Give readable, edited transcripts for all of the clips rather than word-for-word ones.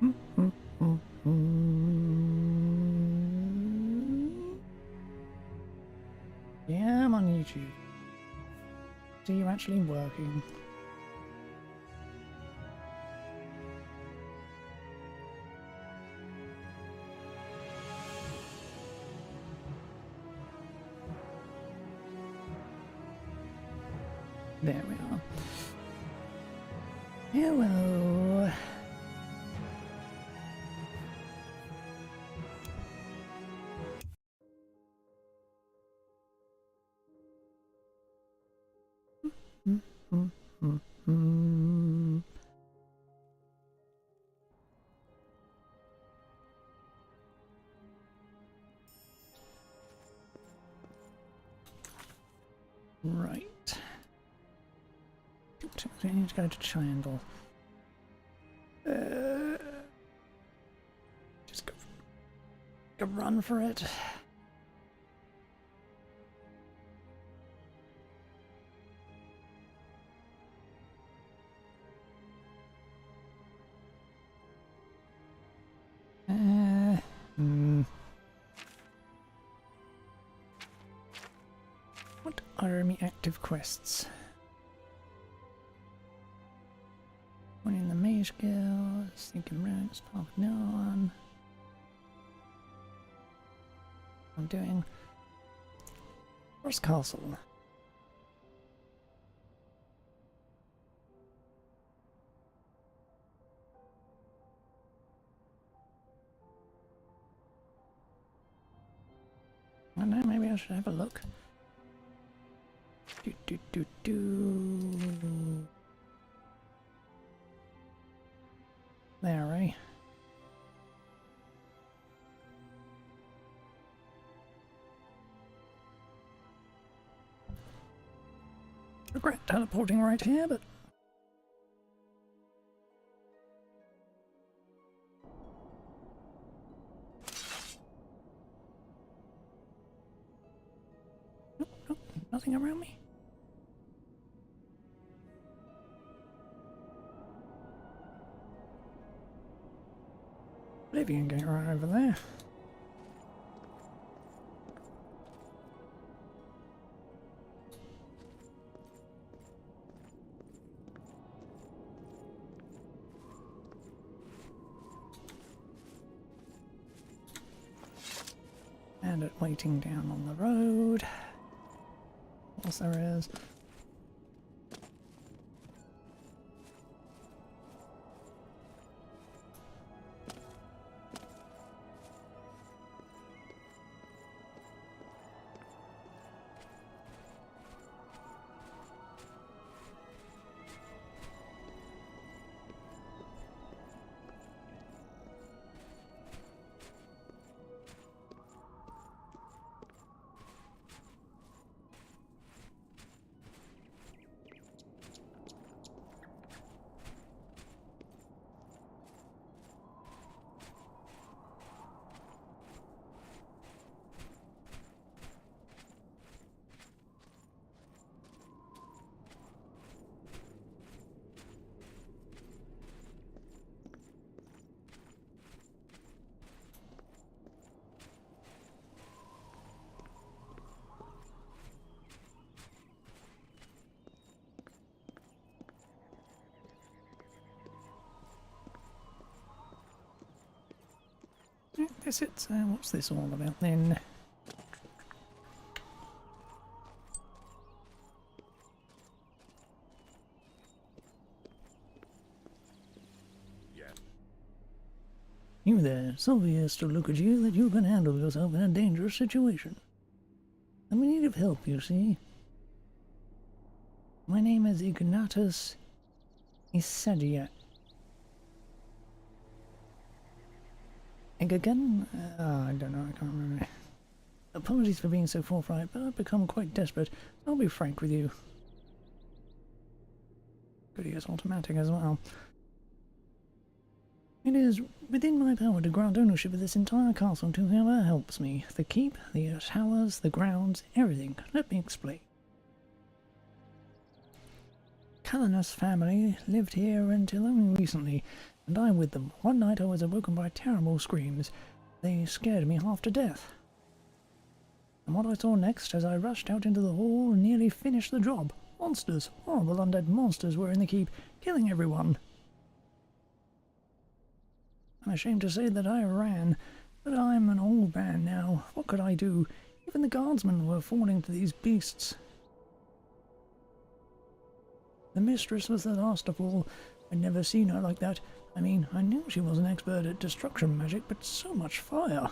Yeah, I'm on YouTube. See you actually working. There we are. Hello. Right. I need to go to Triangle. Just go run for it. What are my active quests? One in the Mage Guild, Sneaking Routes, Park None. I'm doing First Castle. I don't know, maybe I should have a look. There, eh? Regret teleporting right here, but nope, nothing around me. Oblivion gate right over there. And it waiting down on the road. What else there is? That's it. What's this all about then? Yeah. You there. Sylvia has to look at you that you can handle yourself in a dangerous situation. I'm in need of help, you see. My name is Ignatus Isadia. Again? I don't know, I can't remember. Apologies for being so forthright, but I've become quite desperate. I'll be frank with you. Good, he is automatic as well. It is within my power to grant ownership of this entire castle to whoever helps me. The keep, the towers, the grounds, everything. Let me explain. Calanus family lived here until only recently. and I with them. One night I was awoken by terrible screams. They scared me half to death. And what I saw next as I rushed out into the hall and nearly finished the job. Monsters, horrible undead monsters were in the keep, killing everyone. I'm ashamed to say that I ran, but I'm an old man now. What could I do? Even the guardsmen were falling to these beasts. The mistress was the last of all. I'd never seen her like that. I mean, I knew she was an expert at destruction magic, but so much fire.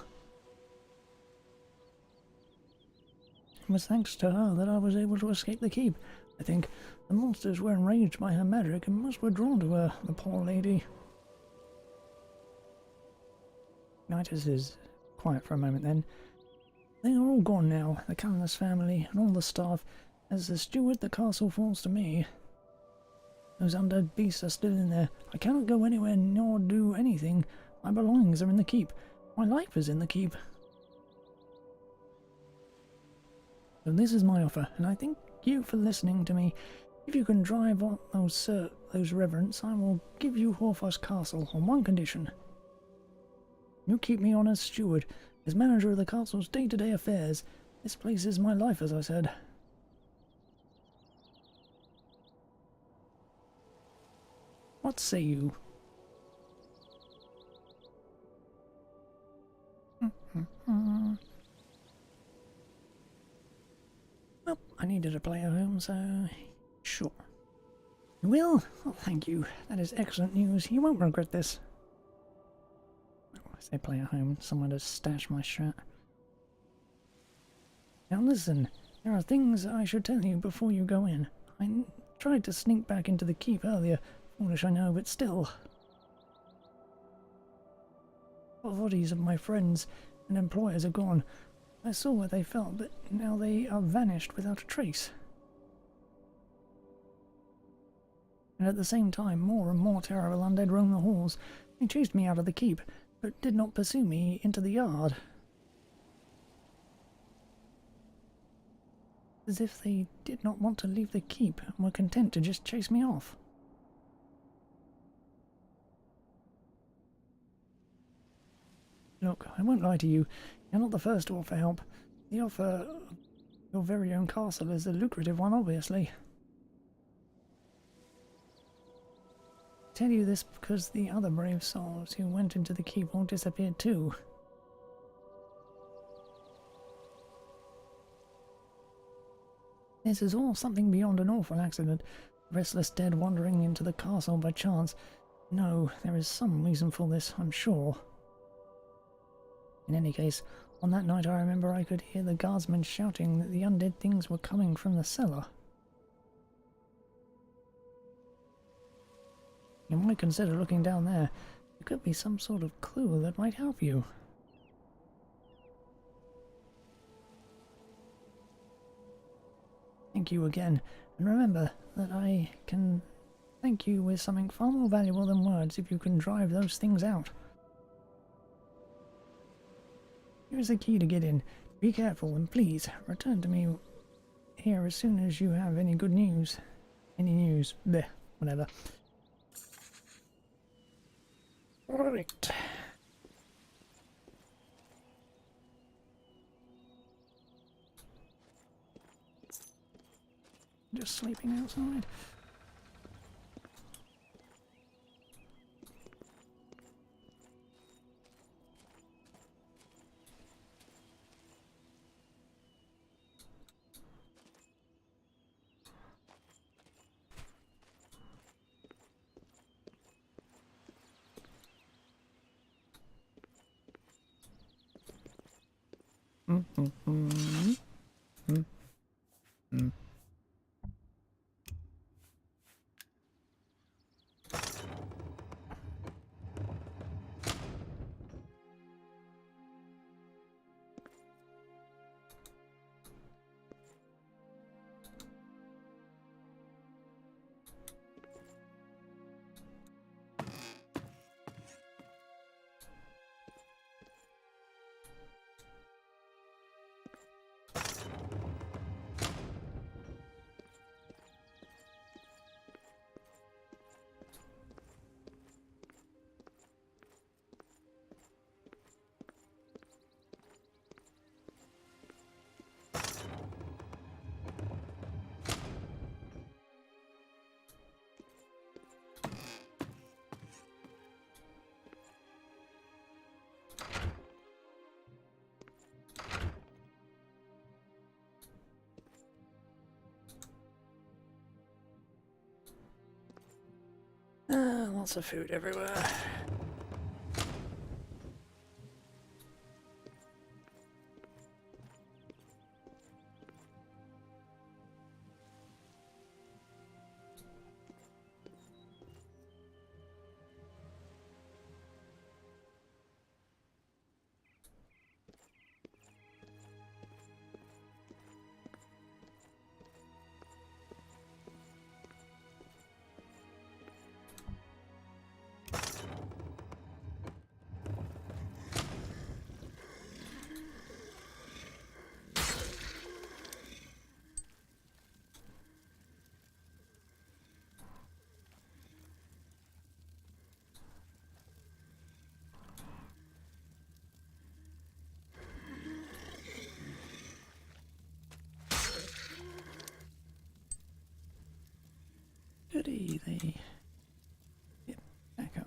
It was thanks to her that I was able to escape the keep. I think the monsters were enraged by her magic and most were drawn to her, the poor lady. Ignitus is quiet for a moment then. They are all gone now, the Callanus family and all the staff. As the steward, the castle falls to me. Those undead beasts are still in there. I cannot go anywhere nor do anything. My belongings are in the keep. My life is in the keep. So this is my offer, and I thank you for listening to me. If you can drive on those reverends, I will give you Horeforth's castle on one condition. You keep me on as steward, as manager of the castle's day-to-day affairs. This place is my life, as I said. What say you? Well, I needed a player home, so sure. You will? Oh, thank you. That is excellent news. You won't regret this. Oh, I say player home. Someone to stash my strat. Now listen, there are things I should tell you before you go in. I tried to sneak back into the keep earlier. Foolish, I know, but still. The bodies of my friends and employers are gone. I saw where they fell, but now they are vanished without a trace. And at the same time, more and more terrible undead roam the halls. They chased me out of the keep, but did not pursue me into the yard. As if they did not want to leave the keep and were content to just chase me off. Look, I won't lie to you. You're not the first to offer help. The offer of your very own castle is a lucrative one, obviously. I tell you this because the other brave souls who went into the keep all disappeared too. This is all something beyond an awful accident. Restless dead wandering into the castle by chance. No, there is some reason for this, I'm sure. In any case, on that night I remember I could hear the guardsmen shouting that the undead things were coming from the cellar. You might consider looking down there. There could be some sort of clue that might help you. Thank you again, and remember that I can thank you with something far more valuable than words if you can drive those things out. Here's the key to get in. Be careful and please return to me here as soon as you have any good news. Any news. Bleh, whatever. Alright. Just sleeping outside. Lots of food everywhere. Goody, they get back up.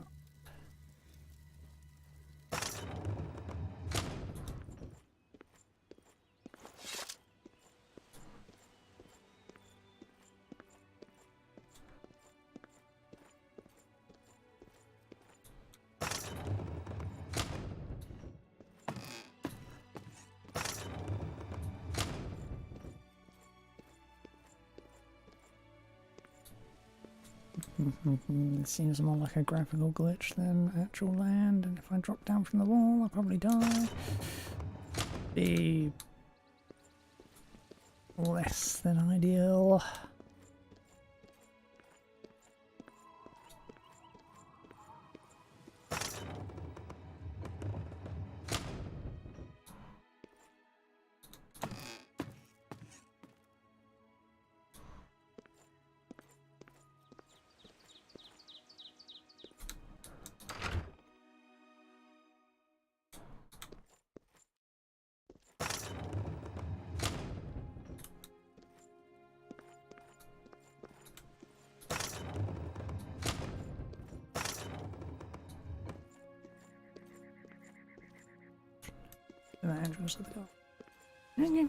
It seems more like a graphical glitch than actual land, and if I drop down from the wall, I'll probably die. Be less than ideal. The angels of the god. Okay.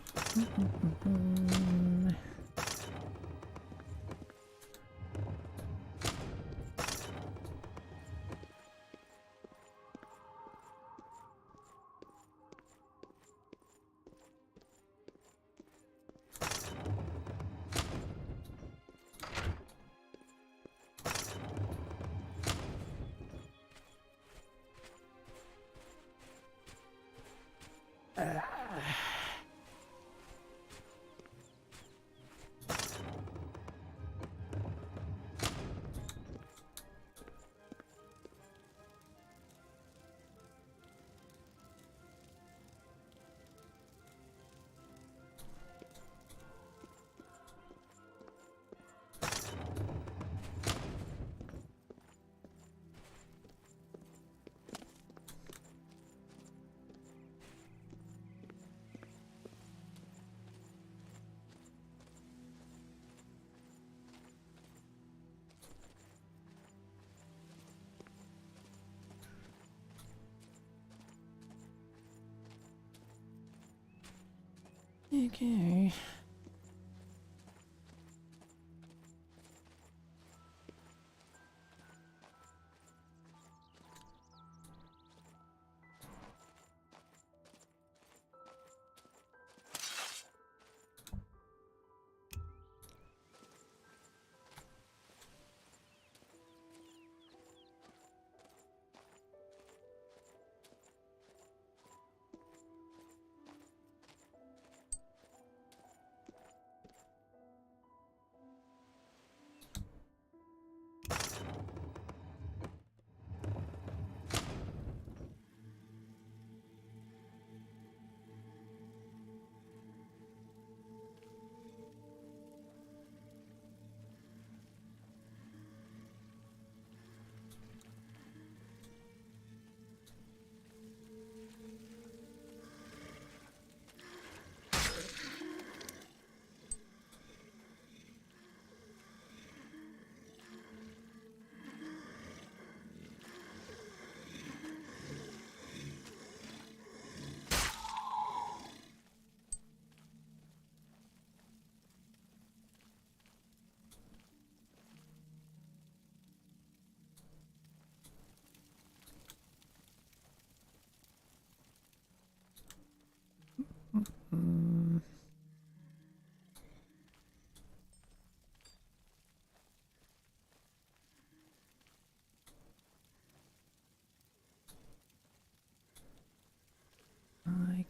Okay.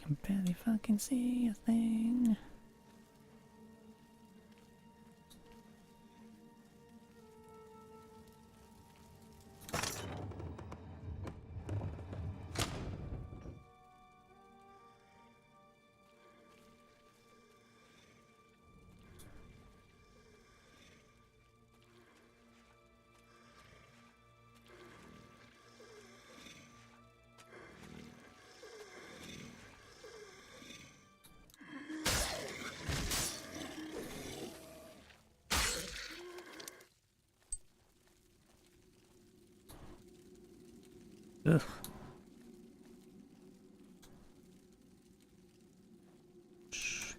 can barely fucking see a thing. Ugh. Shh.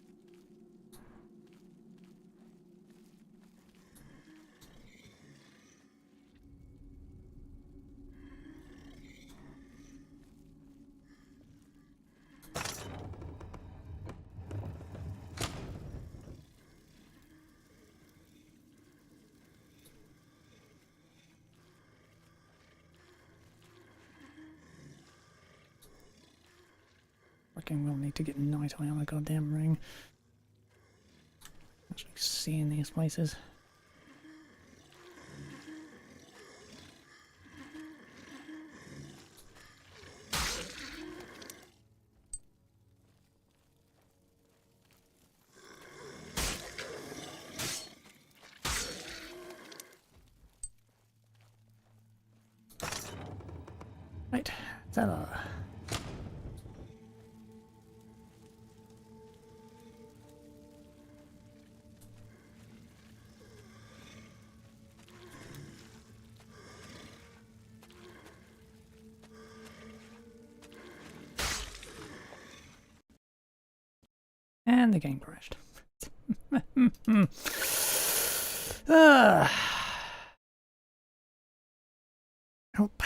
Fucking will need to get night eye on a goddamn ring. Actually seeing these places. Right, ta-da. And the game crashed. Help.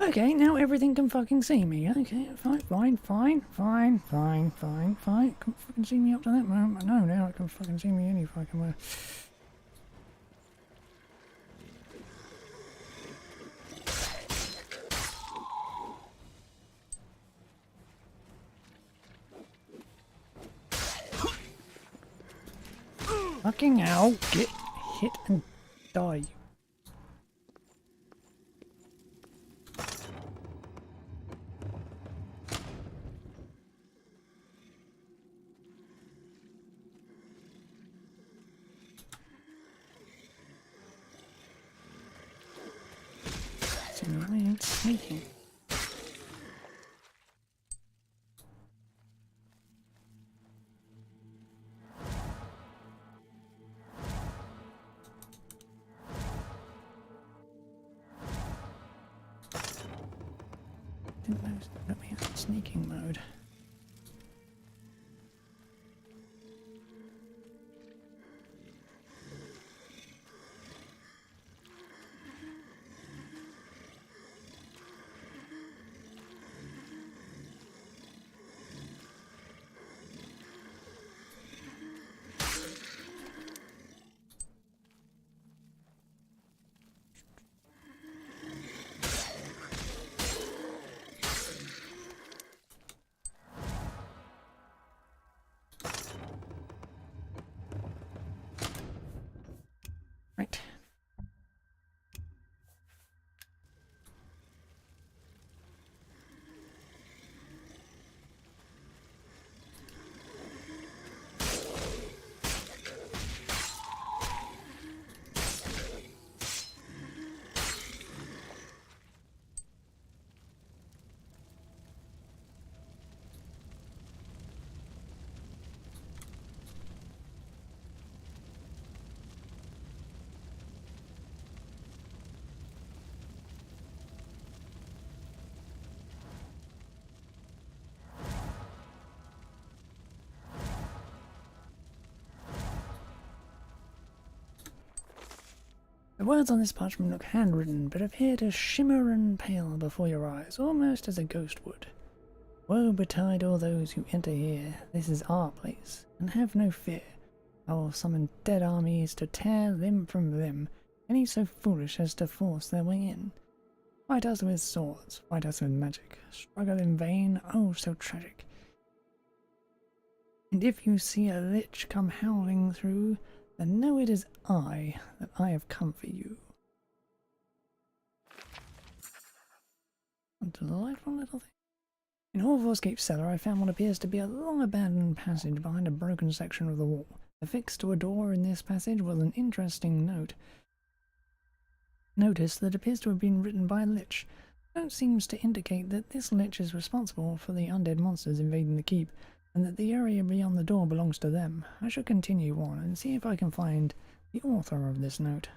Okay, now everything can fucking see me. Okay, fine. Can fucking see me up to that moment. No, now it can fucking see me any fucking way. Fucking hell, get hit and die. I ain't sneaking. Didn't know let me out of sneaking mode. The words on this parchment look handwritten, but appear to shimmer and pale before your eyes, almost as a ghost would. Woe betide all those who enter here. This is our place, and have no fear. I will summon dead armies to tear limb from limb any so foolish as to force their way in. Fight us with swords, fight us with magic. Struggle in vain, oh so tragic. And if you see a lich come howling through, then know it is I, that I have come for you. A delightful little thing. In Horeforth's Gate cellar, I found what appears to be a long abandoned passage behind a broken section of the wall. Affixed to a door in this passage was an interesting notice that appears to have been written by a lich. The note seems to indicate that this lich is responsible for the undead monsters invading the keep, and that the area beyond the door belongs to them. I shall continue on and see if I can find the author of this note.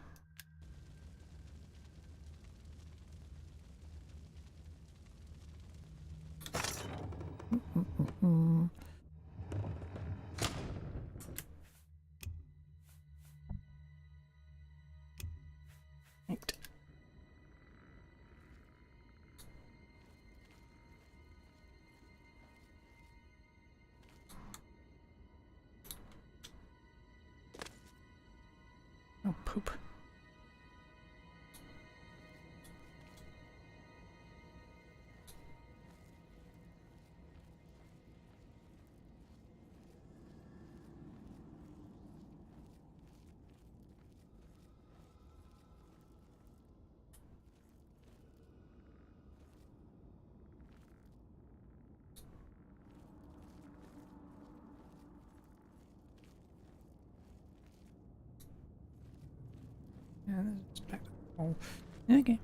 Right. Oh, poop. Yeah, that's back. Oh, okay.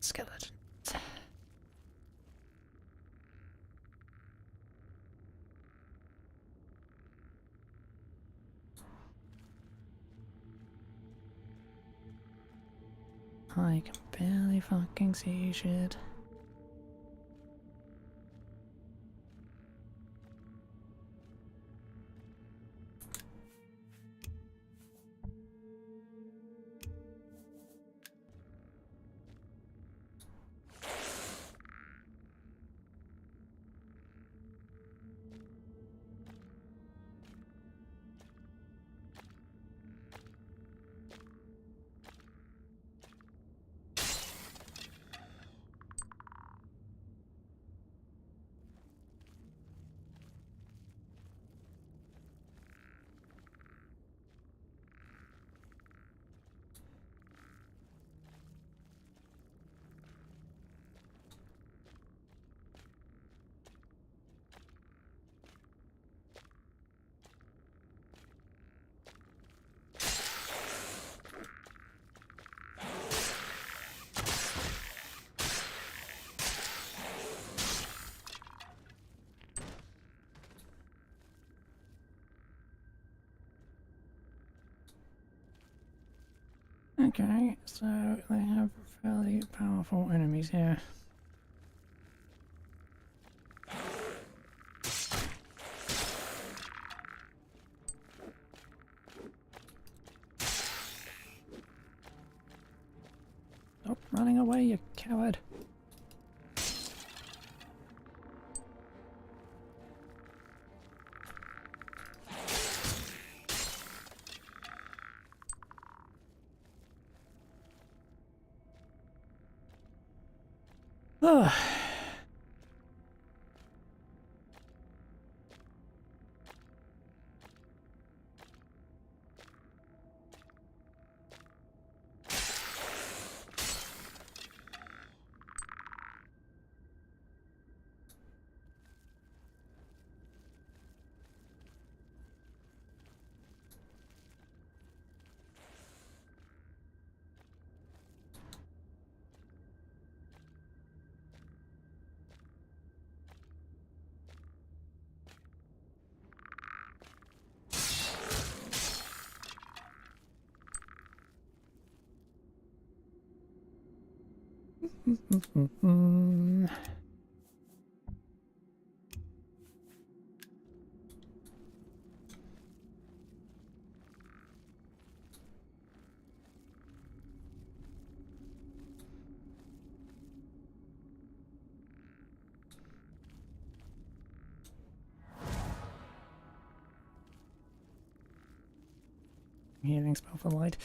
Skeleton. I can barely fucking see shit. Okay, so they have fairly powerful enemies here. Stop running away, you coward. Ugh. Healing spell for light.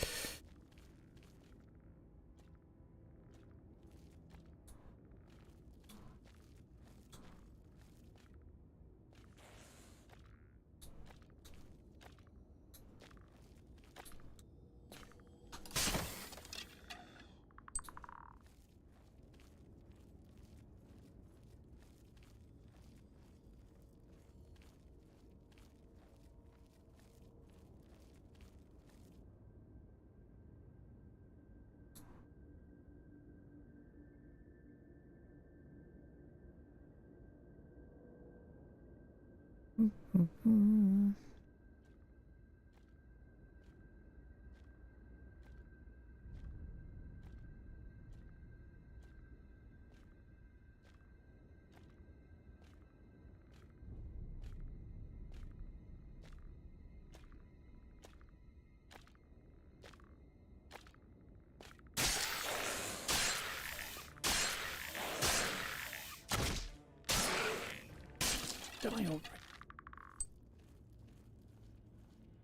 Die already.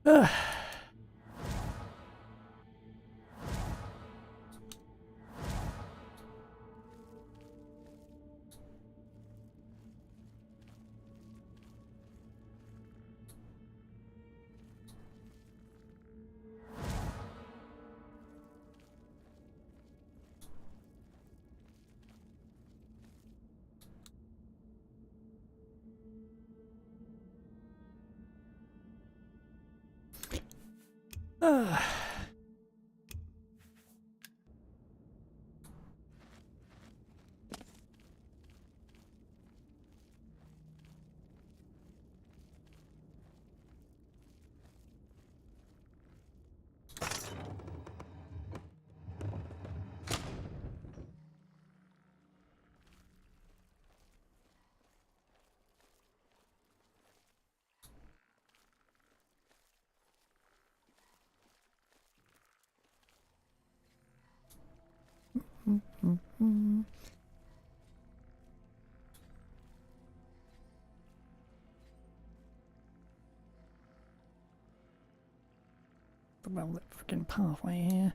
Ugh. Ugh. The well-lit freaking pathway here.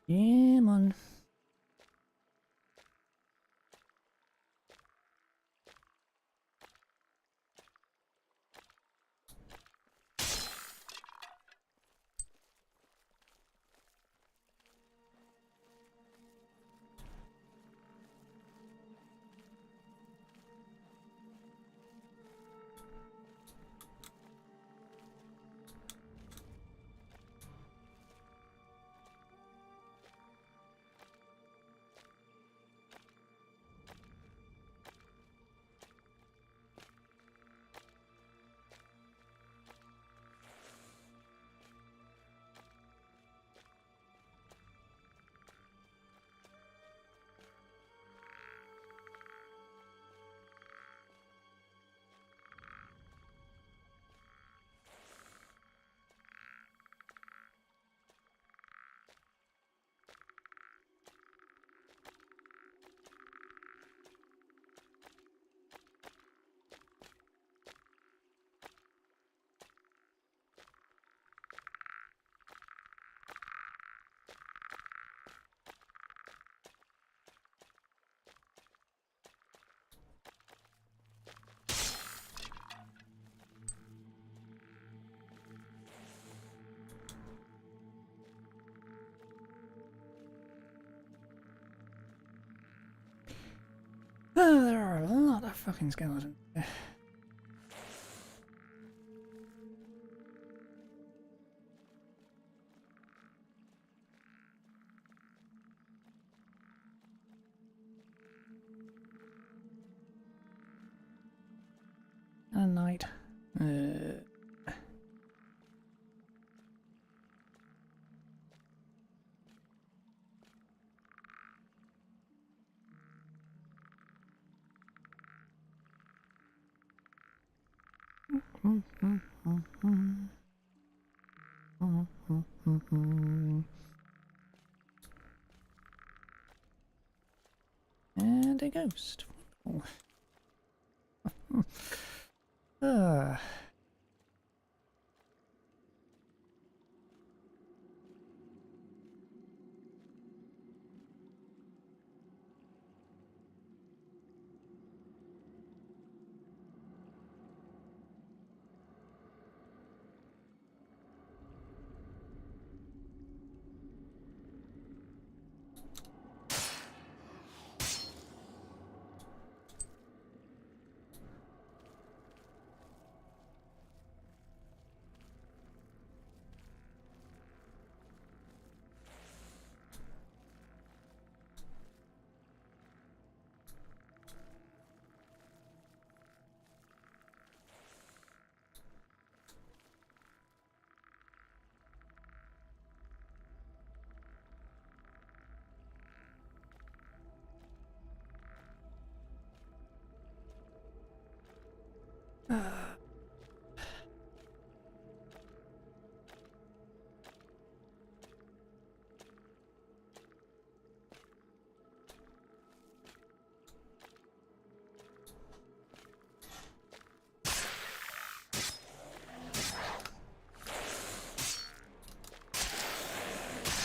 Yeah, man. Oh, there are a lot of fucking skeletons. And a night. And a ghost. Oh. Ah.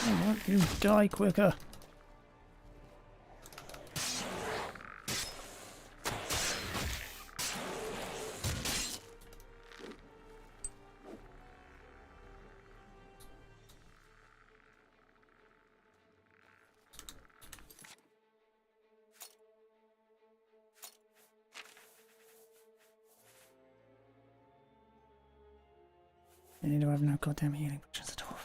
I want you to die quicker. I need to have no goddamn healing potions at all.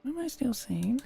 What am I still seeing?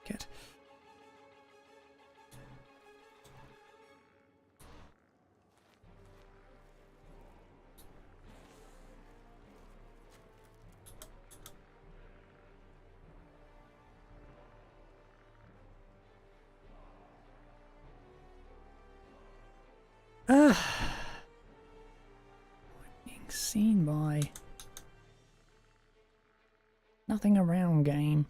Good. Being seen by nothing around game.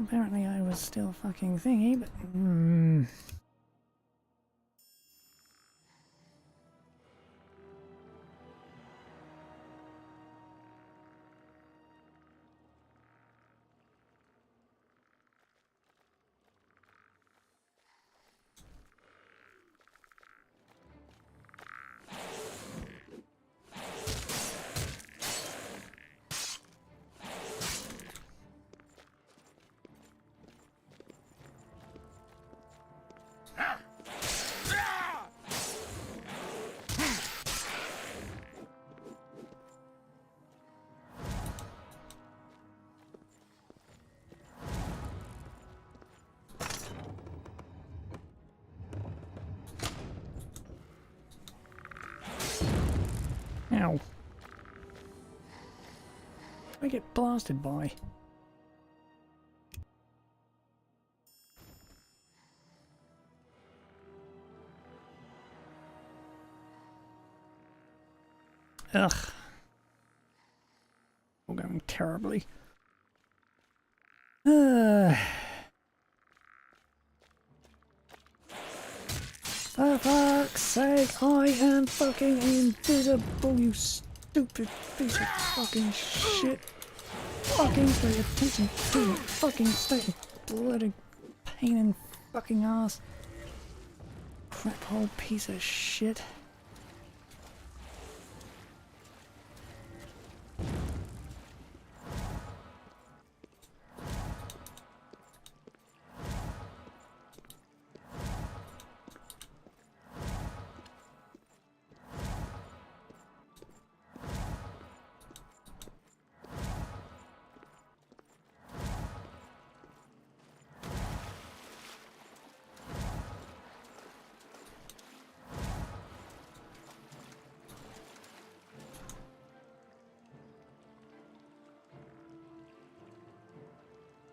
apparently I was still fucking thingy, but... Ow. I get blasted by. Ugh. All going terribly. For fuck's sake, I am fucking invisible, you stupid piece of fucking shit. Fucking pay attention to it. Fucking stay bloody pain in fucking ass. Crap hole piece of shit.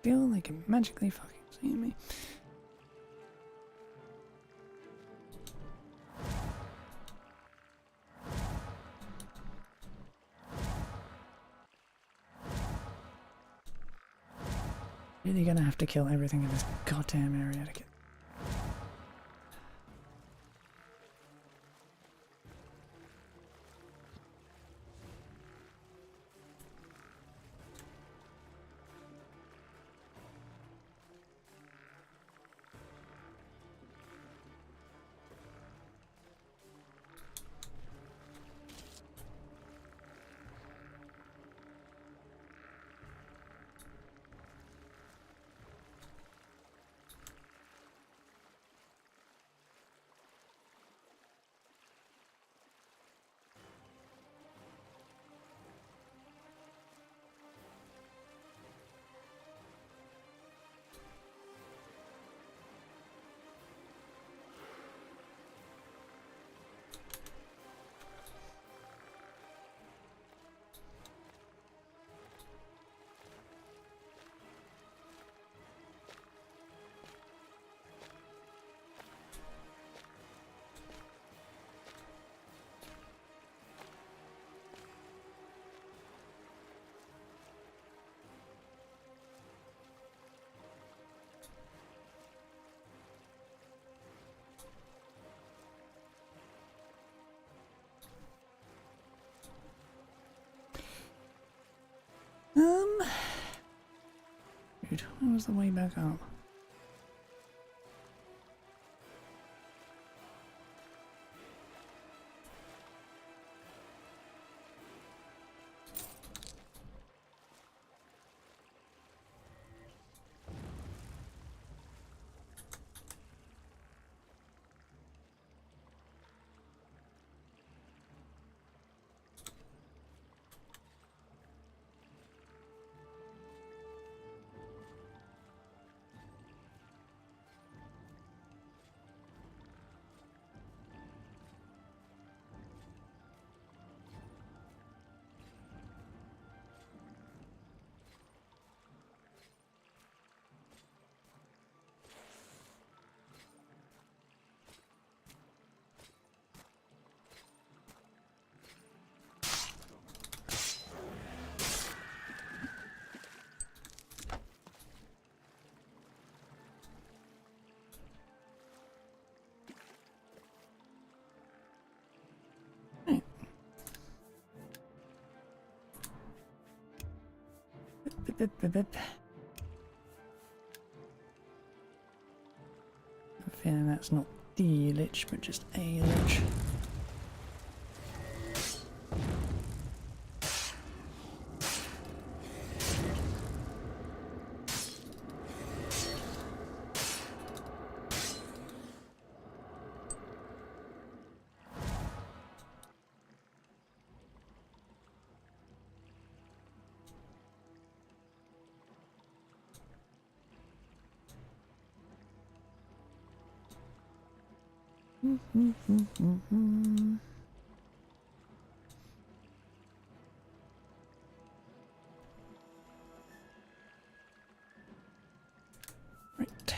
Feel they can magically fucking see me. Really gonna have to kill everything in this goddamn area to get. Dude, where was the way back up? feeling that's not the lich, but just a lich. Right.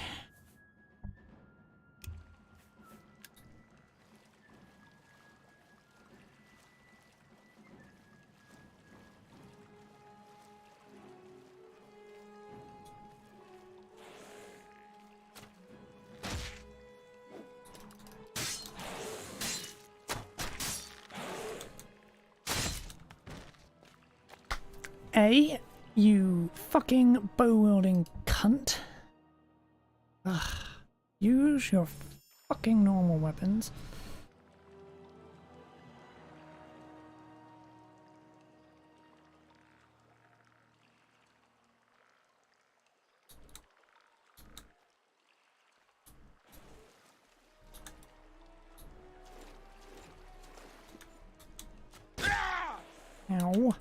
A, you fucking bow-wielding cunt. Ugh. Use your fucking normal weapons. Ow.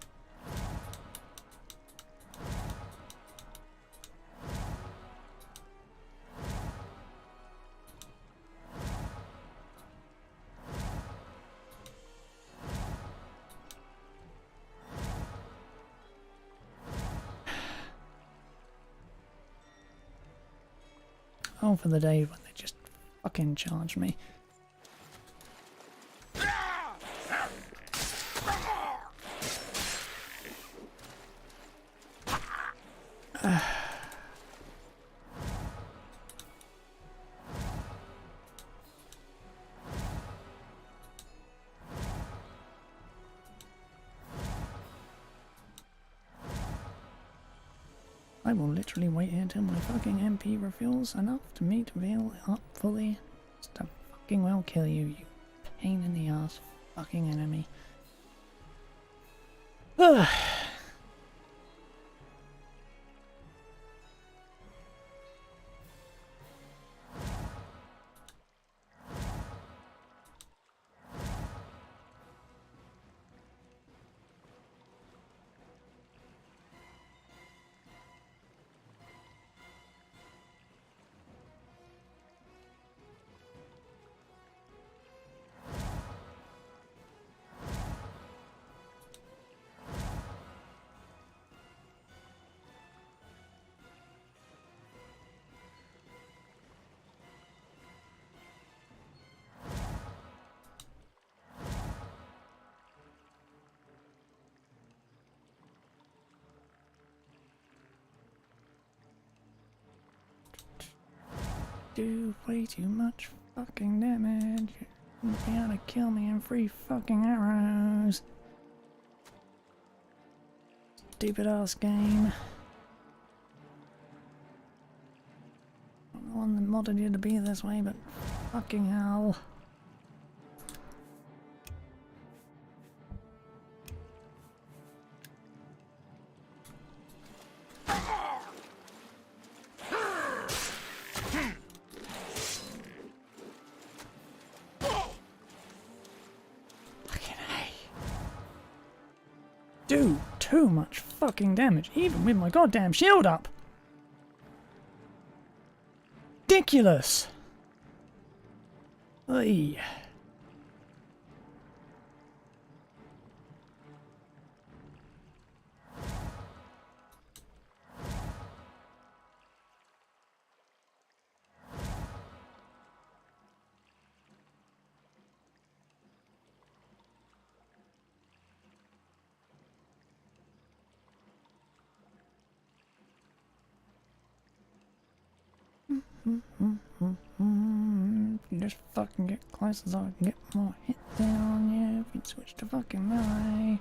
Oh, for the day when they just fucking charge me. I will literally wait here until my fucking MP refuels enough to me to heal up fully. Just to fucking well kill you, you pain in the ass fucking enemy. Ugh. Do way too much fucking damage. You'll be able to kill me in 3 fucking arrows. Stupid ass game. I'm the one that modded you to be this way, but fucking hell. Do too much fucking damage, even with my goddamn shield up. Ridiculous. Oy. Just fucking get close so I can get more hits in on you. If you switch to fucking melee.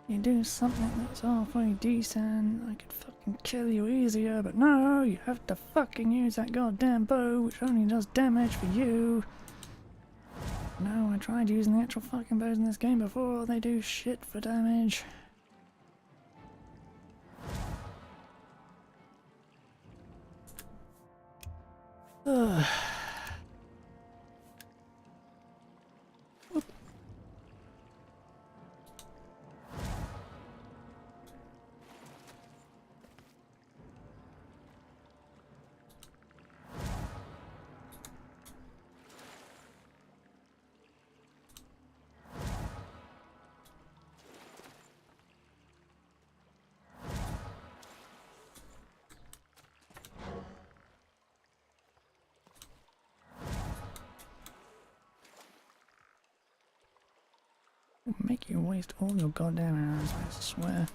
You do something that's halfway decent, I could fucking kill you easier, but no, you have to fucking use that goddamn bow, which only does damage for you. No, I tried using the actual fucking bows in this game before, they do shit for damage. Ugh. Make you waste all your goddamn arrows, I swear.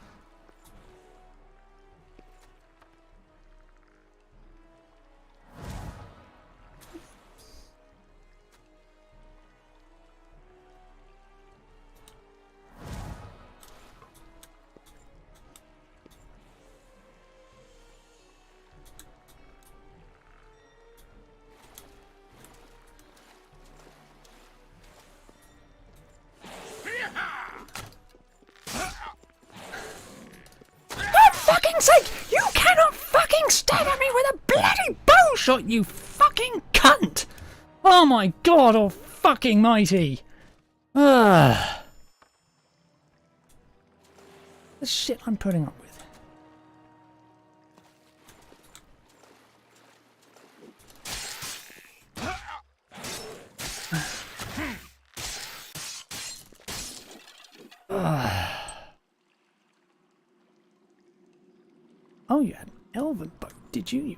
Fucking sake! You cannot fucking stab at me with a bloody bow shot, you fucking cunt! Oh my god, oh fucking mighty! Ugh. The shit I'm putting up with. Oh, you had an elven bow, did you, you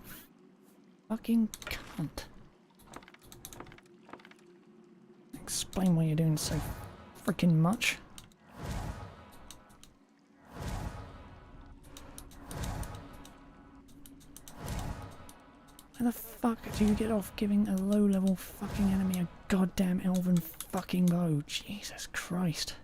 fucking cunt? Explain why you're doing so freaking much. How the fuck do you get off giving a low-level fucking enemy a goddamn elven fucking bow? Jesus Christ.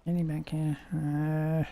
Any back here?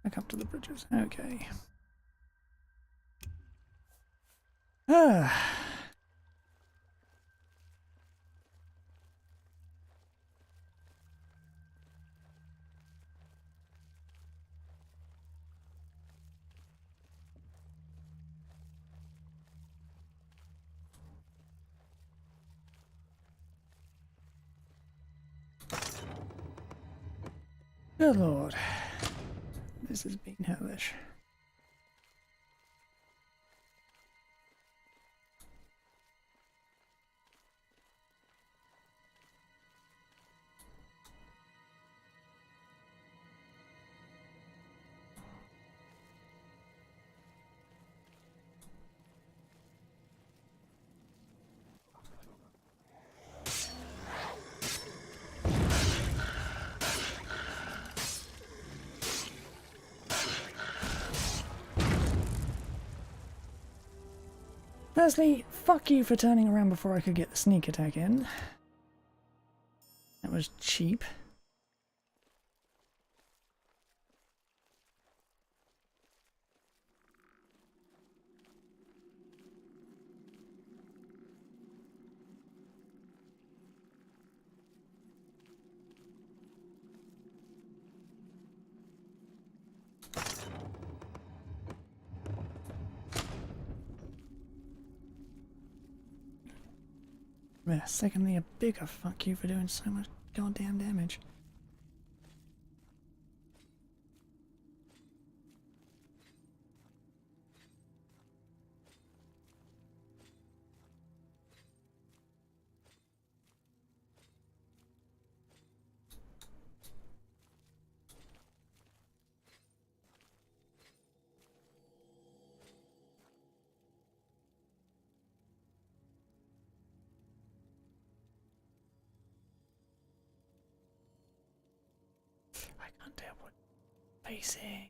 Back up to the bridges. Okay. Ah. Good lord. This has been hellish. Firstly, fuck you for turning around before I could get the sneak attack in. That was cheap. Yeah, secondly, a bigger fuck you for doing so much goddamn damage. I can't tell what facing.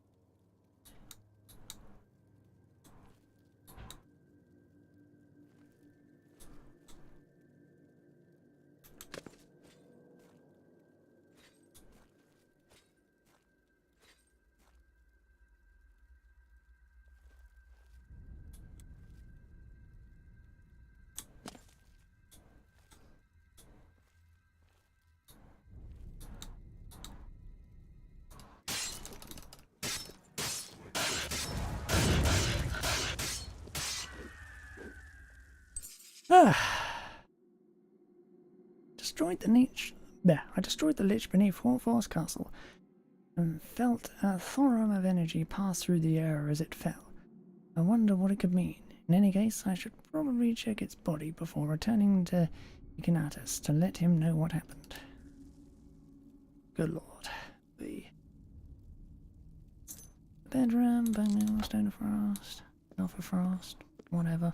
Destroyed the niche. There, I destroyed the lich beneath horeforth castle and felt a thorn of energy pass through the air as it fell. I wonder what it could mean. In any case, I should probably check its body before returning to Ignatus to let him know what happened. Good lord. The bedroom, bone stone of frost, alpha frost, whatever.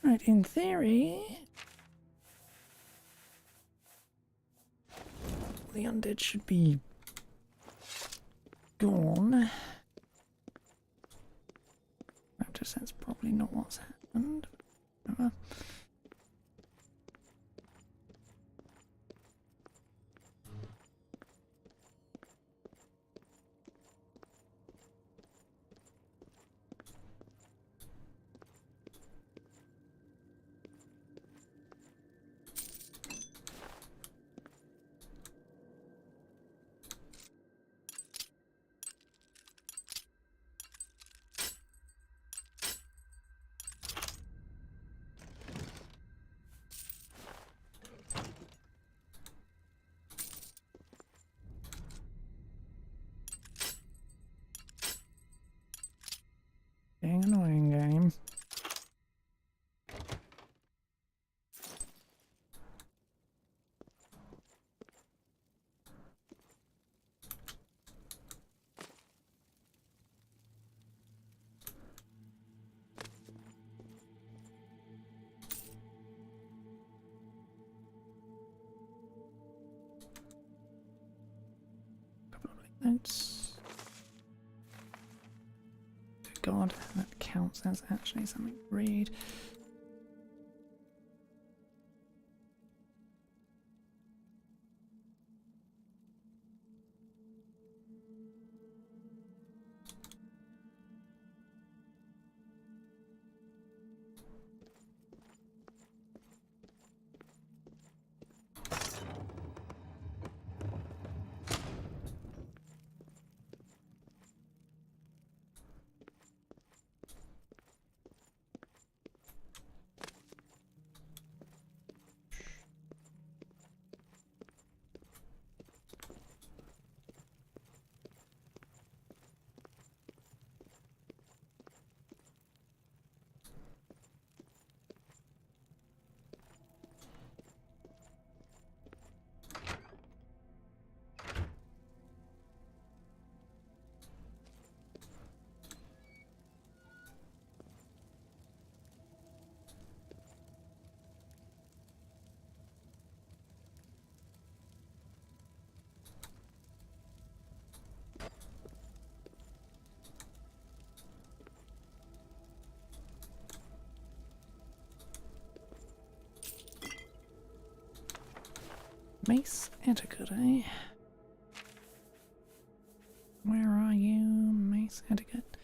Right, in theory, the undead should be gone. Notice that's probably not what's happened. Whatever. Being annoying game. Couple of notes. God, that counts as actually something to read. Mace etiquette, eh? Where are you, Mace etiquette?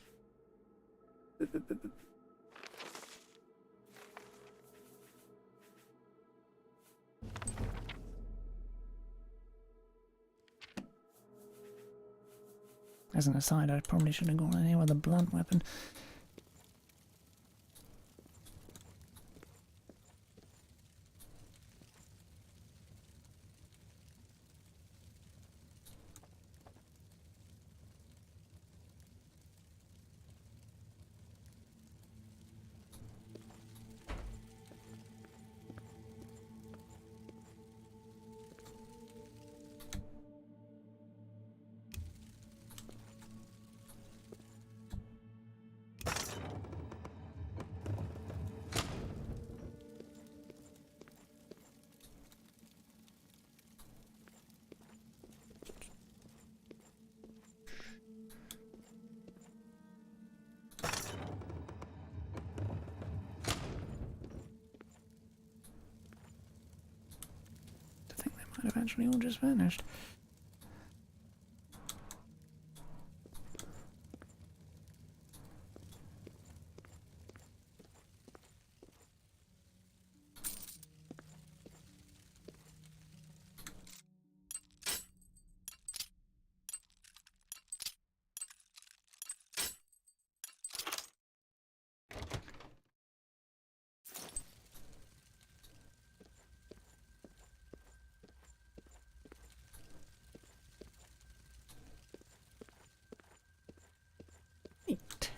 As an aside, I probably should have gone in here with a blunt weapon. I think they might have actually all just vanished. Neat.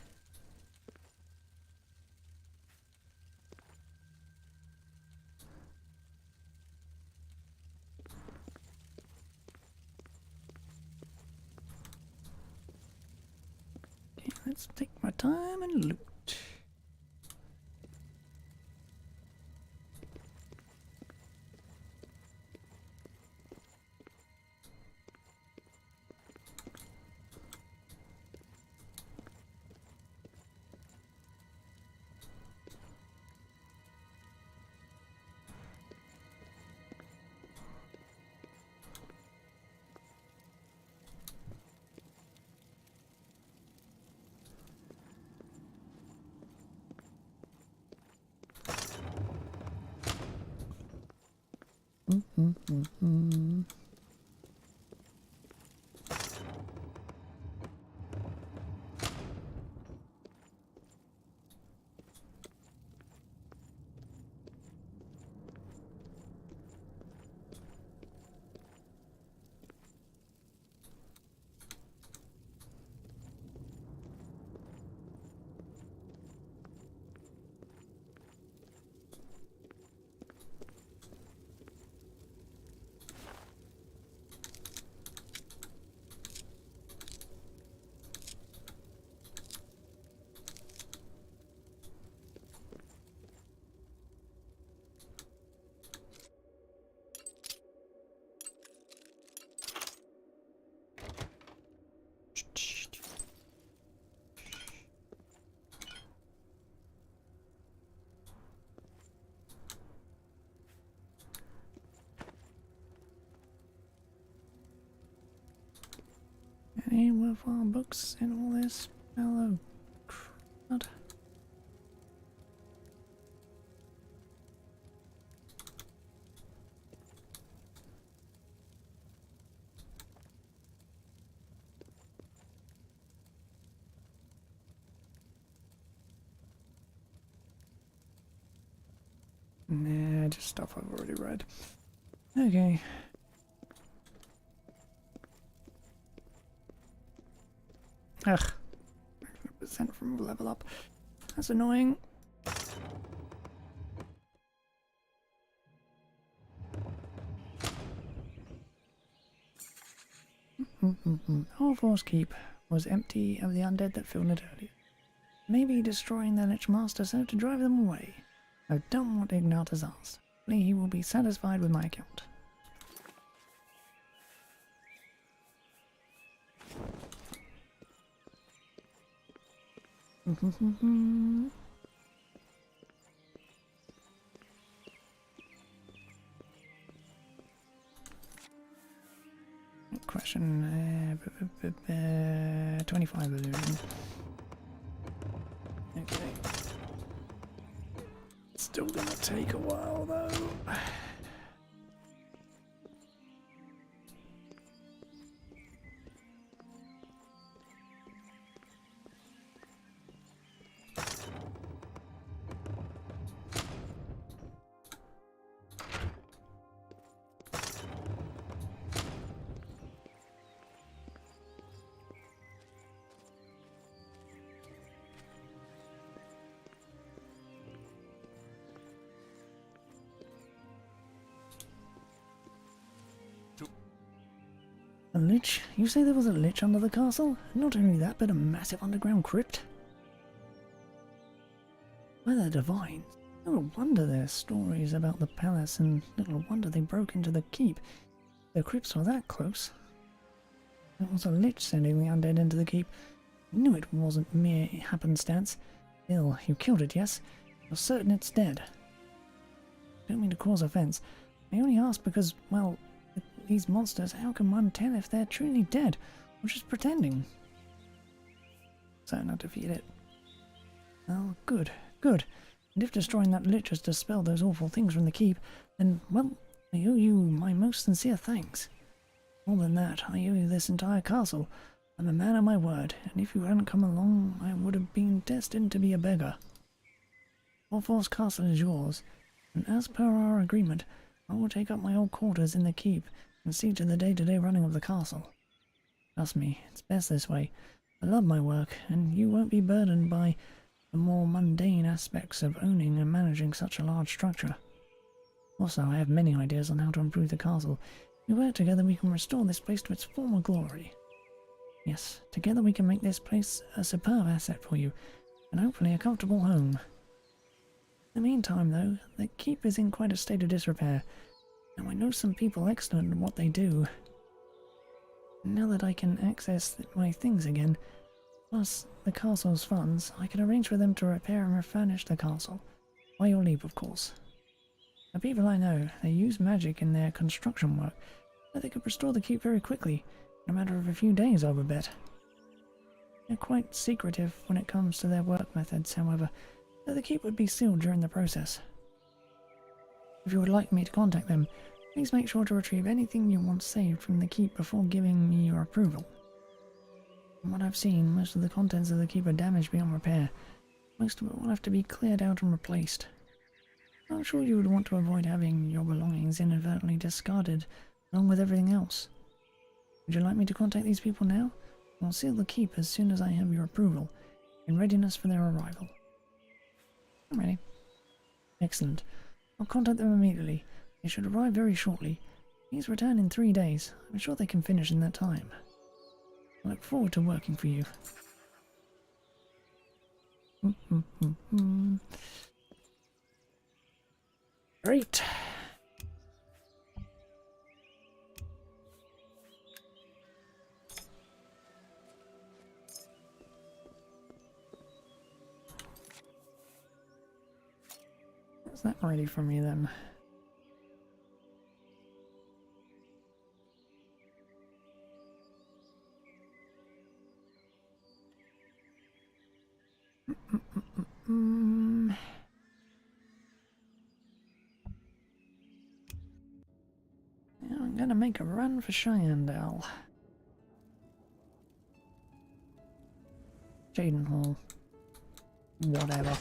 Okay, let's take my time and loot. Any worthwhile books in all this fellow crud? Nah, just stuff I've already read. Okay. Ugh. 100% from level up. That's annoying. Horeforth Keep was empty of the undead that filled it earlier. Maybe destroying the Lich Master served to drive them away. I've done what Ignatius asked. Hopefully he will be satisfied with my account. 25 illusion. Okay. Still gonna take a while though. A lich? You say there was a lich under the castle? Not only that, but a massive underground crypt? By the divines. No wonder there's stories about the palace, and little wonder they broke into the keep. The crypts were that close. It was a lich sending the undead into the keep. I knew it wasn't mere happenstance. Still, you killed it, yes? You're certain it's dead. Don't mean to cause offense. I only ask because, well, with these monsters, how can one tell if they're truly dead, or just pretending? So not defeat it. Oh, good, good. And if destroying that lich has dispelled those awful things from the keep, then, well, I owe you my most sincere thanks. More than that, I owe you this entire castle. I'm a man of my word, and if you hadn't come along, I would have been destined to be a beggar. Horeforth's castle is yours, and as per our agreement, I will take up my old quarters in the keep and see to the day-to-day running of the castle. Trust me, it's best this way. I love my work, and you won't be burdened by the more mundane aspects of owning and managing such a large structure. Also, I have many ideas on how to improve the castle. If we work together, we can restore this place to its former glory. Yes, together we can make this place a superb asset for you, and hopefully a comfortable home. In the meantime, though, the keep is in quite a state of disrepair. Now I know some people excellent at what they do. And now that I can access my things again, plus the castle's funds, I can arrange for them to repair and refurnish the castle. By your leave, of course. The people I know, they use magic in their construction work, but they could restore the keep very quickly, in a matter of a few days, I would bet. They're quite secretive when it comes to their work methods, however, so the keep would be sealed during the process. If you would like me to contact them, please make sure to retrieve anything you want saved from the keep before giving me your approval. From what I've seen, most of the contents of the keep are damaged beyond repair. Most of it will have to be cleared out and replaced. I'm sure you would want to avoid having your belongings inadvertently discarded along with everything else. Would you like me to contact these people now? I'll seal the keep as soon as I have your approval, in readiness for their arrival. I'm ready. Excellent. I'll contact them immediately. They should arrive very shortly. Please return in 3 days. I'm sure they can finish in that time. I look forward to working for you. Great. Is that ready for me then? Yeah, I'm gonna make a run for Cheyenne. Jaden Hall. Whatever.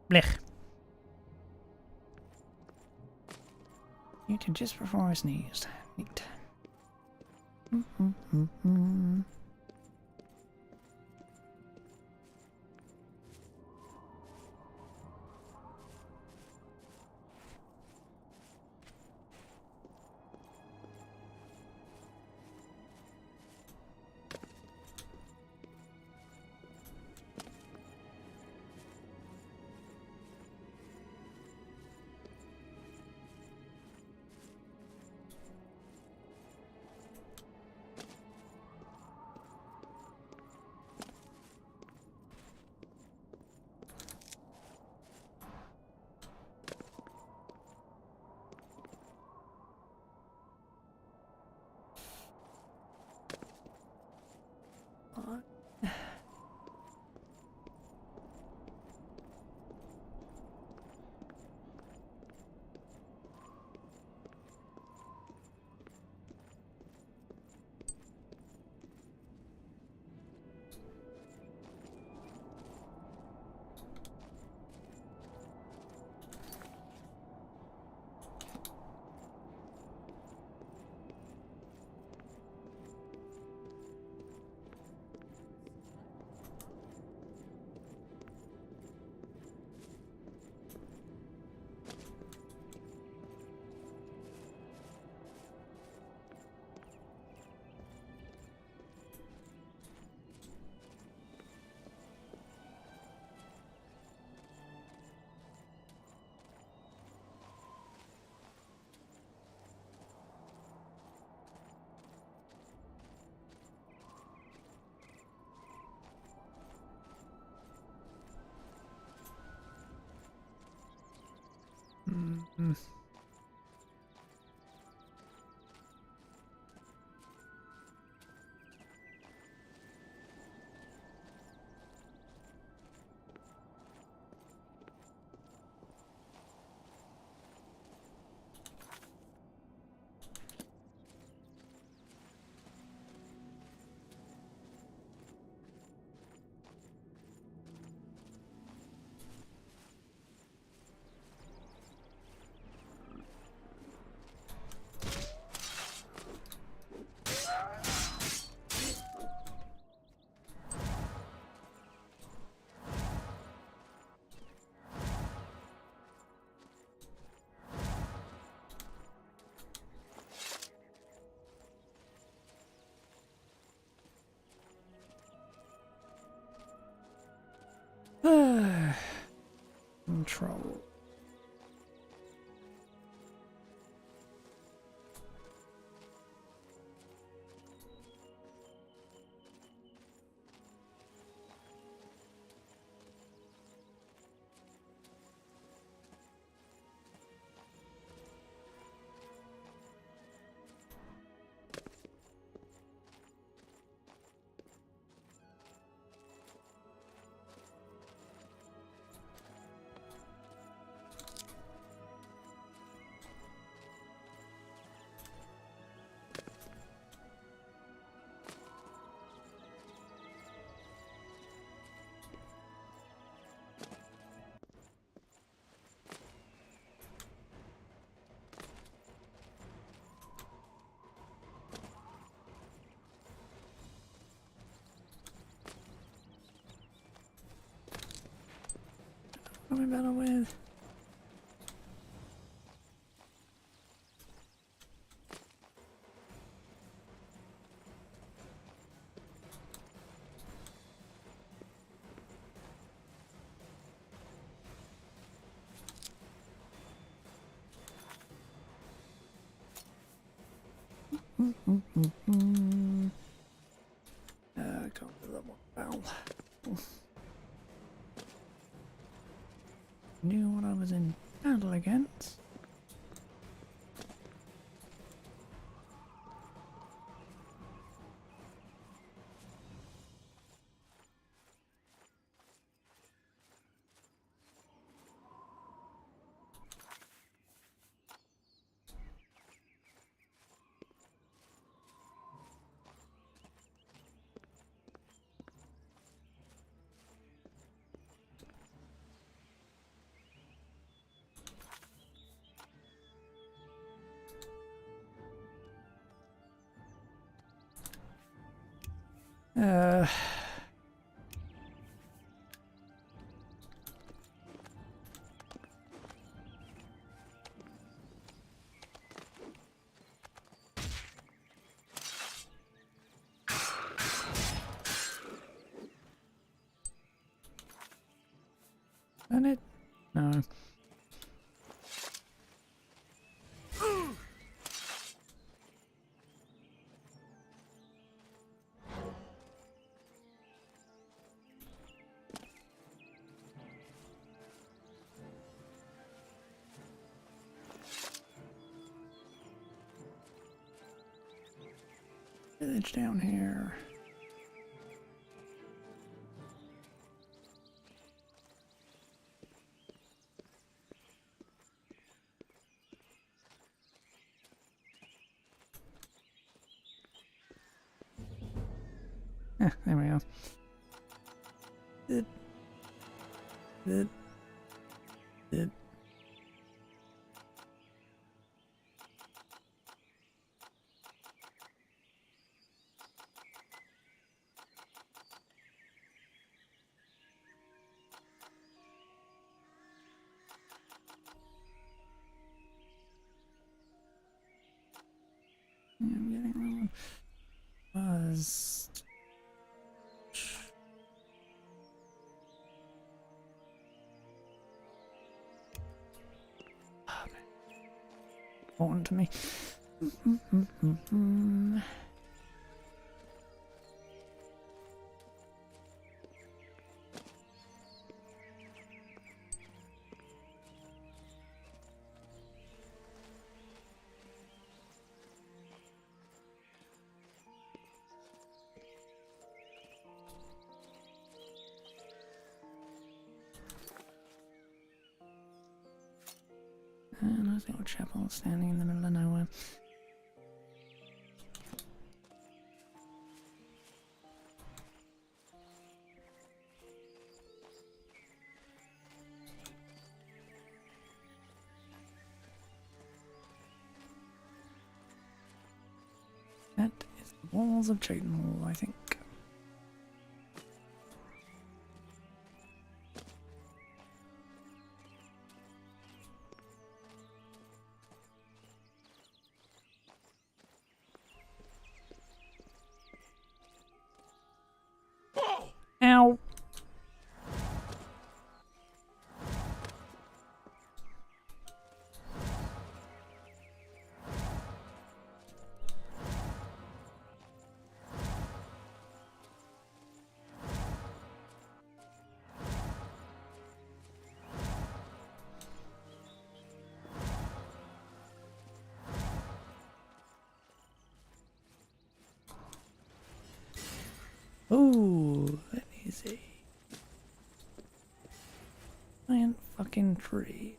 Blech. Muted just before I sneezed. Neat. Control. What am I better with? I can't do that one. Ow. Knew what I was in battle against. Uh... And it? No. Village down here. There we are. It. I'm getting wrong. Was. Important to me. And nice little chapel standing in the middle of nowhere. That is the walls of Chayton Hall, I think. Ow! Ooh, let me see. Giant fucking tree.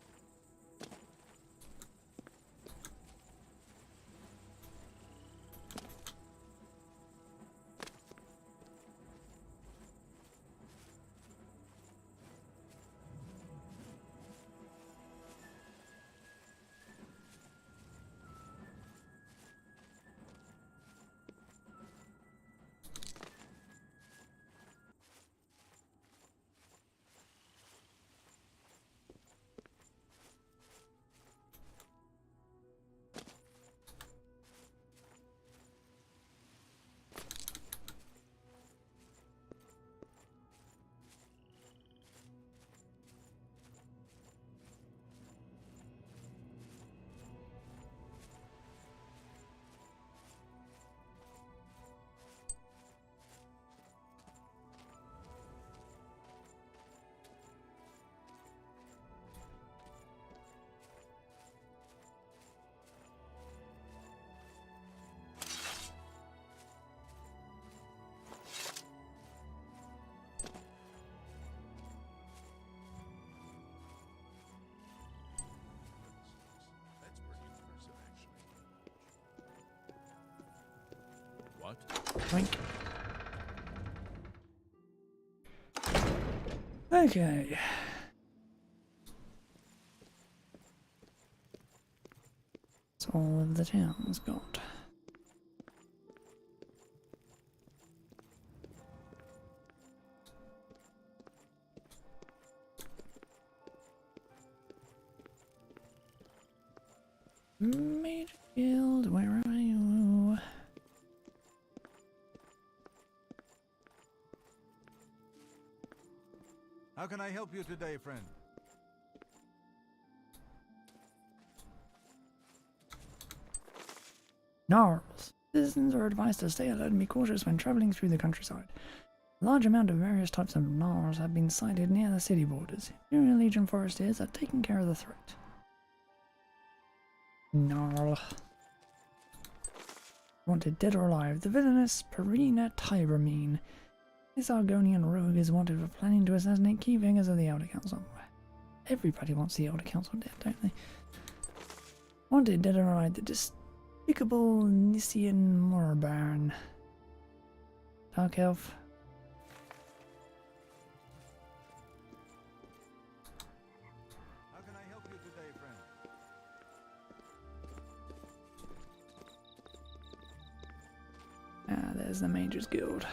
What? Boink. Okay. That's all of the town's got. Major Guild, where are you? How can I help you today, friend? Gnarls. Citizens are advised to stay alert and be cautious when traveling through the countryside. A large amount of various types of gnarls have been sighted near the city borders. Imperial Legion foresters are taking care of the threat. Gnarl. Wanted dead or alive, the villainous Perina Tybramine. This Argonian rogue is wanted for planning to assassinate key figures of the Elder Council. Everybody wants the Elder Council dead, don't they? Wanted dead or alive, the despicable Nissian Morbarn. Dark Elf. How can I help you today, friend? Ah, there's the Mages Guild.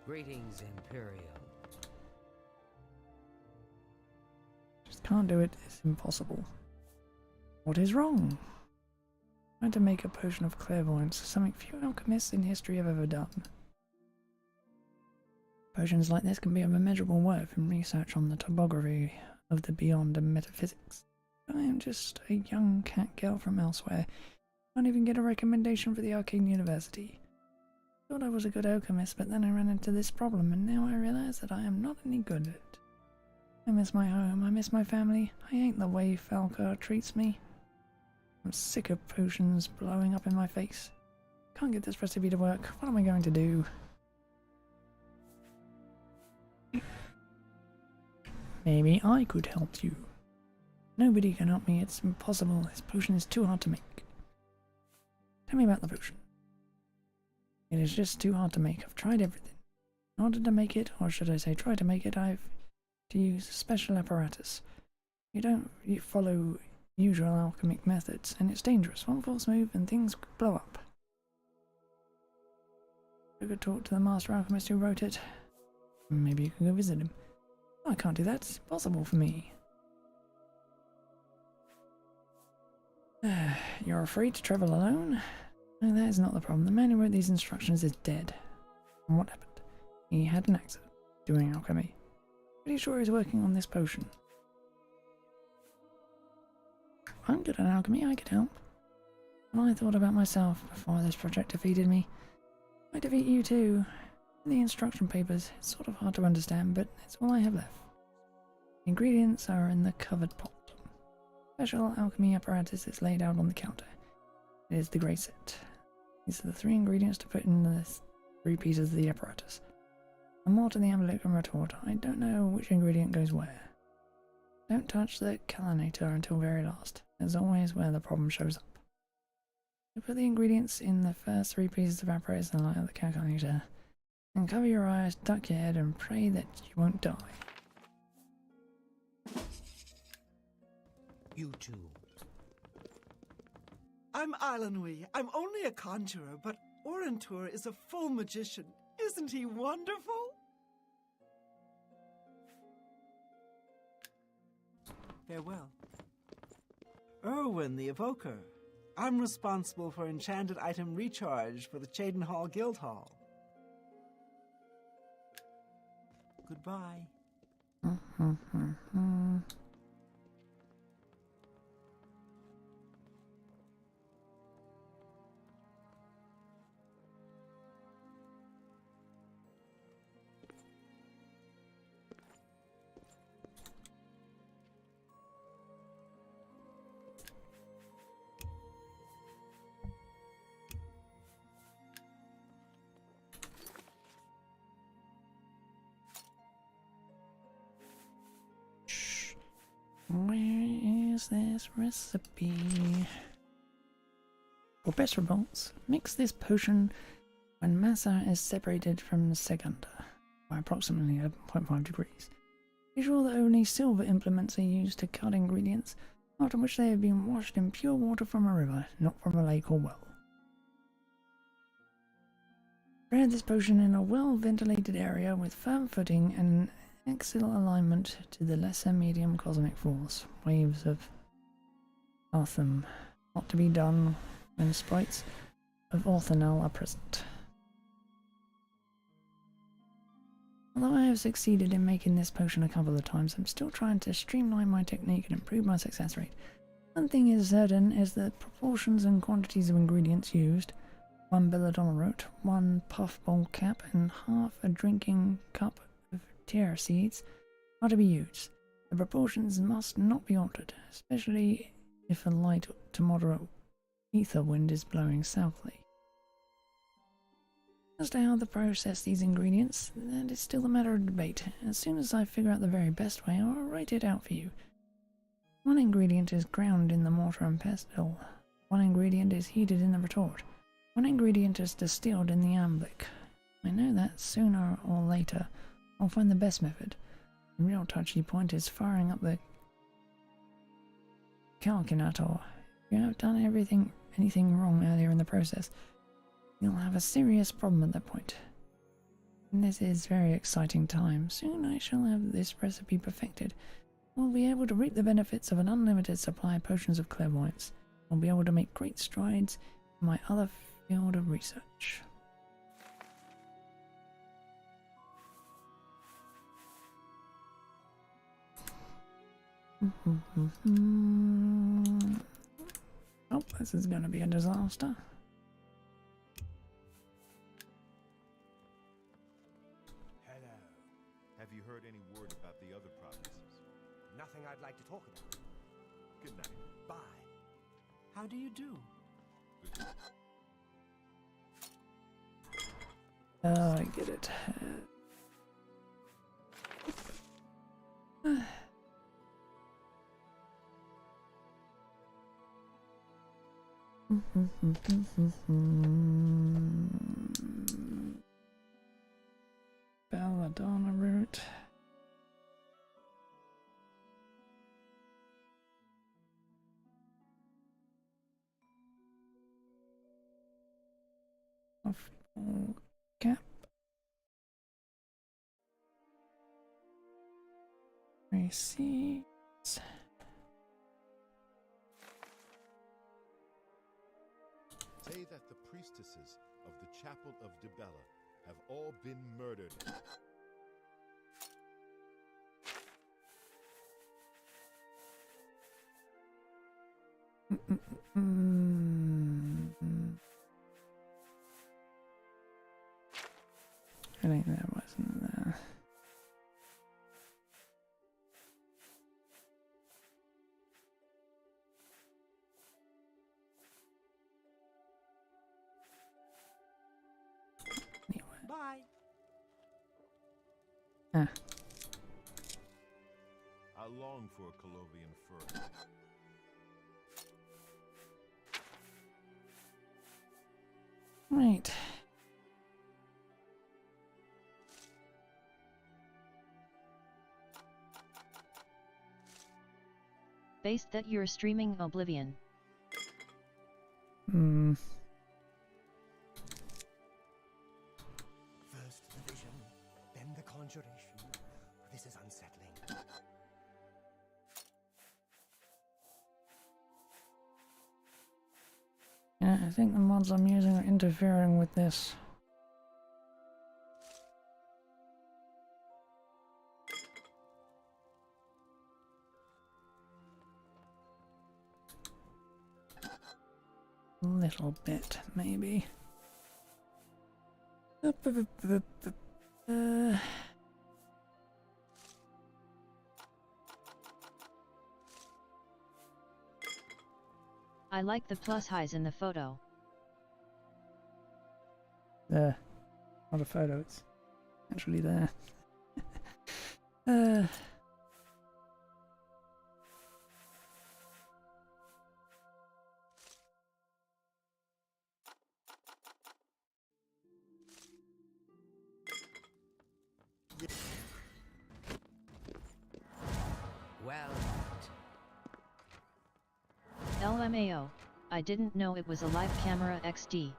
Greetings, Imperial. Just can't do it, it's impossible. What is wrong? Trying to make a potion of clairvoyance, something few alchemists in history have ever done. Potions like this can be of immeasurable worth in research on the topography of the beyond and metaphysics. I am just a young cat girl from elsewhere. Can't even get a recommendation for the Arcane University. Thought I was a good alchemist, but then I ran into this problem, and now I realize that I am not any good at it. I miss my home, I miss my family. I ain't the way Falcar treats me. I'm sick of potions blowing up in my face. Can't get this recipe to work. What am I going to do? Maybe I could help you. Nobody can help me, it's impossible. This potion is too hard to make. Tell me about the potion. It is just too hard to make. I've tried everything. In order to make it, or should I say try to make it, I've to use a special apparatus. You follow usual alchemic methods, and it's dangerous. One false move and things blow up. You could talk to the master alchemist who wrote it. Maybe you can go visit him. I can't do that. It's impossible for me. You're afraid to travel alone? No, that is not the problem. The man who wrote these instructions is dead. And what happened? He had an accident doing alchemy. Pretty sure he's working on this potion. I'm good at alchemy, I could help. When I thought about myself before this project defeated me, I defeat you too. In the instruction papers, it's sort of hard to understand, but it's all I have left. The ingredients are in the covered pot. Special alchemy apparatus is laid out on the counter. It is the grey set. These are the 3 ingredients to put in the 3 pieces of the apparatus. A mortar, the amulet, and retort. I don't know which ingredient goes where. Don't touch the calinator until very last. There's always where the problem shows up. You put the ingredients in the first 3 pieces of apparatus and light up the calculator. And cover your eyes, duck your head, and pray that you won't die. You too. I'm Ilanui. I'm only a conjurer, but Orentur is a full magician. Isn't he wonderful? Farewell. Erwin the Evoker. I'm responsible for enchanted item recharge for the Chadenhall Guild Hall. Goodbye. Where is this recipe? For best results, mix this potion when massa is separated from segunda by approximately 11.5 degrees. Be sure that only silver implements are used to cut ingredients, after which they have been washed in pure water from a river, not from a lake or well. Prepare this potion in a well-ventilated area with firm footing and excellent alignment to the lesser medium cosmic force. Waves of Artham. Not to be done when sprites of Orthanel are present. Although I have succeeded in making this potion a couple of times, I'm still trying to streamline my technique and improve my success rate. One thing is certain is that proportions and quantities of ingredients used, 1 belladonna root, 1 puffball cap, and half a drinking cup of tiara seeds are to be used. The proportions must not be altered, especially if a light to moderate ether wind is blowing southerly. As to how to process these ingredients, that is still a matter of debate. As soon as I figure out the very best way, I'll write it out for you. One ingredient is ground in the mortar and pestle. One ingredient is heated in the retort. One ingredient is distilled in the alembic. I know that sooner or later I'll find the best method. The real touchy point is firing up the calculator. If you have done anything wrong earlier in the process, you'll have a serious problem at that point. And this is very exciting time. Soon I shall have this recipe perfected. We'll be able to reap the benefits of an unlimited supply of potions of clairvoyance. We'll be able to make great strides in my other field of research. Oh, this is going to be a disaster. Hello. Have you heard any word about the other provinces? Nothing I'd like to talk about. Good night. Bye. How do you do? Oh, I get it. Belladonna root. Cap. Receipts. Say that the priestesses of the Chapel of Dibella have all been murdered. I think that wasn't there. Anyway. Bye. Ah. I long for a Colovian fur. Right. Based that you're streaming Oblivion. First the vision, then the conjuration. This is unsettling. Yeah, I think the mods I'm using are interfering with this. A little bit, maybe. I like the plus highs in the photo. There. Not a photo, it's actually there. Well, LMAO, I didn't know it was a live camera XD.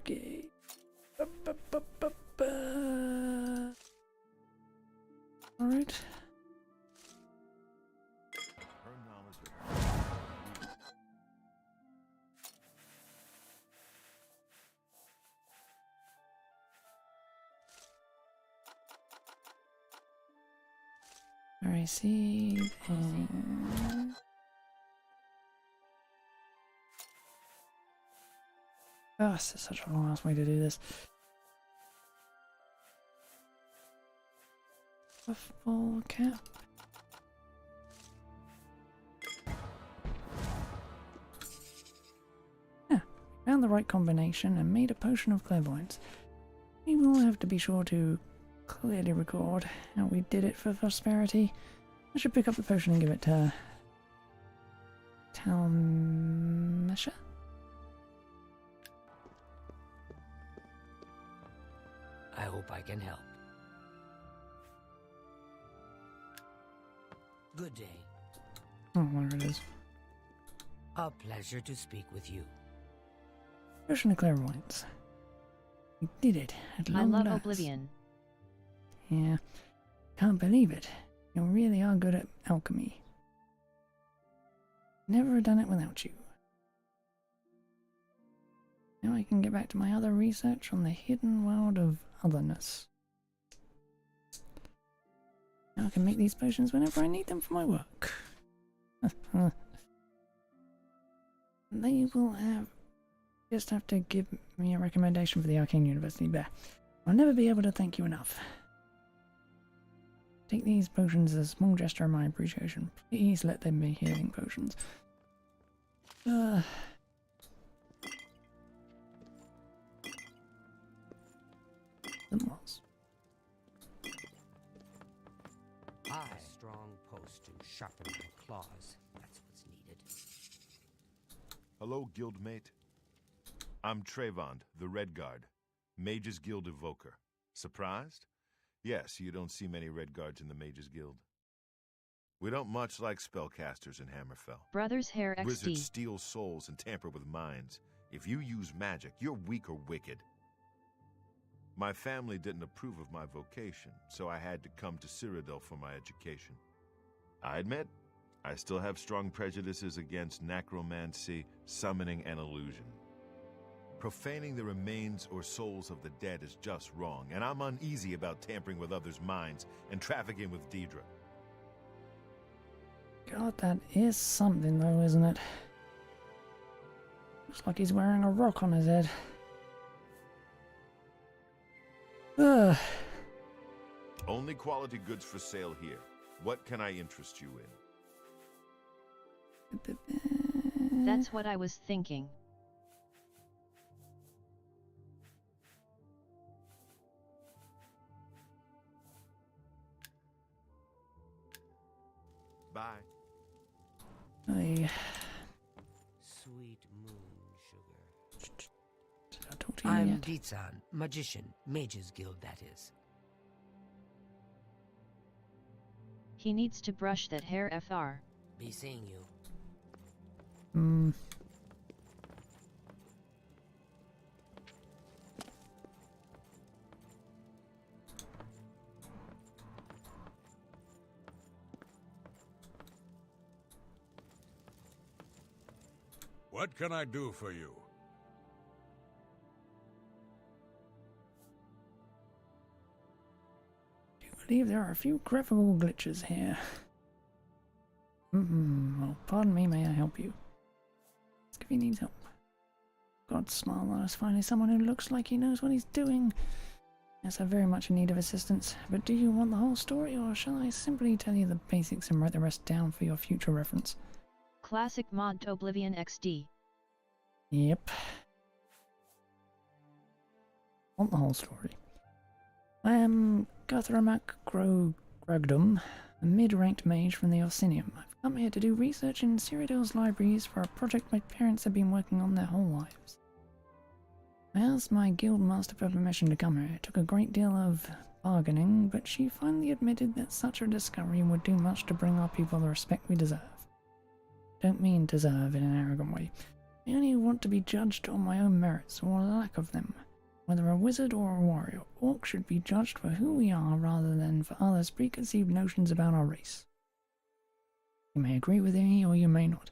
Okay. Alright. Her knowledge of I see. And... oh, this is such a long ass way to do this. A full cap. Yeah, found the right combination and made a potion of clairvoyance. We will have to be sure to clearly record how we did it for prosperity. I should pick up the potion and give it to Talmesha. I hope I can help. Good day. Oh, where it is. A pleasure to speak with you. Potion of clairvoyance. We did it at I long love last. Oblivion. Yeah, can't believe it. You really are good at alchemy. Never have done it without you. Now I can get back to my other research on the hidden world of otherness. Now I can make these potions whenever I need them for my work. They will just have to give me a recommendation for the Arcane University Bear. I'll never be able to thank you enough. Take these potions as a small gesture of my appreciation. Please let them be healing potions. Them was. Strong post to sharpen my claws. That's what's needed. Hello, guildmate. I'm Trayvond, the Red Guard, Mages Guild evoker. Surprised? Yes, you don't see many Red Guards in the Mages Guild. We don't much like spellcasters in Hammerfell. Brothers Hair XD. Wizards steal souls and tamper with minds. If you use magic, you're weak or wicked. My family didn't approve of my vocation, so I had to come to Cyrodiil for my education. I admit, I still have strong prejudices against necromancy, summoning, and illusion. Profaning the remains or souls of the dead is just wrong, and I'm uneasy about tampering with others' minds and trafficking with Deidre. God, that is something though, isn't it? Looks like he's wearing a rock on his head. Ugh. Only quality goods for sale here. What can I interest you in? That's what I was thinking. Bye. I Sweet moon sugar. did I talk to you I'm yet? Ditsan, magician, Mages Guild, that is. He needs to brush that hair FR. Be seeing you. What can I do for you? I do believe there are a few graphical glitches here. Well, pardon me, may I help you? Ask if he needs help. God smile on us, finally someone who looks like he knows what he's doing. Yes, I'm very much in need of assistance, but do you want the whole story, or shall I simply tell you the basics and write the rest down for your future reference? Classic mod to Oblivion XD. Yep. Want the whole story. I am Guthramak Grogdum, a mid-ranked mage from the Orsinium. I've come here to do research in Cyrodiil's libraries for a project my parents have been working on their whole lives. I asked my guild master for permission to come here. It took a great deal of bargaining, but she finally admitted that such a discovery would do much to bring our people the respect we deserve. Don't mean deserve in an arrogant way. I only want to be judged on my own merits, or lack of them. Whether a wizard or a warrior, orcs should be judged for who we are rather than for others' preconceived notions about our race. You may agree with me or you may not.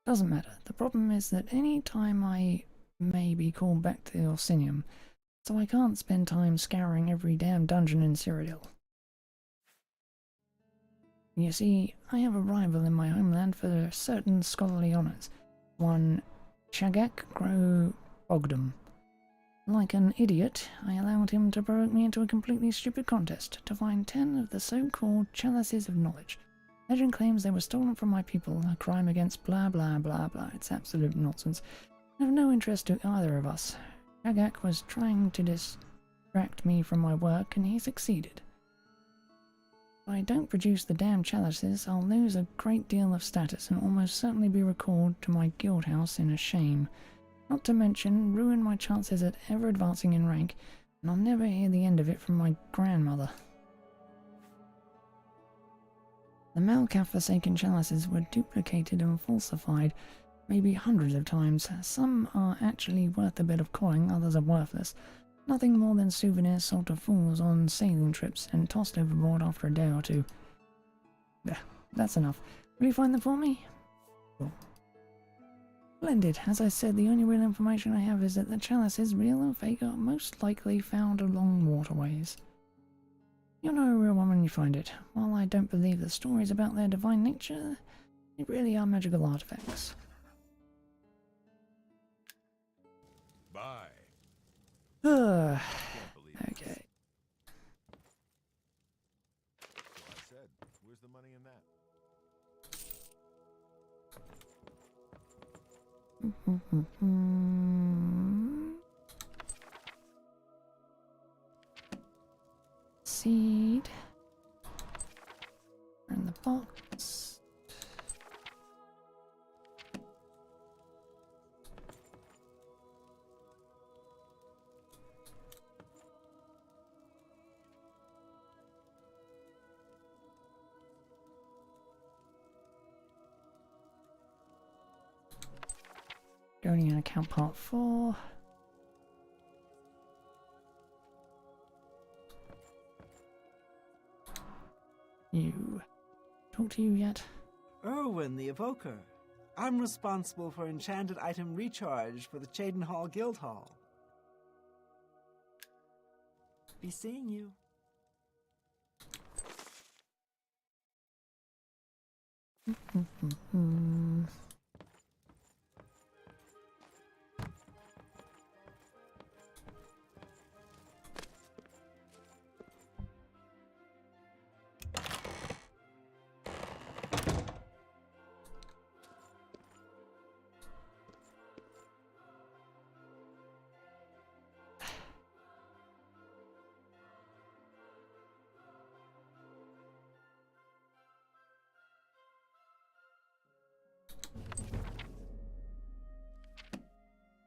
Doesn't matter. The problem is that any time I may be called back to Orsinium, so I can't spend time scouring every damn dungeon in Cyrodiil. You see, I have a rival in my homeland for certain scholarly honours, one Chagak Gro Bogdum. Like an idiot, I allowed him to provoke me into a completely stupid contest to find 10 of the so-called chalices of knowledge. Legend claims they were stolen from my people, a crime against blah blah blah blah. It's absolute nonsense. Of no interest to either of us. Chagak was trying to distract me from my work, and he succeeded. If I don't produce the damn chalices, I'll lose a great deal of status and almost certainly be recalled to my guild house in a shame. Not to mention, ruin my chances at ever advancing in rank, and I'll never hear the end of it from my grandmother. The Malkath-forsaken chalices were duplicated and falsified, maybe hundreds of times. Some are actually worth a bit of coin, others are worthless. Nothing more than souvenirs sold to fools on sailing trips and tossed overboard after a day or two. There, that's enough. Will you find them for me? Cool. Splendid. As I said, the only real information I have is that the chalices, real and fake, are most likely found along waterways. You'll know a real one when you find it. While I don't believe the stories about their divine nature, they really are magical artifacts. Bye. Can't believe it. Okay. So I said, where's the money in that? Seed. In the box. Going in account part 4. You. Talk to you yet? Erwin the Evoker. I'm responsible for enchanted item recharge for the Cheydinhal Guildhall. Be seeing you.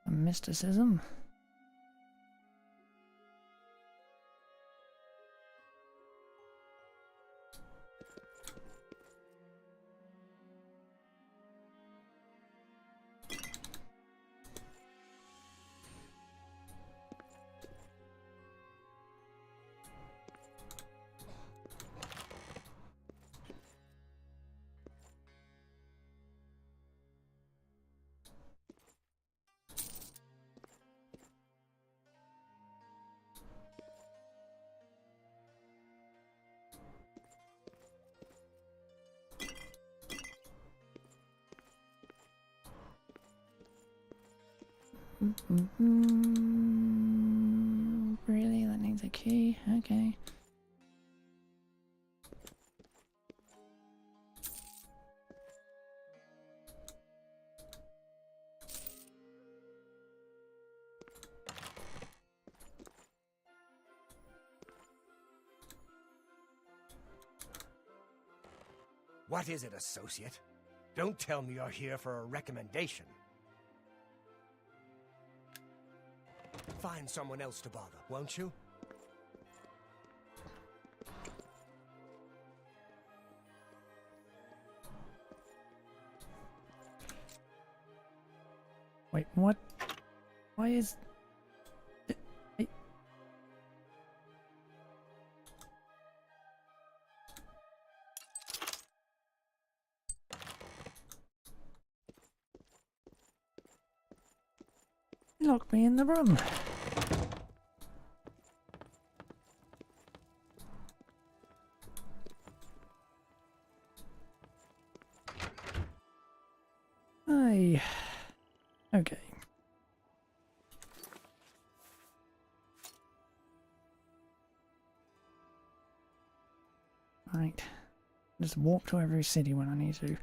Mysticism. Really? That needs a key? Okay. What is it, associate? Don't tell me you're here for a recommendation. Find someone else to bother, won't you? Wait, what? Why is... I... Lock me in the room. Aye. Okay. Right. Just walk to every city when I need to.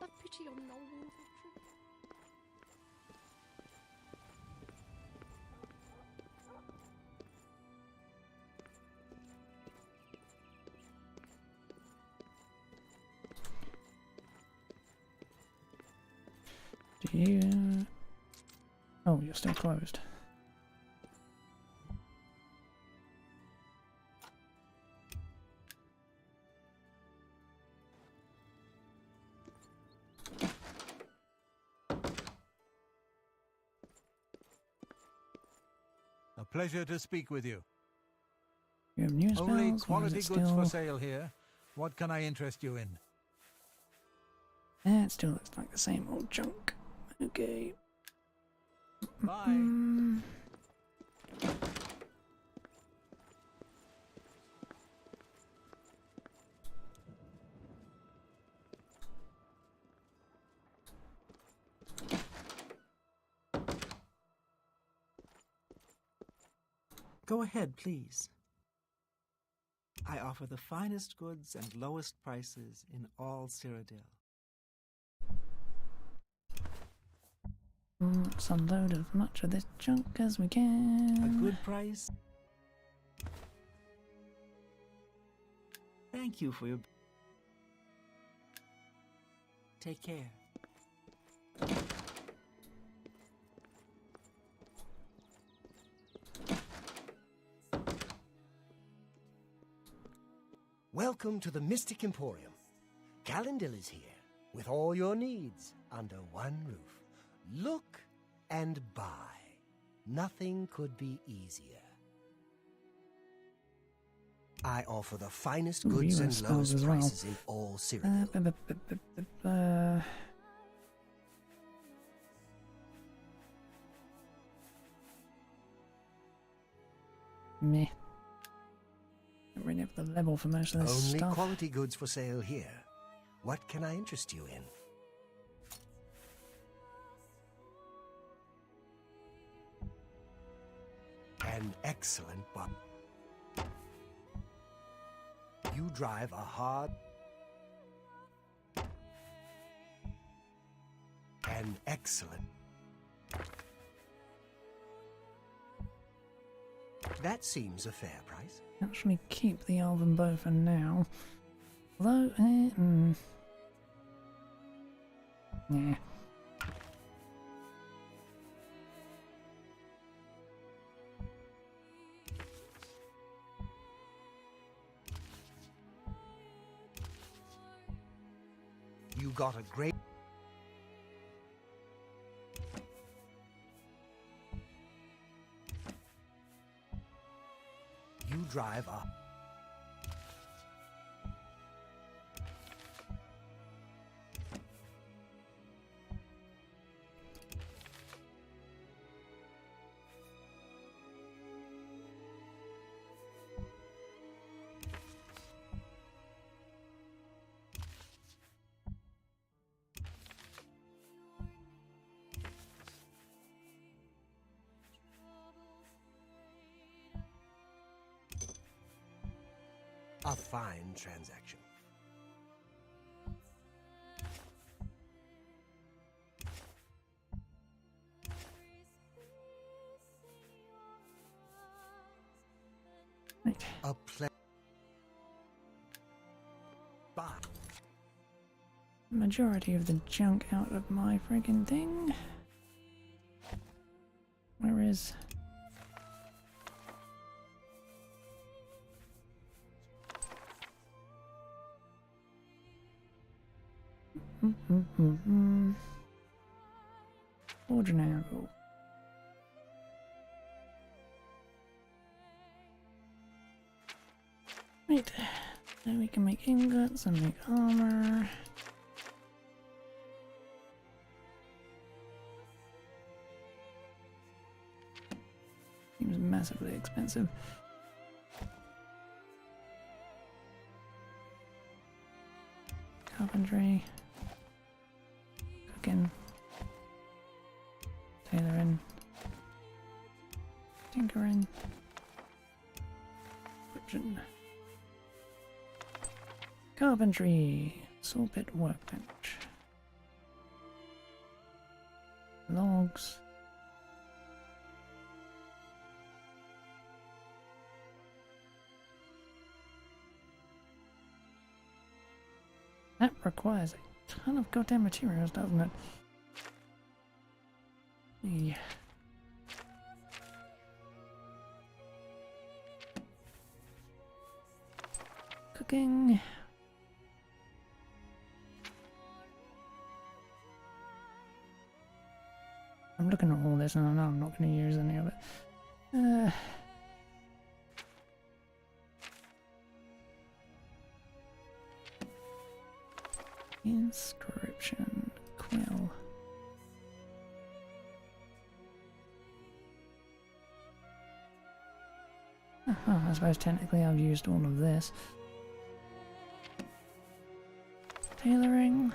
Have pity on no one, veteran. Do you... Oh, you're still closed. A pleasure to speak with you. You have news Only bells, or is quality it goods for still... sale here. What can I interest you in? It still looks like the same old junk. Okay. Bye. Go ahead, please. I offer the finest goods and lowest prices in all Cyrodiil. Let's unload as much of this junk as we can. A good price. Thank you for your... Take care. Welcome to the Mystic Emporium. Galendil is here, with all your needs under one roof. Look and buy. Nothing could be easier. I offer the finest goods you and spells lowest as well. prices in all Cyrodiil. Meh. Don't really have the level for most of this Only stuff. quality goods for sale here. What can I interest you in? An excellent buck. You drive a hard... An excellent... That seems a fair price. Actually keep the elven bow for now. Although, yeah. You got a great... You drive a... A fine transaction. Right. A ple... Bye. Majority of the junk out of my friggin' thing. Where is... Forge an anvil. Right, now we can make ingots and make armor. Seems massively expensive. Carpentry. Cooking. Tailoring. Tinkering. Description. Carpentry. Saw pit workbench. Logs. That requires a ton of goddamn materials, doesn't it? Yeah. Cooking. I'm looking at all this and I know I'm not going to use any of it. Inscription. Quill. I suppose technically I've used all of this. Tailoring.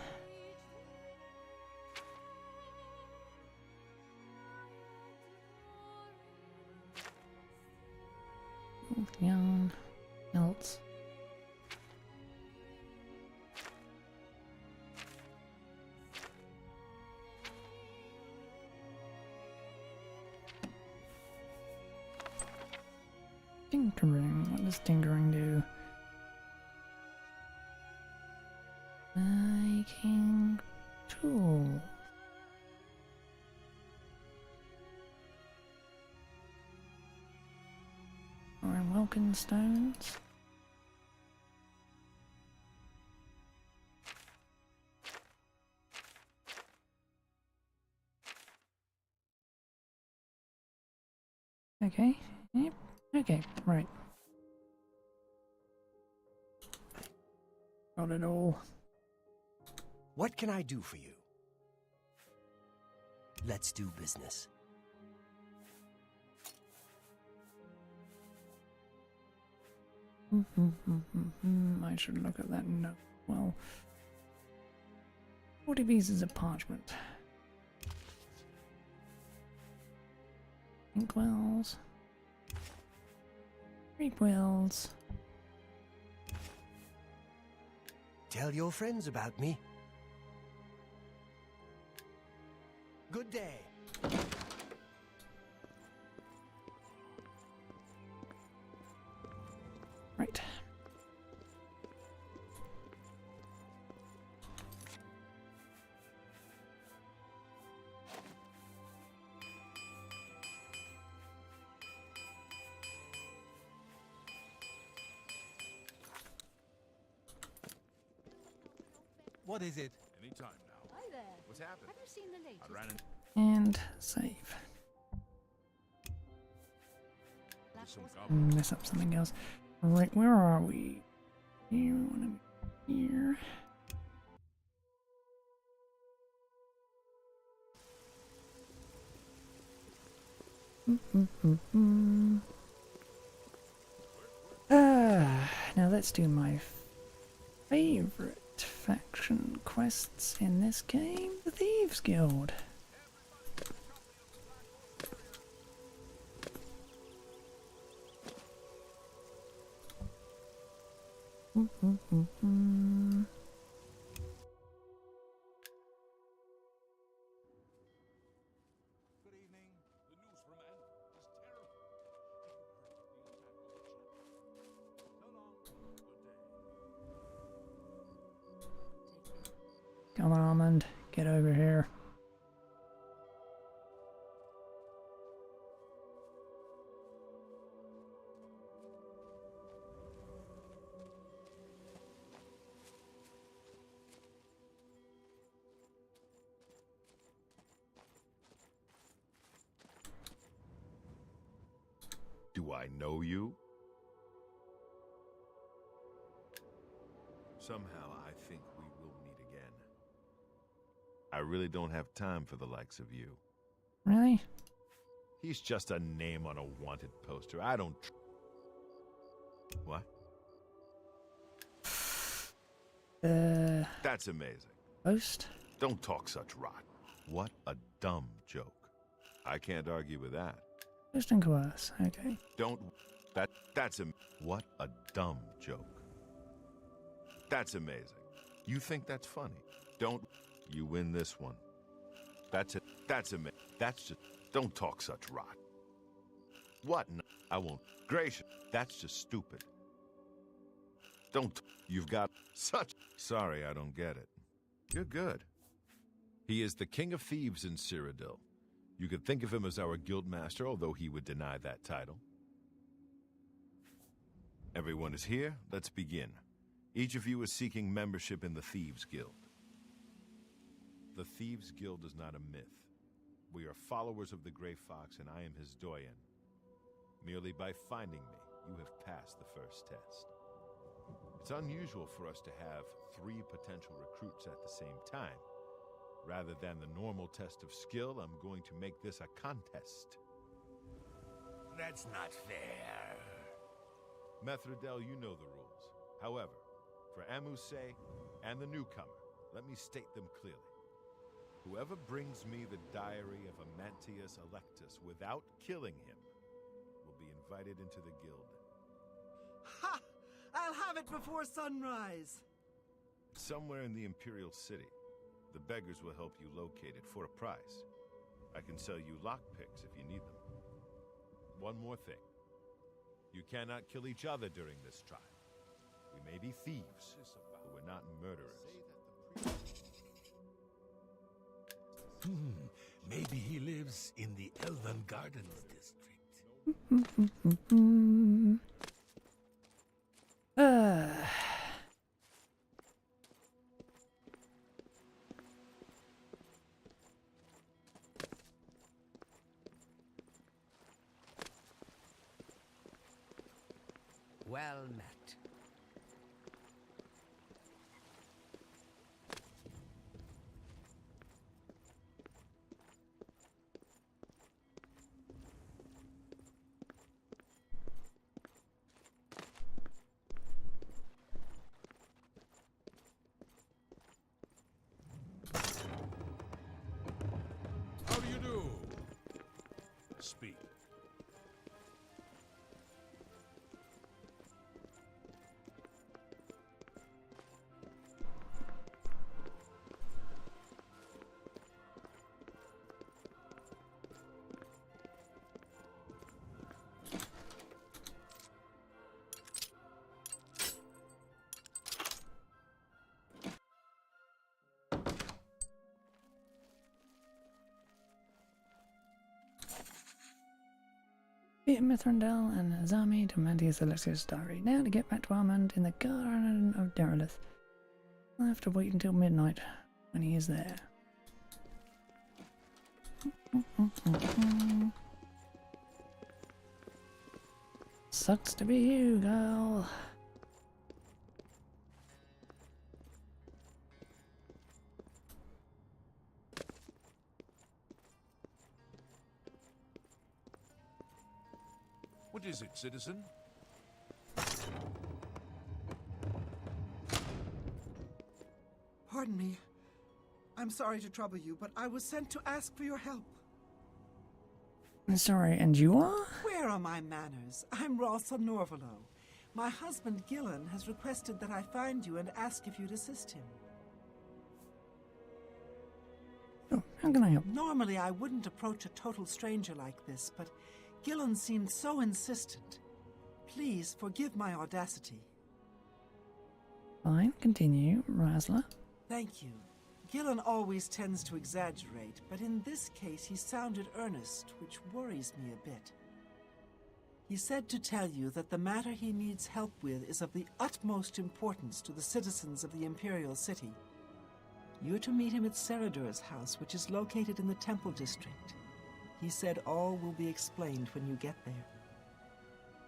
Yarn. Else. Tinkering. What does tinkering do? Making tool. Or in Welkin stones. Okay. Yep. Okay, right. Got it all. What can I do for you? Let's do business. I should look at that note. Well, 40 pieces of parchment. Inkwells. Requills. Tell your friends about me. Good day. Right. What is it? Anytime now. Hi there. What's happened? Have you seen the latest? I ran into And save. some goblins. Mess up something else. Right, where are we? Here, wanna be here. Now let's do my favorite faction quests in this game, the Thieves Guild. Good evening. The news from Anne is terrible. So long. Good day. Come on, Almond. Get over here. Do I know you? Somehow I think we will meet again. I really don't have time for the likes of you. Really? He's just a name on a wanted poster. I don't... What? That's amazing. Post? Don't talk such rot. What a dumb joke. I can't argue with that. Post and coerce, okay. Don't... What a dumb joke. That's amazing. You think that's funny? Don't... You win this one. That's it. That's amazing. That's just... Don't talk such rot. What? No, I won't. Gracious. That's just stupid. Don't... You've got such... Sorry, I don't get it. You're good. He is the king of thieves in Cyrodiil. You could think of him as our guildmaster, although he would deny that title. Everyone is here. Let's begin. Each of you is seeking membership in the Thieves Guild. The Thieves Guild is not a myth. We are followers of the Grey Fox, and I am his doyen. Merely by finding me, you have passed the first test. It's unusual for us to have 3 potential recruits at the same time. Rather than the normal test of skill, I'm going to make this a contest. That's not fair. Methridel, you know the rules. However, for Amuse and the newcomer, let me state them clearly. Whoever brings me the diary of Amantius Electus without killing him will be invited into the guild. Ha! I'll have it before sunrise. Somewhere in the Imperial City. The beggars will help you locate it for a price. I can sell you lockpicks if you need them. One more thing. You cannot kill each other during this trial. We may be thieves, but we're not murderers. Maybe he lives in the Elven Gardens district. Well met. How do you do? Speak. Beat Mithrandel and his army to Mantius Alexius' diary. Now to get back to Armand in the Garden of Derelith. I'll have to wait until midnight when he is there. Sucks to be you, girl. What is it, citizen? Pardon me. I'm sorry to trouble you, but I was sent to ask for your help. Sorry, and you are? Where are my manners? I'm Ralsa Norvalo. My husband, Gillen, has requested that I find you and ask if you'd assist him. Oh, how can I help? Normally, I wouldn't approach a total stranger like this, but Gillen seemed so insistent. Please forgive my audacity. Fine, continue, Razzler. Thank you. Gillen always tends to exaggerate, but in this case he sounded earnest, which worries me a bit. He said to tell you that the matter he needs help with is of the utmost importance to the citizens of the Imperial City. You're to meet him at Seradur's house, which is located in the Temple District. He said all will be explained when you get there.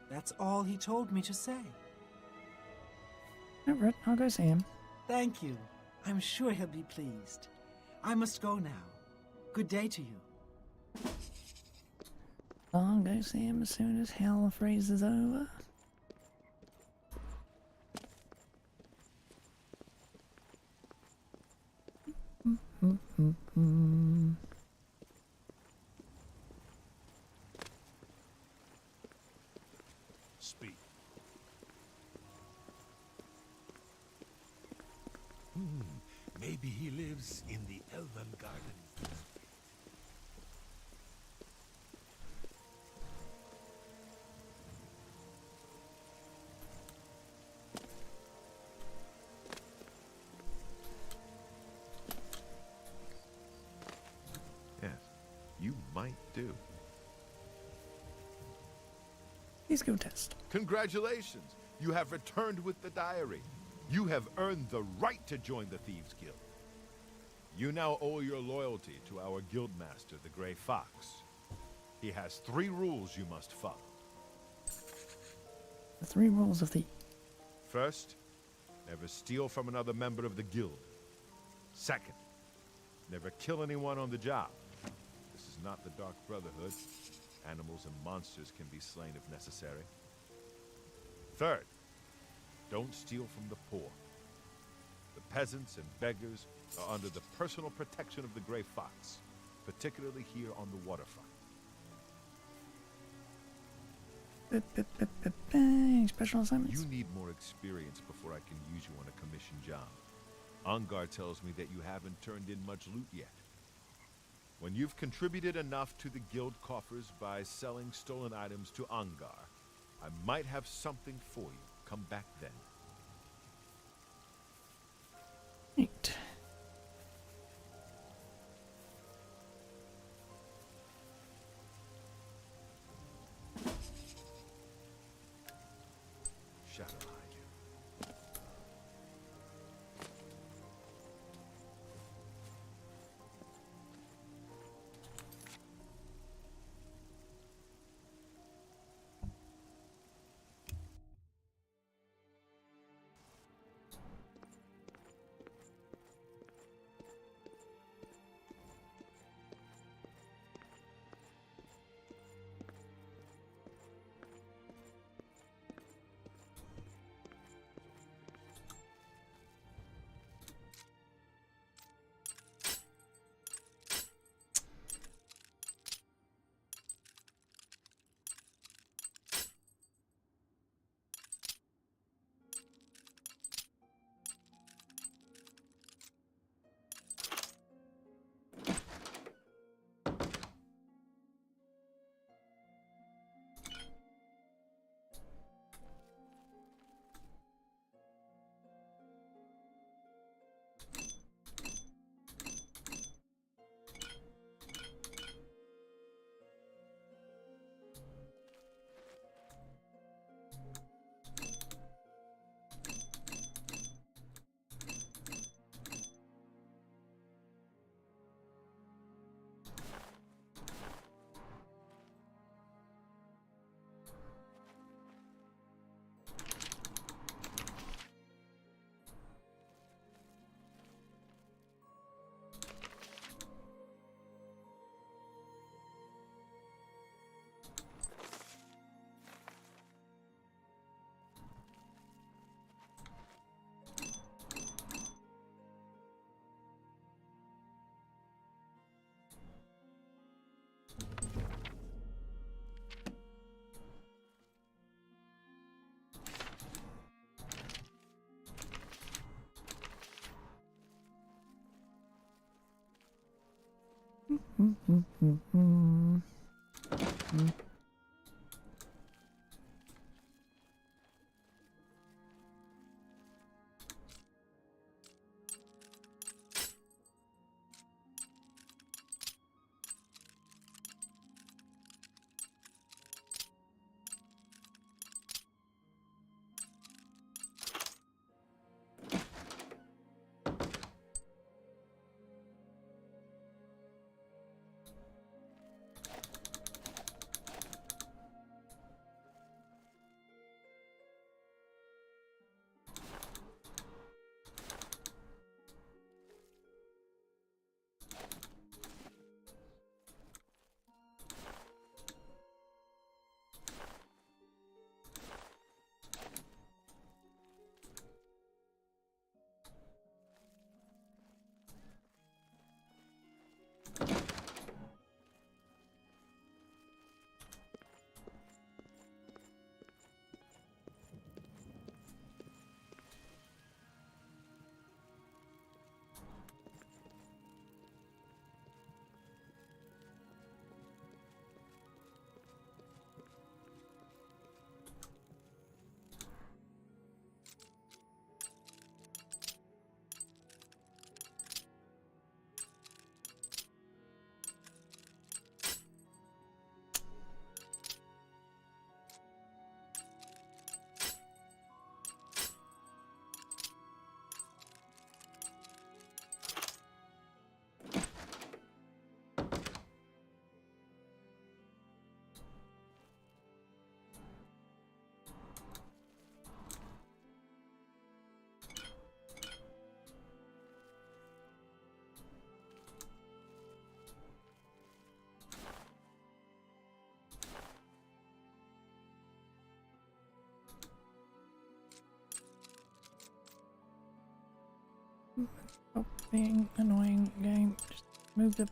That's all he told me to say. Alright, I'll go see him. Thank you. I'm sure he'll be pleased. I must go now. Good day to you. I'll go see him as soon as hell freezes over. Speak. Maybe he lives in the Elven Garden. Yes, you might do. Skill test. Congratulations! You have returned with the diary. You have earned the right to join the Thieves Guild. You now owe your loyalty to our guildmaster, the Grey Fox. He has 3 rules you must follow. The 3 rules of the... First, never steal from another member of the guild. Second, never kill anyone on the job. This is not the Dark Brotherhood. Animals and monsters can be slain if necessary. Third, don't steal from the poor. The peasants and beggars are under the personal protection of the Grey Fox, particularly here on the waterfront. Special assignments. You need more experience before I can use you on a commission job. Ongar tells me that you haven't turned in much loot yet. When you've contributed enough to the guild coffers by selling stolen items to Ongar, I might have something for you. Come back then. Neat. Shadow hide you. Stop being annoying, game. Just move the.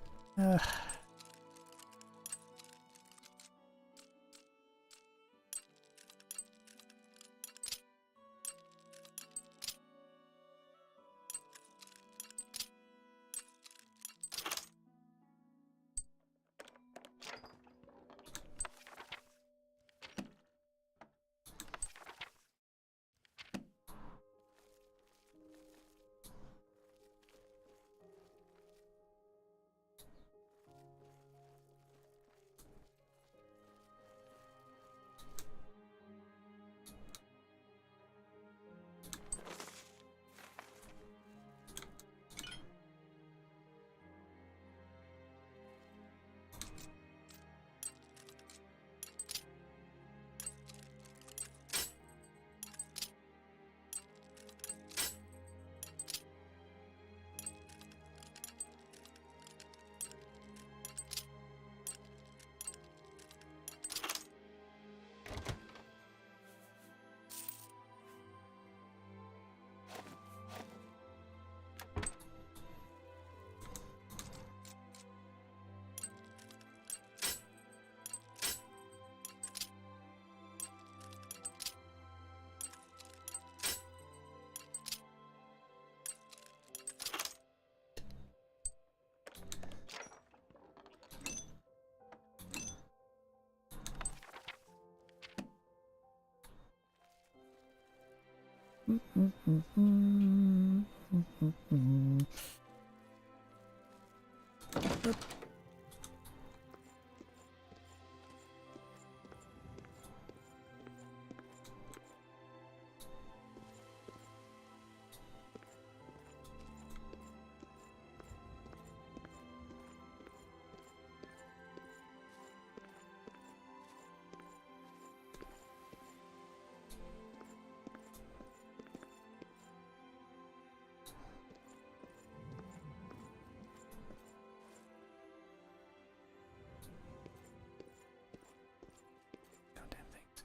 Goddamn things.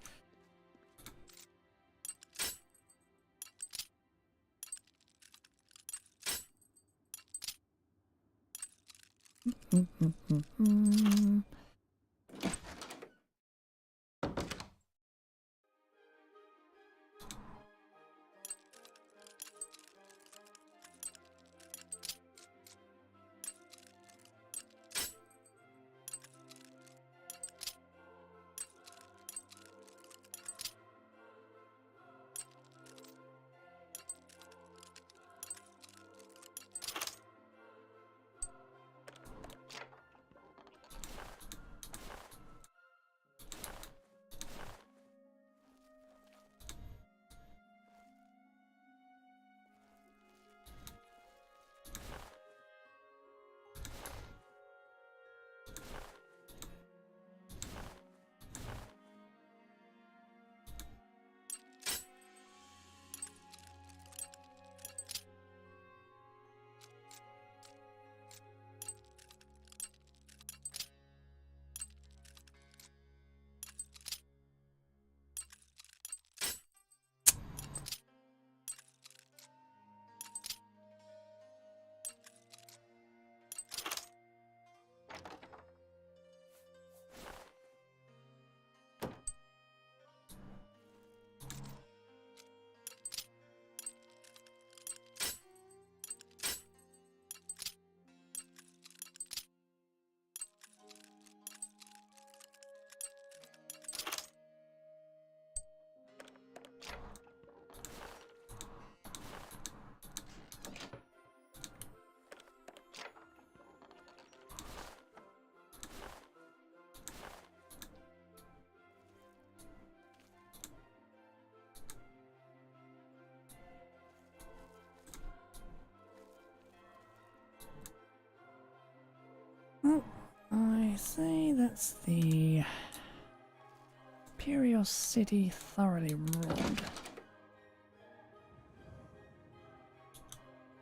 Well, I say that's the Imperial City thoroughly robbed.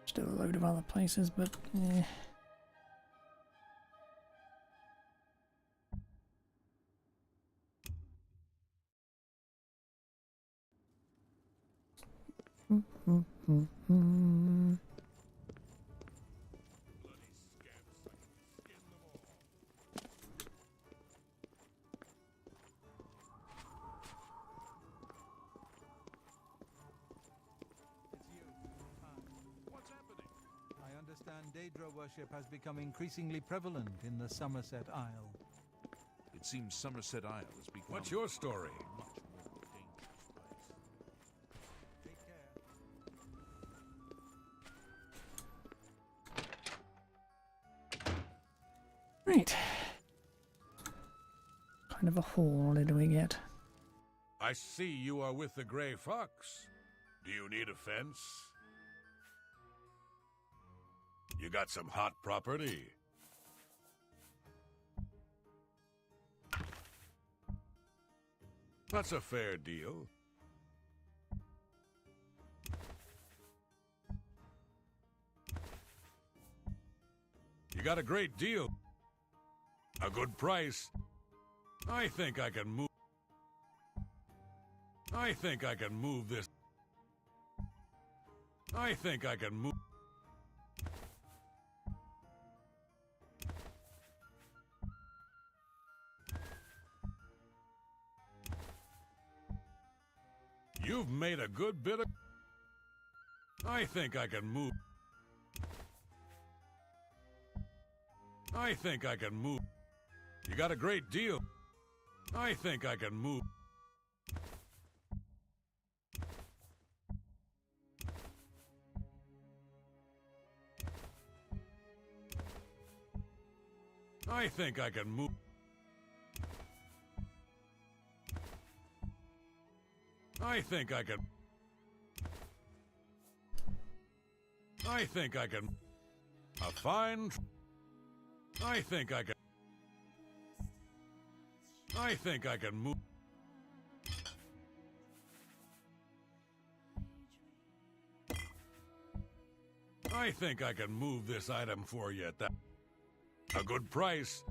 Still a load of other places, but eh. understand Daedra worship has become increasingly prevalent in the Somerset Isle. It seems Somerset Isle has become... What's your story? ...a much more dangerous place. Take care. Right. Kind of a haul did we get? I see you are with the Grey Fox. Do you need a fence? You got some hot property? That's a fair deal. You got a great deal. A good price. I think I can move. I think I can move this. I think I can move. You've made a good bit of... I think I can move. I think I can move. You got a great deal. I think I can move. I think I can move. I think I can. I think I can. A fine. I think I can. I think I can move. I think I can move this item for you at that. A good price.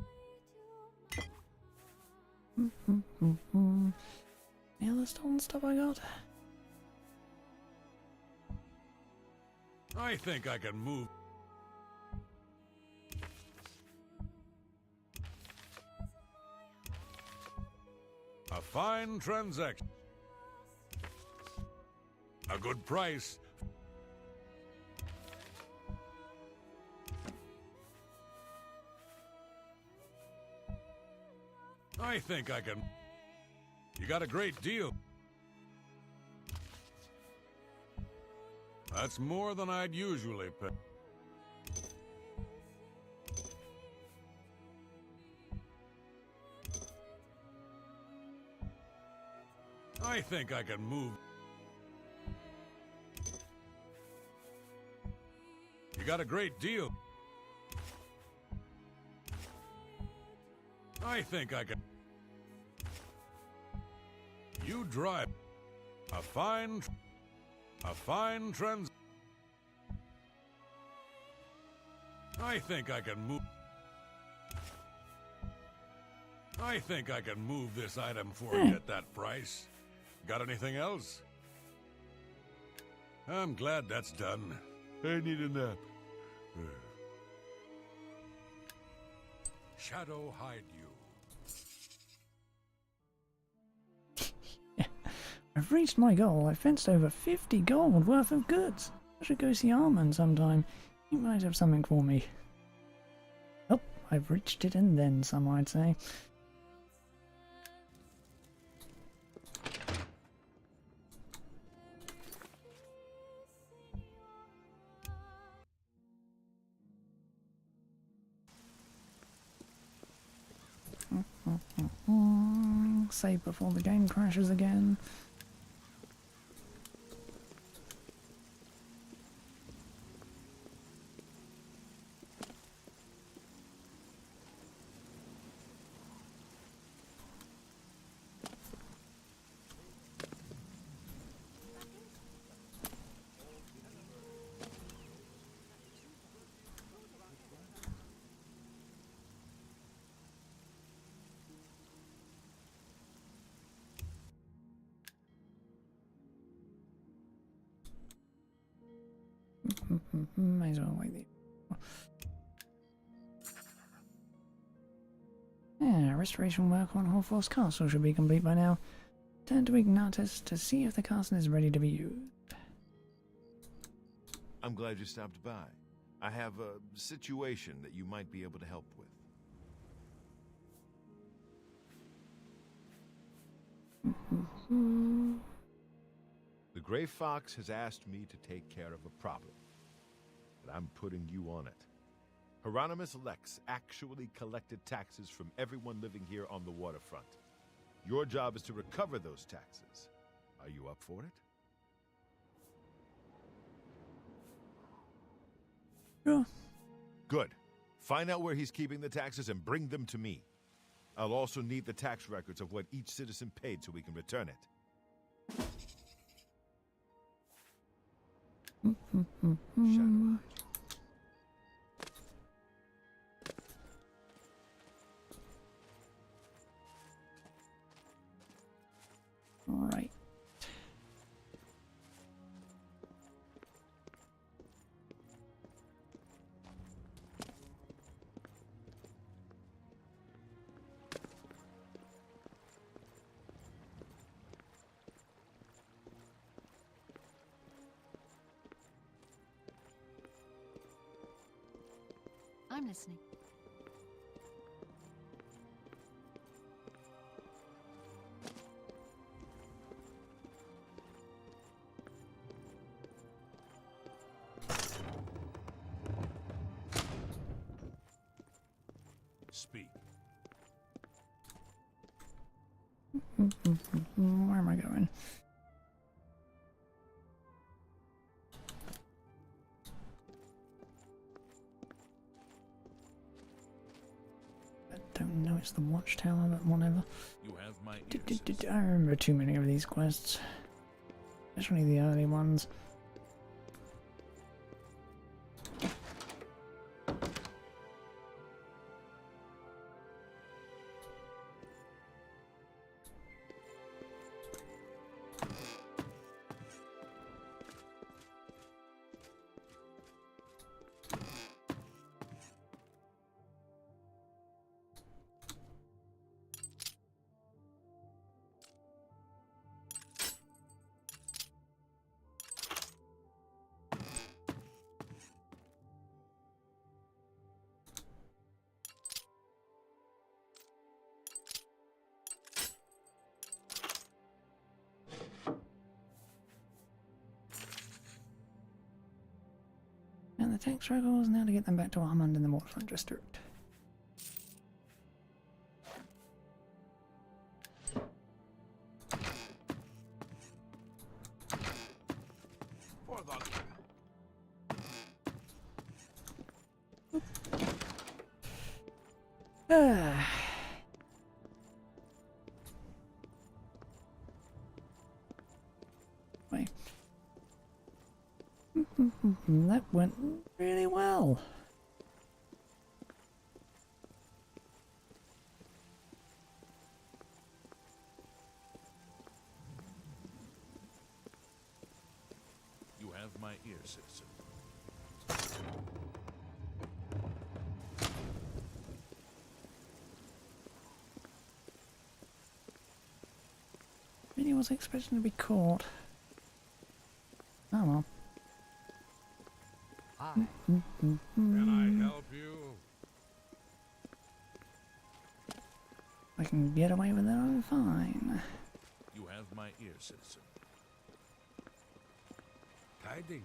Yeah, the stolen stuff I got. I think I can move. A fine transaction. A good price. I think I can. You got a great deal. That's more than I'd usually pay. I think I can move. You got a great deal. I think I can. You drive. A fine trans. I think I can move. I think I can move this item for you at that price. Got anything else? I'm glad that's done. I need a nap. Shadow hide you. I've reached my goal. I fenced over 50 gold worth of goods. I should go see Armand sometime. He might have something for me. Oh, I've reached it and then some, I'd say. Save before the game crashes again. May as well wait there. Yeah, restoration work on Horeforth Castle should be complete by now. Turn to Ignatus to see if the castle is ready to be used. I'm glad you stopped by. I have a situation that you might be able to help with. The Gray Fox has asked me to take care of a problem, but I'm putting you on it. Hieronymus Lex actually collected taxes from everyone living here on the waterfront. Your job is to recover those taxes. Are you up for it? Sure. Good. Find out where he's keeping the taxes and bring them to me. I'll also need the tax records of what each citizen paid so we can return it. Shadow Eye. Right. I'm listening. Speak. Where am I going? I don't know, it's the watchtower, but whatever. You have my ear, I remember too many of these quests. Especially the early ones. And the tax records, now to get them back to Armand in the Waterfront District. For the... Wait. That went really well. You have my ear, citizen. Really was expecting to be caught. Oh well. Hi. Can I help you? I can get away with it, I'm fine. You have my ear, citizen. Tidings.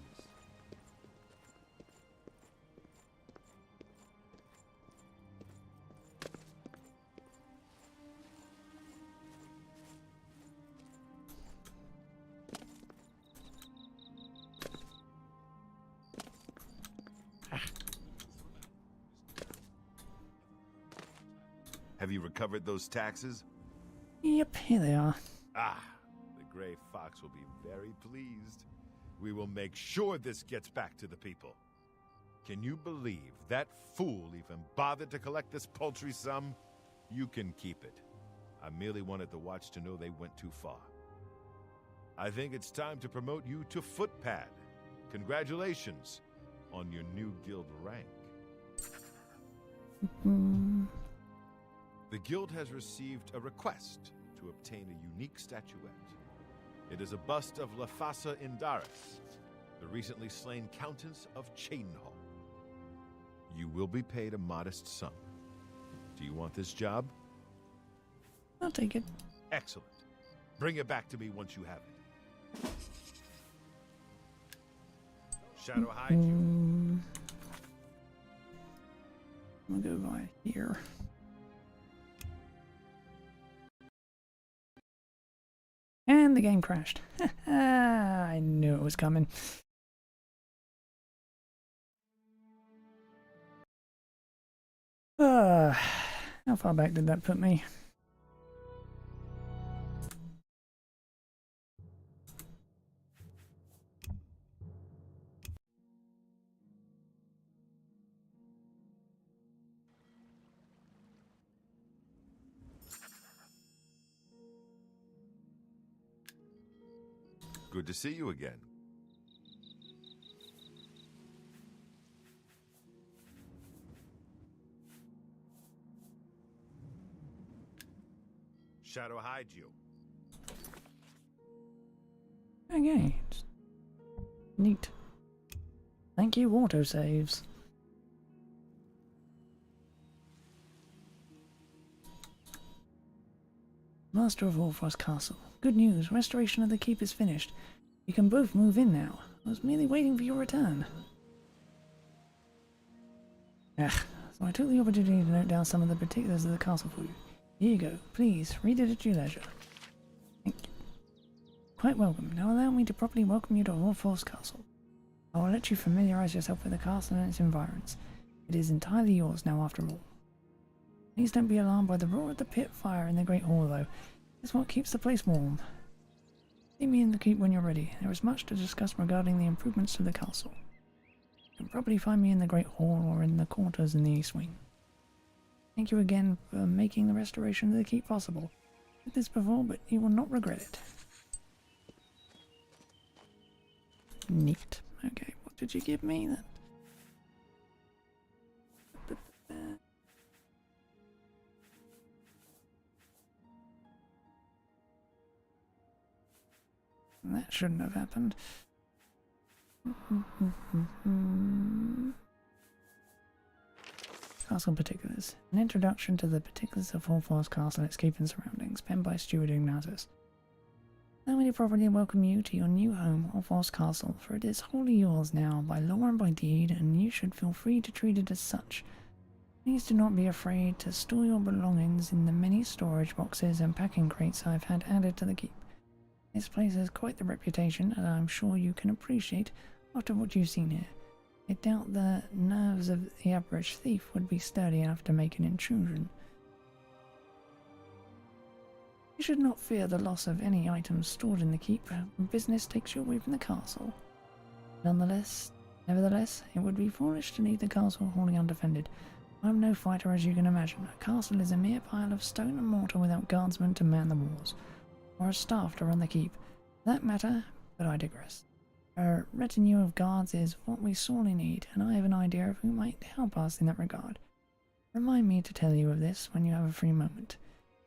Have you recovered those taxes? Yep, here they are. Ah, the Gray Fox will be very pleased. We will make sure this gets back to the people. Can you believe that fool even bothered to collect this paltry sum? You can keep it. I merely wanted the Watch to know they went too far. I think it's time to promote you to Footpad. Congratulations on your new guild rank. The guild has received a request to obtain a unique statuette. It is a bust of Lafasa Indaris, the recently slain Countess of Chainhall. You will be paid a modest sum. Do you want this job? I'll take it. Excellent. Bring it back to me once you have it. Shadow hide you. I'll go by here. And the game crashed. I knew it was coming. How far back did that put me? Good to see you again. Shadow hide you. Okay. Neat. Thank you, autosaves. Master of Horeforth Castle. Good news, restoration of the keep is finished. You can both move in now. I was merely waiting for your return. So I took the opportunity to note down some of the particulars of the castle for you. Here you go. Please, read it at your leisure. Thank you. Quite welcome. Now allow me to properly welcome you to Horeforth Castle. I will let you familiarise yourself with the castle and its environs. It is entirely yours now after all. Please don't be alarmed by the roar of the pit fire in the Great Hall though. It's what keeps the place warm. See me in the keep when you're ready. There is much to discuss regarding the improvements to the castle. You can probably find me in the Great Hall or in the quarters in the East Wing. Thank you again for making the restoration of the keep possible. I did this before, but you will not regret it. Neat. Okay, what did you give me then? That shouldn't have happened. Castle particulars. An introduction to the particulars of Horeforth Castle and its keep and surroundings, penned by Steward Ignatius. Allow me to properly welcome you to your new home, Horeforth Castle, for it is wholly yours now, by law and by deed, and you should feel free to treat it as such. Please do not be afraid to store your belongings in the many storage boxes and packing crates I've had added to the keep. This place has quite the reputation, as I'm sure you can appreciate after what you've seen here. I doubt the nerves of the average thief would be sturdy enough to make an intrusion. You should not fear the loss of any items stored in the keep when business takes you away from the castle. Nevertheless, it would be foolish to leave the castle wholly undefended. I'm no fighter, as you can imagine. A castle is a mere pile of stone and mortar without guardsmen to man the walls, or a staff to run the keep. For that matter, but I digress. A retinue of guards is what we sorely need, and I have an idea of who might help us in that regard. Remind me to tell you of this when you have a free moment.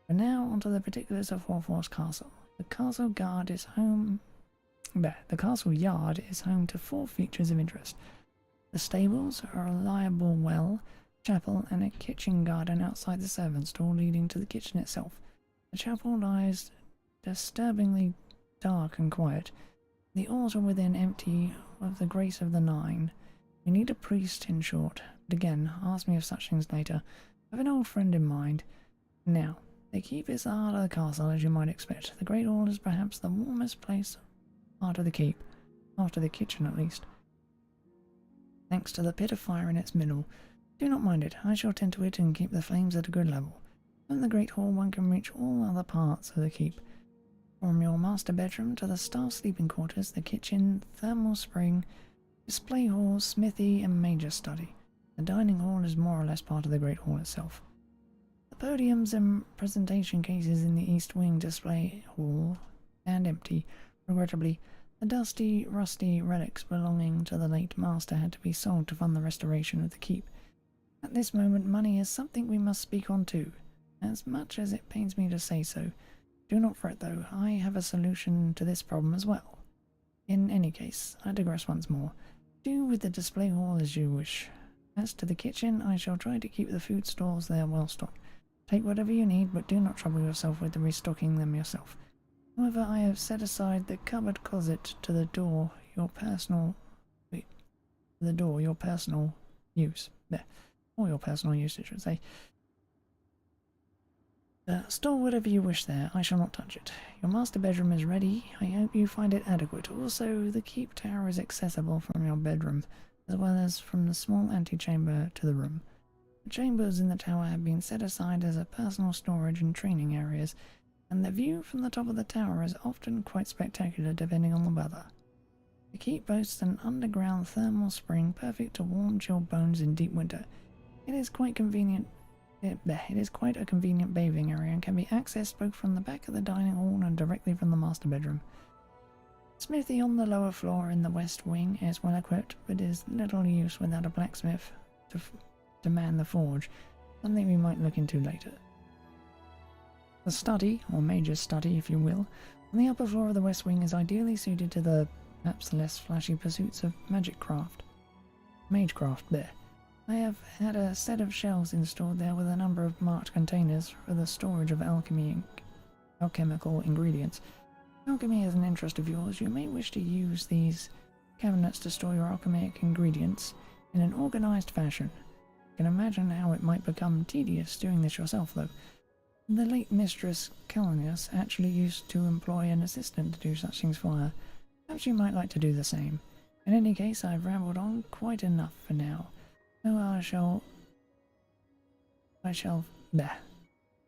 For now, onto the particulars of Horeforth Castle. The castle yard is home to 4 features of interest. The stables, a reliable well, chapel, and a kitchen garden outside the servants' door leading to the kitchen itself. The chapel lies disturbingly dark and quiet. The altar within empty of the grace of the 9. We need a priest, in short. But again, ask me of such things later. I have an old friend in mind. Now, the keep is the heart of the castle, as you might expect. The Great Hall is perhaps the warmest place part of the keep, after the kitchen at least, thanks to the pit of fire in its middle. Do not mind it. I shall tend to it and keep the flames at a good level. From the Great Hall one can reach all other parts of the keep. From your master bedroom to the staff sleeping quarters, the kitchen, thermal spring, display hall, smithy, and major study. The dining hall is more or less part of the Great Hall itself. The podiums and presentation cases in the East Wing display hall stand empty. Regrettably, the dusty, rusty relics belonging to the late master had to be sold to fund the restoration of the keep. At this moment, money is something we must speak on too, as much as it pains me to say so. Do not fret though, I have a solution to this problem as well. In any case, I digress once more. Do with the display hall as you wish. As to the kitchen, I shall try to keep the food stores there well stocked. Take whatever you need, but do not trouble yourself with restocking them yourself. However, I have set aside the cupboard closet to the door, your personal use. There. Or your personal use, I should say. Store whatever you wish there, I shall not touch it. Your master bedroom is ready, I hope you find it adequate. Also, the keep tower is accessible from your bedroom, as well as from the small antechamber to the room. The chambers in the tower have been set aside as a personal storage and training areas, and the view from the top of the tower is often quite spectacular depending on the weather. The keep boasts an underground thermal spring perfect to warm chilled bones in deep winter. It is quite convenient. It is quite a convenient bathing area and can be accessed both from the back of the dining hall and directly from the master bedroom. Smithy on the lower floor in the west wing is well equipped, but is little use without a blacksmith to man the forge, something we might look into later. The study, or major study if you will, on the upper floor of the west wing is ideally suited to the perhaps less flashy pursuits of magecraft there. I have had a set of shelves installed there with a number of marked containers for the storage of alchemical ingredients. If alchemy is an interest of yours, you may wish to use these cabinets to store your alchemic ingredients in an organized fashion. You can imagine how it might become tedious doing this yourself, though. The late Mistress Calonius actually used to employ an assistant to do such things for her. Perhaps you might like to do the same. In any case, I've rambled on quite enough for now. So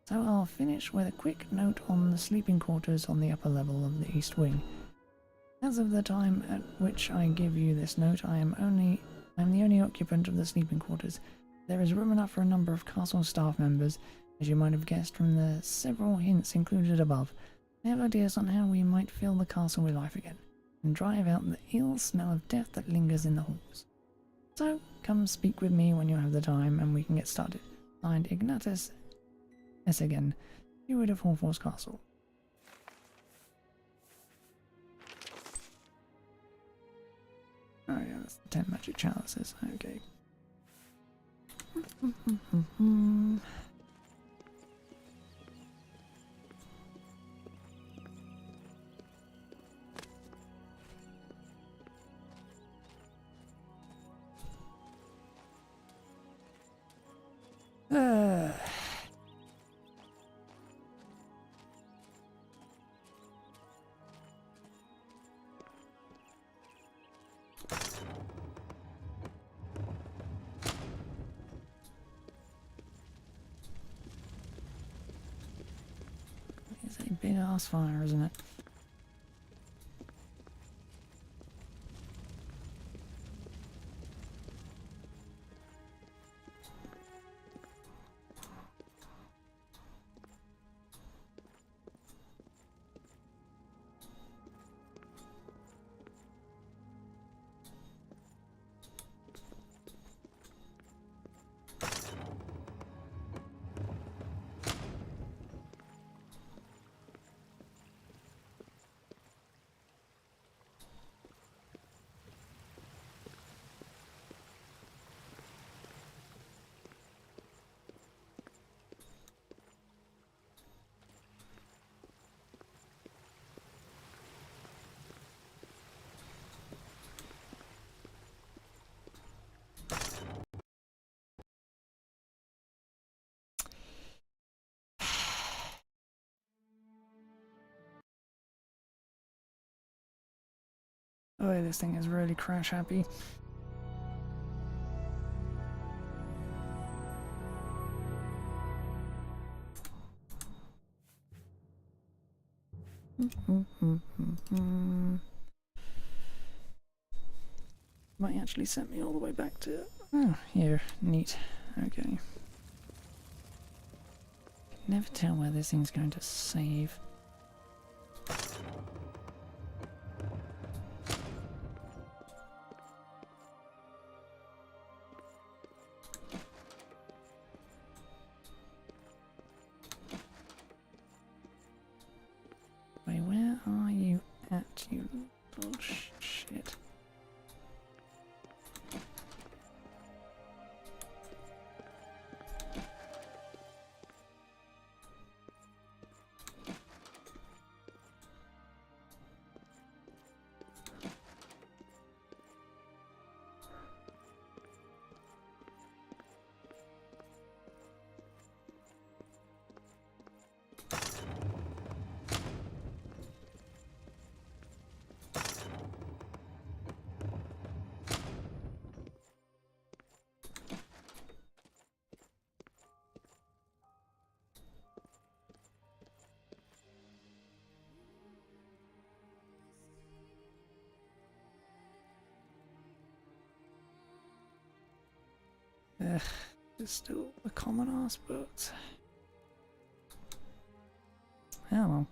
I'll finish with a quick note on the sleeping quarters on the upper level of the east wing. As of the time at which I give you this note, I am the only occupant of the sleeping quarters. There is room enough for a number of castle staff members, as you might have guessed from the several hints included above. I have ideas on how we might fill the castle with life again, and drive out the ill smell of death that lingers in the halls. So, come speak with me when you have the time, and we can get started. Signed, Ignatius Essigen, steward of Horeforth Castle. Oh yeah, that's the 10 magic chalices, okay. It's a big ass fire, isn't it? Oh, this thing is really crash happy. Might actually send me all the way back to... Oh, here. Neat. Okay. Never tell where this thing's going to save. Wait, where are you at, you little shit? It's still a common ass, but yeah, well.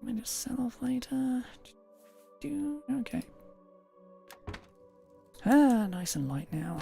Let me just sell off later. Okay. Ah, nice and light now.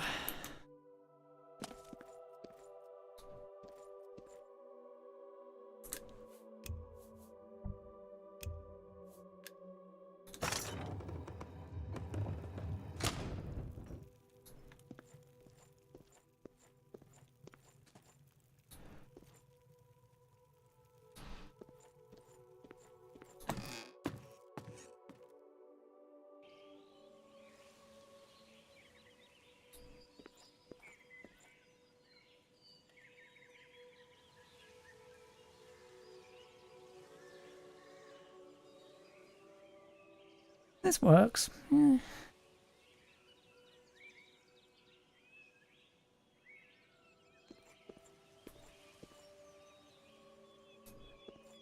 This works. Yeah.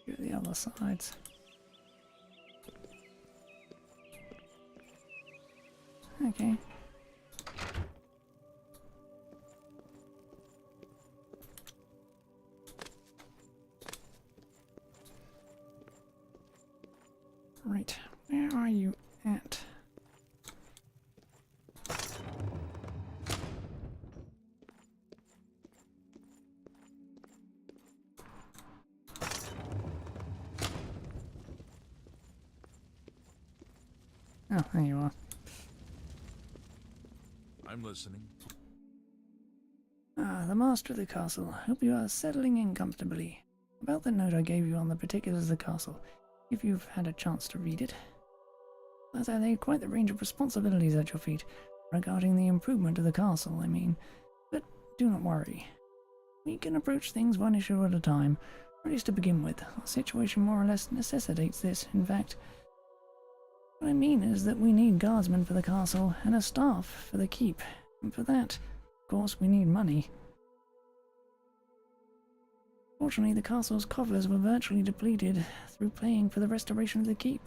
Do the other sides. Okay. Right, where are you at? Oh, there you are. I'm listening. Ah, the master of the castle. Hope you are settling in comfortably. About the note I gave you on the particulars of the castle, if you've had a chance to read it. As I lay quite the range of responsibilities at your feet, regarding the improvement of the castle, I mean. But do not worry. We can approach things one issue at a time, or at least to begin with. Our situation more or less necessitates this, in fact. What I mean is that we need guardsmen for the castle, and a staff for the keep. And for that, of course, we need money. Fortunately, the castle's coffers were virtually depleted through paying for the restoration of the keep.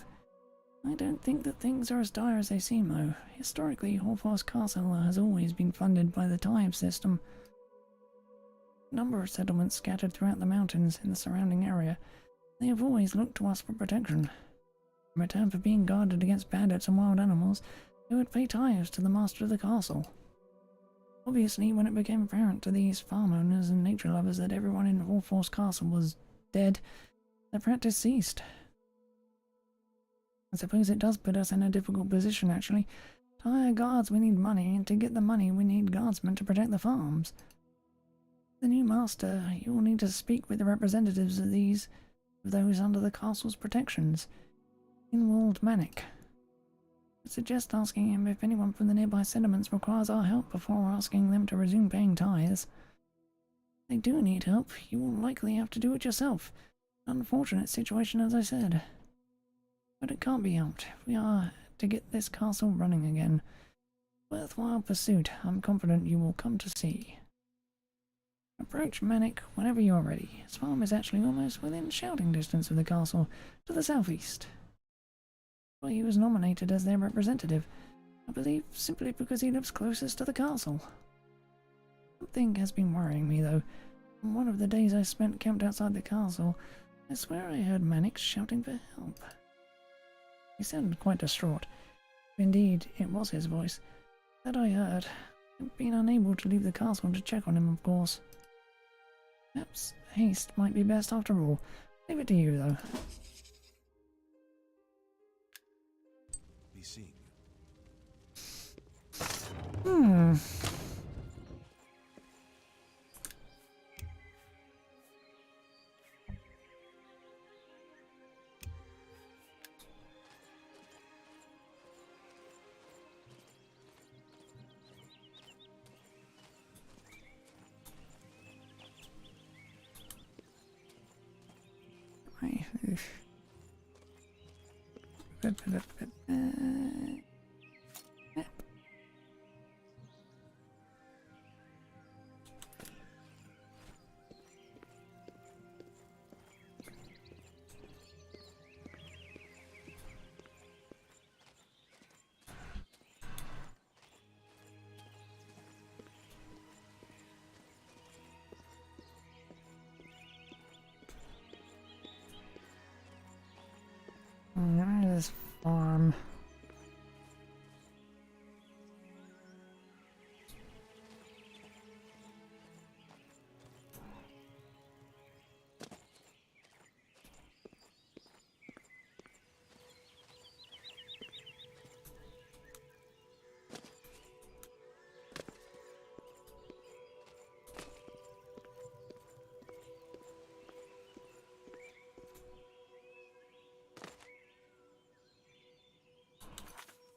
I don't think that things are as dire as they seem, though. Historically, horeforth Castle has always been funded by the thieves system. A number of settlements scattered throughout the mountains in the surrounding area. They have always looked to us for protection. In return for being guarded against bandits and wild animals, they would pay tithes to the master of the castle. Obviously, when it became apparent to these farm owners and nature lovers that everyone in horeforth Castle was dead, the practice ceased. I suppose it does put us in a difficult position, actually. To hire guards, we need money, and to get the money, we need guardsmen to protect the farms. The new master, you will need to speak with the representatives of those under the castle's protections. Inwald Manic. I suggest asking him if anyone from the nearby settlements requires our help before asking them to resume paying tithes. If they do need help, you will likely have to do it yourself. Unfortunate situation, as I said. But it can't be helped. We are to get this castle running again. Worthwhile pursuit. I'm confident you will come to see. Approach Manic whenever you are ready. His farm is actually almost within shouting distance of the castle, to the southeast. Well, he was nominated as their representative, I believe simply because he lives closest to the castle. Something has been worrying me, though. On one of the days I spent camped outside the castle, I swear I heard Mannix shouting for help. He sounded quite distraught. Indeed, it was his voice that I heard. I've been unable to leave the castle to check on him, of course. Perhaps haste might be best after all. Leave it to you, though. Be seeing Hmm. Where is this farm?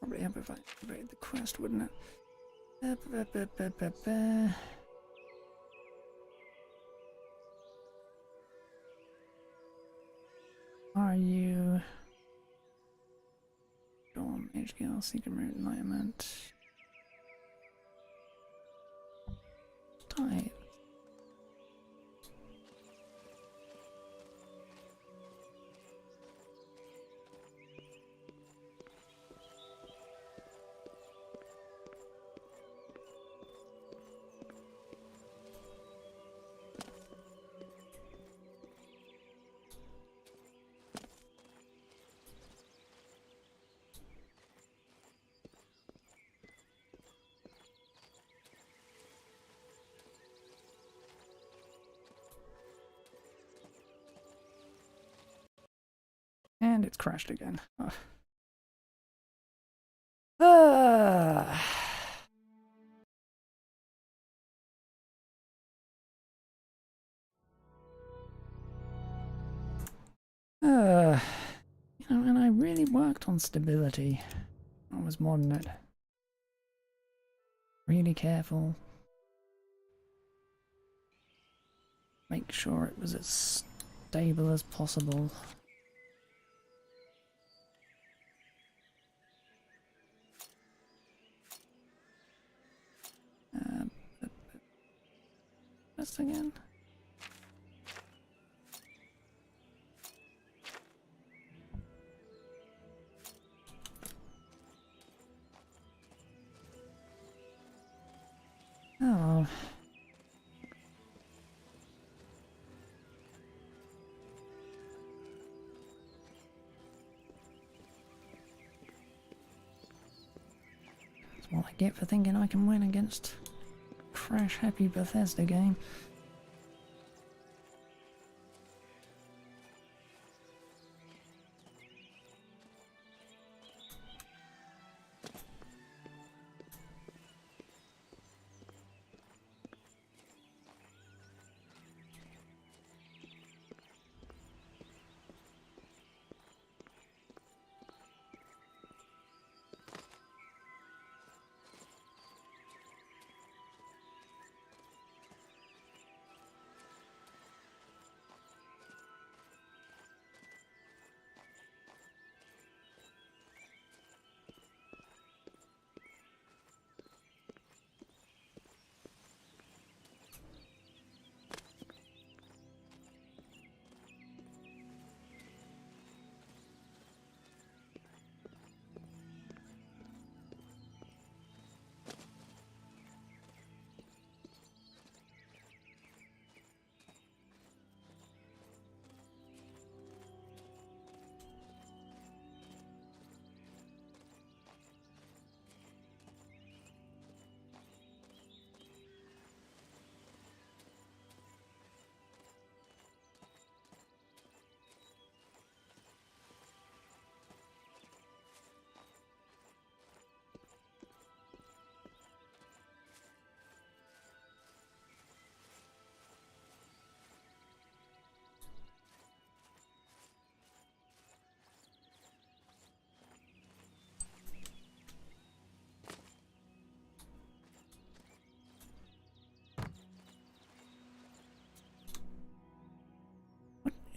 Probably help if I read the quest, wouldn't it? Are you Storm, HGL, Secret Route, Enlightenment? Tithe. And it's crashed again. Oh. You know, and I really worked on stability. I was modding it. Really careful. Make sure it was as stable as possible. Just again. Oh. That's what I get for thinking I can win against Crash Happy Bethesda game.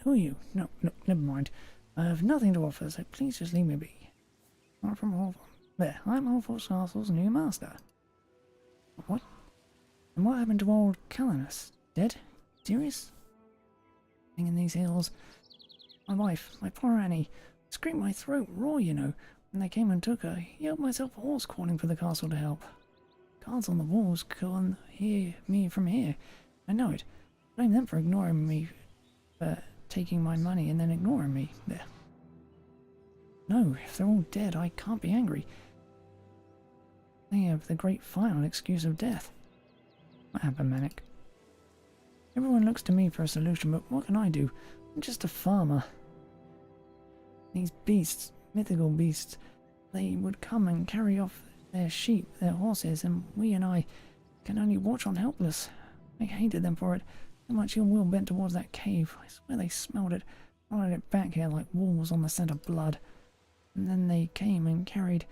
who are you? No, no, never mind. I have nothing to offer, so please just leave me be. I'm from Horeforth. There, I'm Horeforth Castle's new master. What? And what happened to old Calanus? Dead? Serious? Thing in these hills. My wife, my poor Annie, screamed my throat raw, you know. When they came and took her, he yelled myself hoarse calling for the castle to help. Guards on the walls couldn't hear me from here. I know it. Blame them for ignoring me, for taking my money and then ignoring me. There. No, if they're all dead, I can't be angry. They have the great final excuse of death. What happened, Manic? Everyone looks to me for a solution, but what can I do? I'm just a farmer. These beasts, mythical beasts, they would come and carry off their sheep, their horses, and we and I can only watch on helpless. I hated them for it. So much ill will bent towards that cave. I swear they smelled it, followed it back here like wolves on the scent of blood. And then they came and carried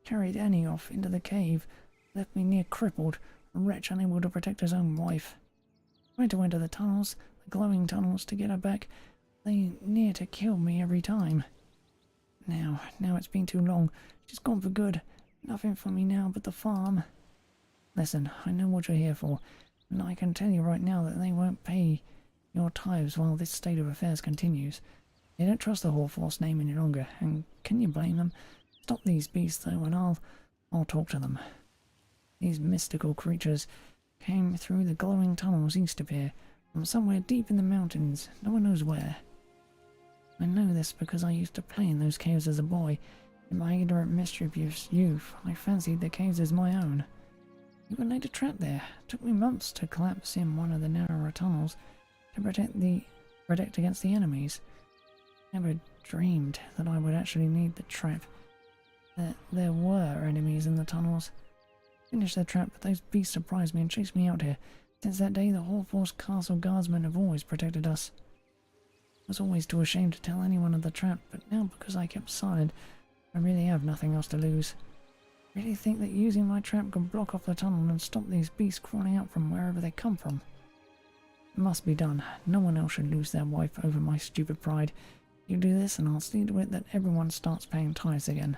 Annie off into the cave, left me near crippled, a wretch unable to protect his own wife. Tried to enter the tunnels, the glowing tunnels, to get her back. They near to killed me every time. Now it's been too long. She's gone for good. Nothing for me now but the farm. Listen, I know what you're here for, and I can tell you right now that they won't pay your tithes while this state of affairs continues. They don't trust the Horeforth name any longer, and can you blame them? Stop these beasts though, and I'll talk to them. These mystical creatures came through the glowing tunnels east of here, from somewhere deep in the mountains, no one knows where. I know this because I used to play in those caves as a boy. In my ignorant mischievous youth, I fancied the caves as my own. Even laid a trap there. It took me months to collapse in one of the narrower tunnels to protect against the enemies. Never dreamed that I would actually need the trap. That there were enemies in the tunnels. Finished the trap, but those beasts surprised me and chased me out here. Since that day, the Horeforth Castle guardsmen have always protected us. I was always too ashamed to tell anyone of the trap, but now because I kept silent, I really have nothing else to lose. I really think that using my trap could block off the tunnel and stop these beasts crawling out from wherever they come from. It must be done. No one else should lose their wife over my stupid pride. You do this and I'll see to it that everyone starts paying tithes again.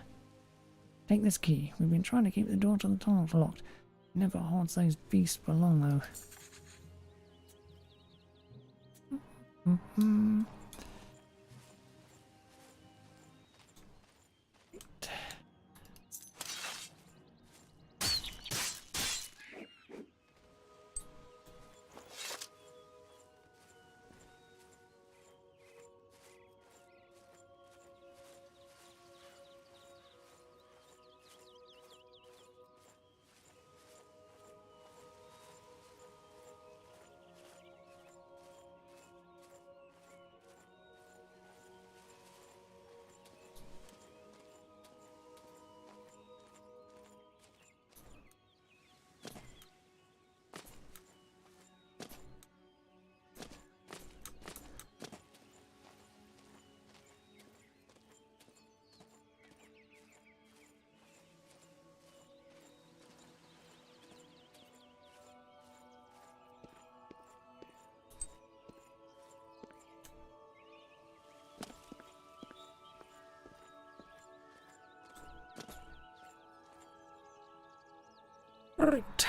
Take this key. We've been trying to keep the door to the tunnels locked. It never holds those beasts for long though. Right.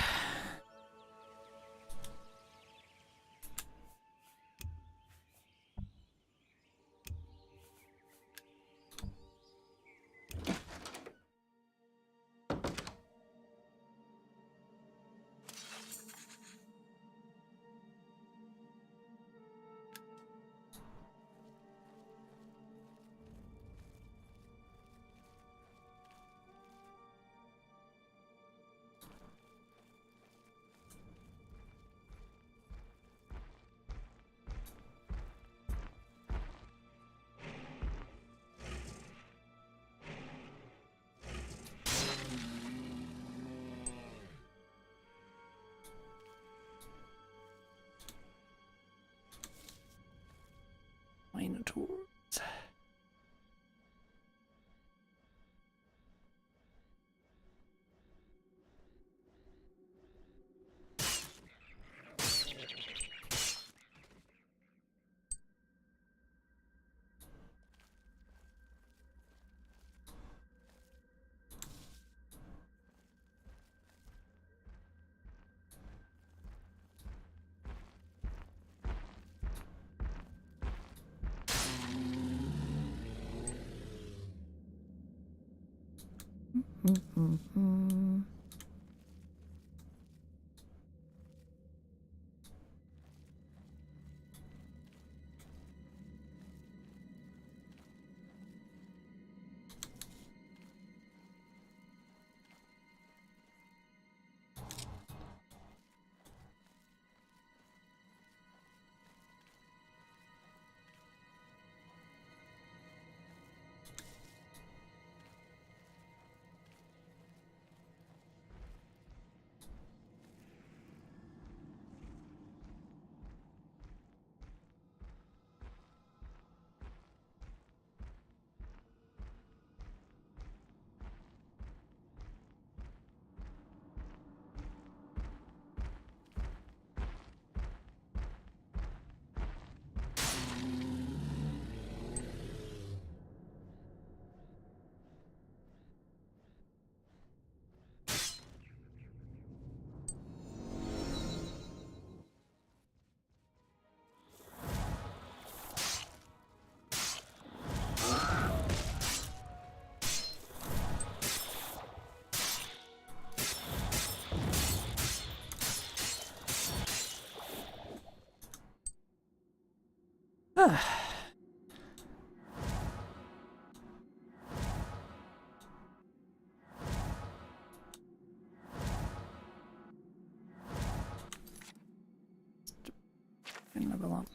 Can level up.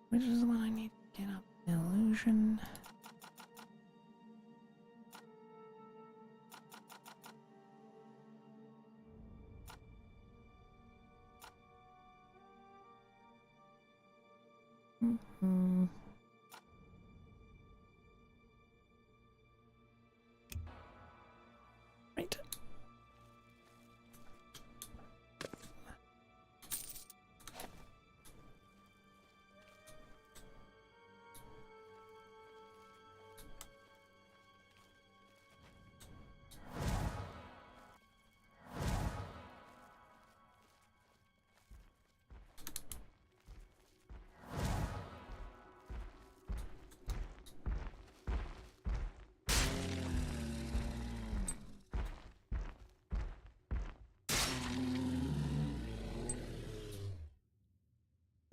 Which is the one I need to get up? Illusion. Right.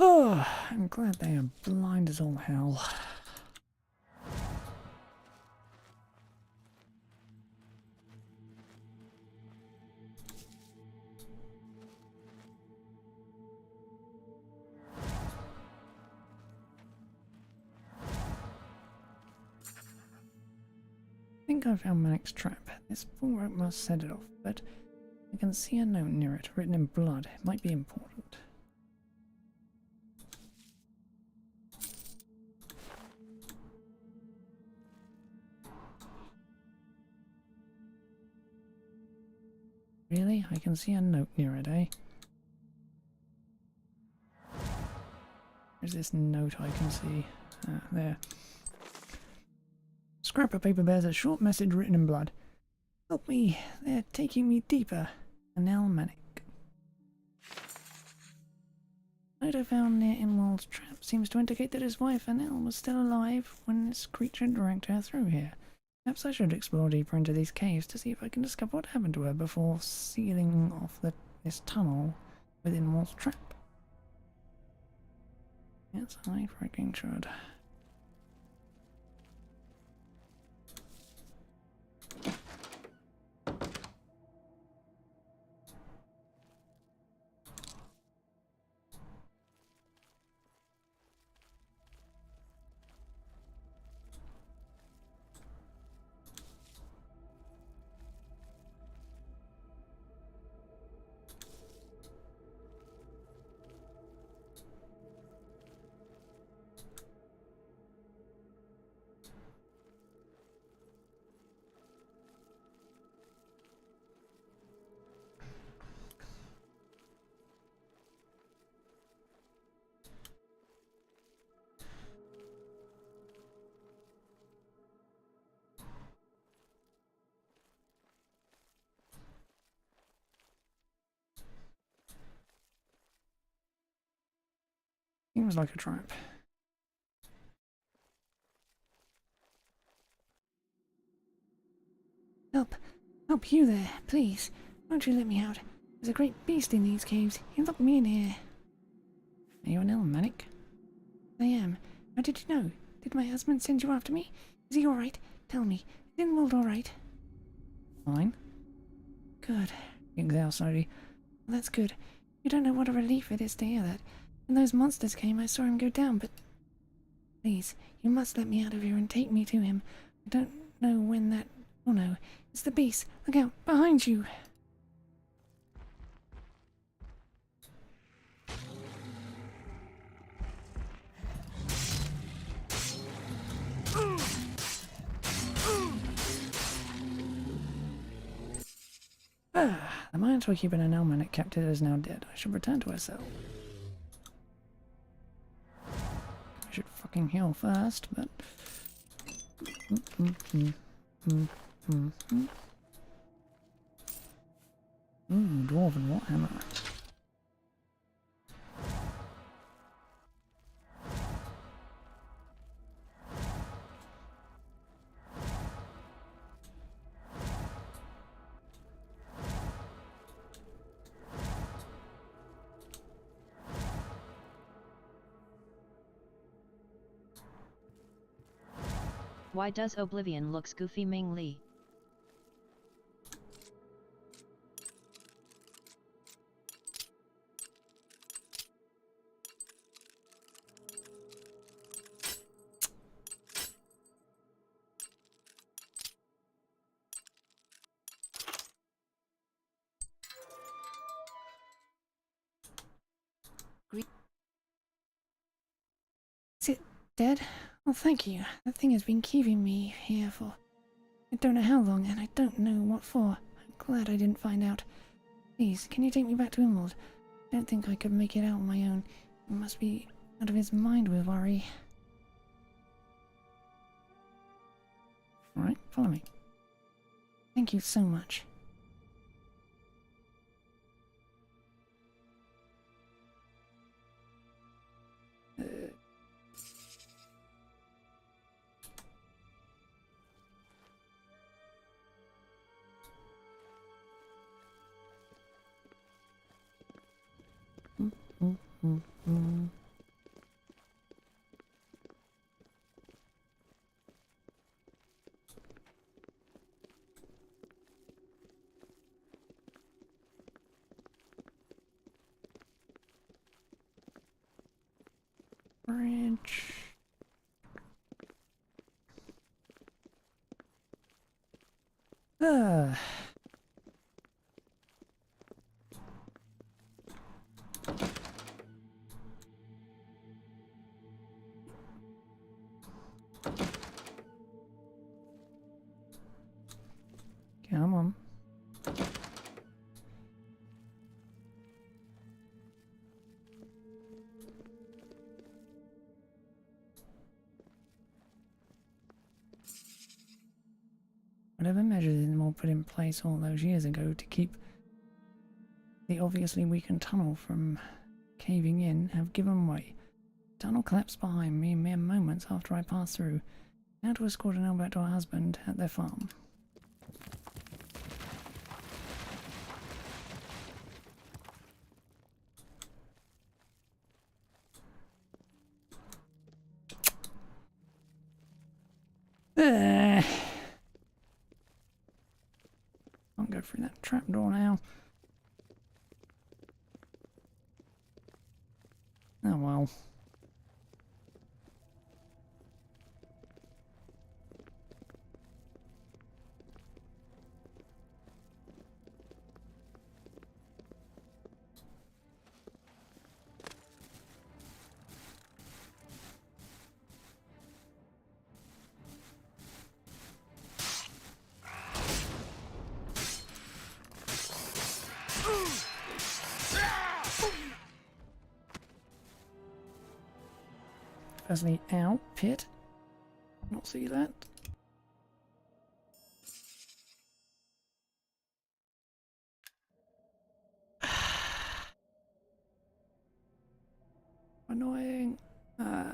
Oh, I'm glad they are blind as all hell. I think I found my next trap. This full rope must set it off, but I can see a note near it, written in blood. It might be important. Really? I can see a note near it, eh? There's this note I can see. Ah, there. Scrap of paper bears a short message written in blood. Help me, they're taking me deeper. Anel Manic. Note I found near Inwald's trap seems to indicate that his wife Anel was still alive when this creature dragged her through here. Perhaps I should explore deeper into these caves to see if I can discover what happened to her before sealing off this tunnel within Inwald's trap. Yes, I freaking should. Seems like a trap. Help! Help you there, please. Won't you let me out? There's a great beast in these caves. He locked me in here. Are you an Elmanic? I am. How did you know? Did my husband send you after me? Is he alright? Tell me. Is Inwald alright? Fine. Good. Exhales slowly. Well, that's good. You don't know what a relief it is to hear that. When those monsters came, I saw him go down, but... Please, you must let me out of here and take me to him. I don't know when that... Oh no, it's the beast. Look out, behind you! The Minotaur keeping an Elmanic captive is now dead. I should return to her cell. I should fucking heal first, but... Dwarven Warhammer. Why does Oblivion looks goofy, Ming Li? Is it dead? Well, thank you. That thing has been keeping me here for... I don't know how long, and I don't know what for. I'm glad I didn't find out. Please, can you take me back to Inwald? I don't think I could make it out on my own. He must be out of his mind with worry. Alright, follow me. Thank you so much. Bridge. Come on. Whatever measures Inwald put in place all those years ago to keep the obviously weakened tunnel from caving in have given way. The tunnel collapsed behind me mere moments after I passed through. Now to escort an back to her husband at their farm. I'll go through that trapdoor now. Oh well. Firstly, ow, pit. Not see that. annoying. Uh.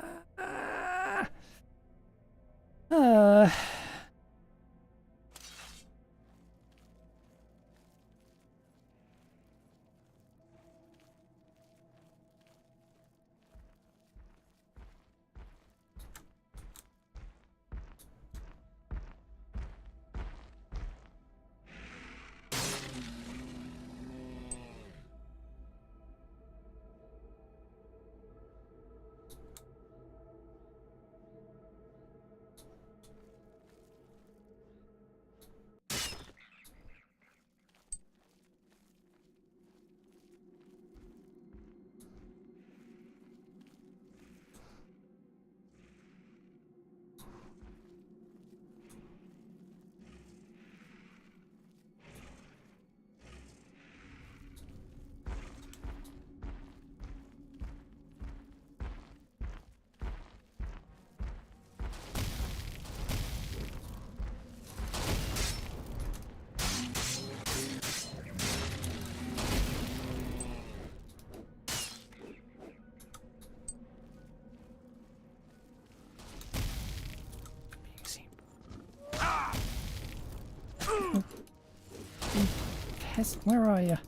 Pest, where are you?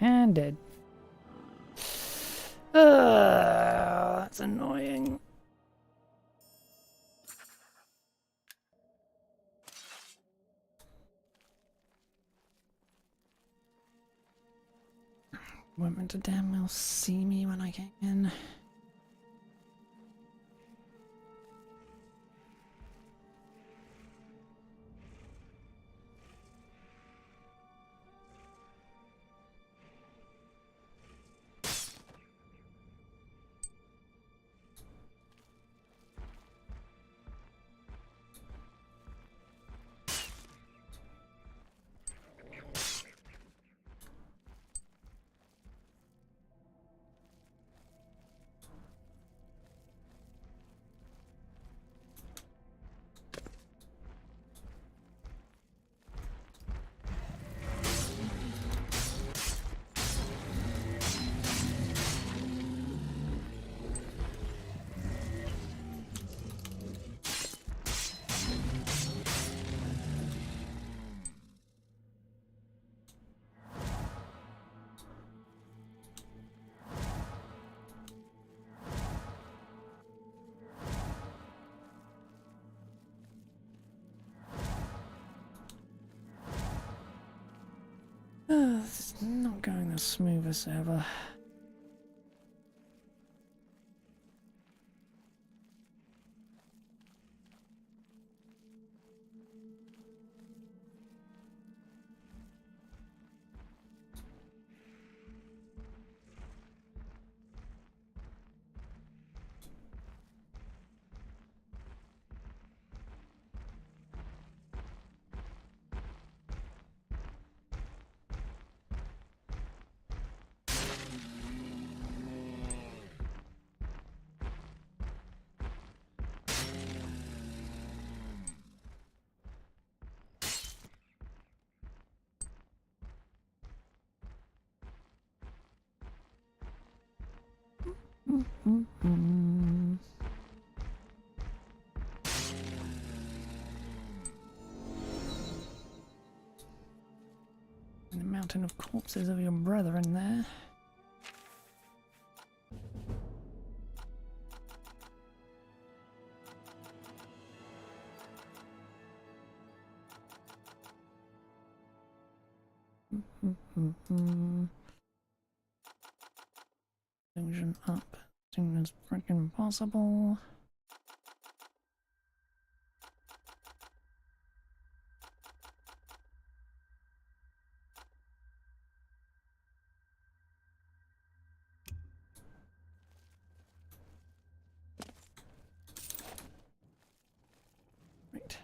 And dead. That's annoying. Weren't meant to damn well see me when I came in. It's not going the smoothest ever. And the mountain of corpses of your brother in there. Illusion up as soon as freaking possible. Right.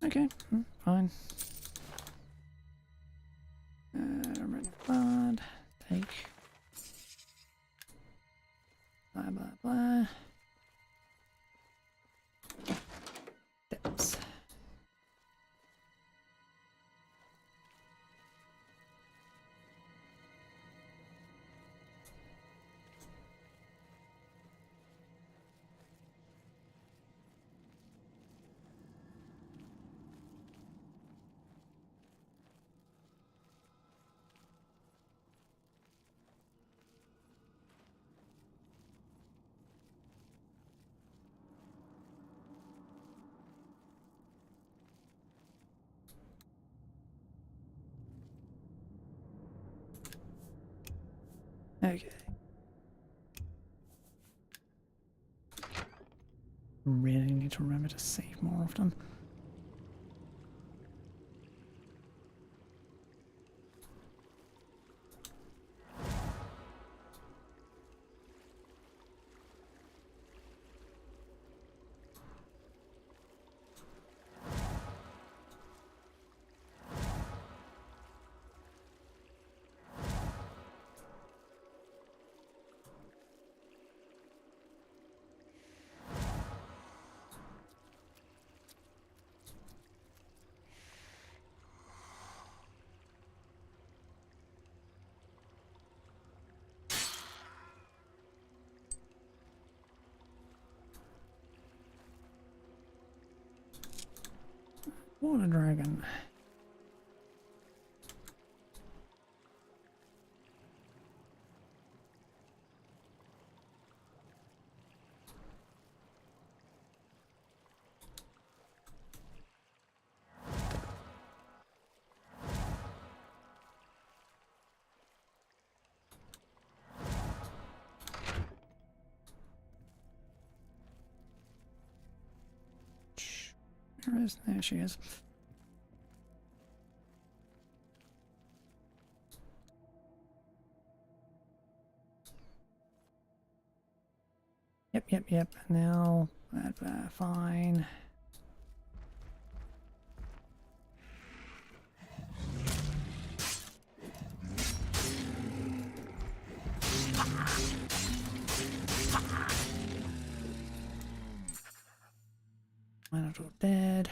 Okay, fine. Red blood. Take. Blah blah blah. Depths. Okay. Really need to remember to save more often. Water dragon. There she is. Yep. Now, fine. Minotaur dead.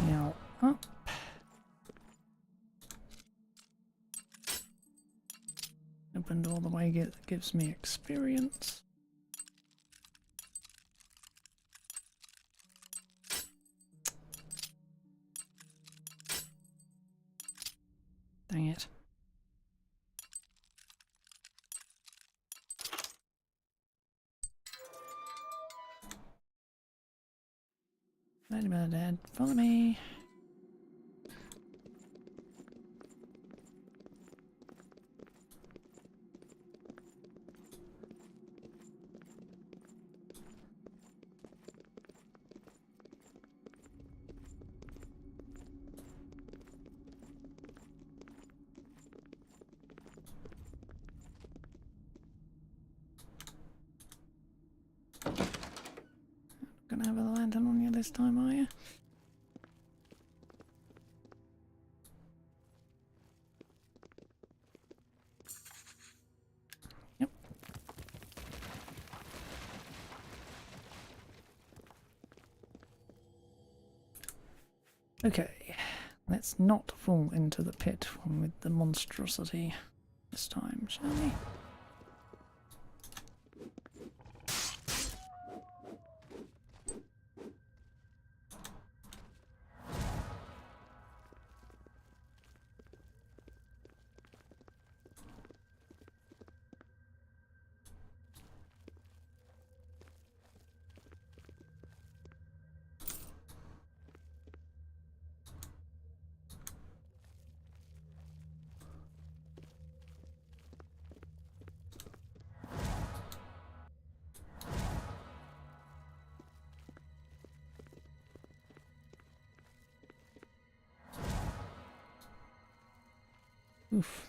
Now up. Opened all the way, gives me experience. Dang it. Wait a minute, Dad. Follow me. Gonna have a lantern on you this time, are you? Yep. Okay, let's not fall into the pit with the monstrosity this time, shall we? Oof.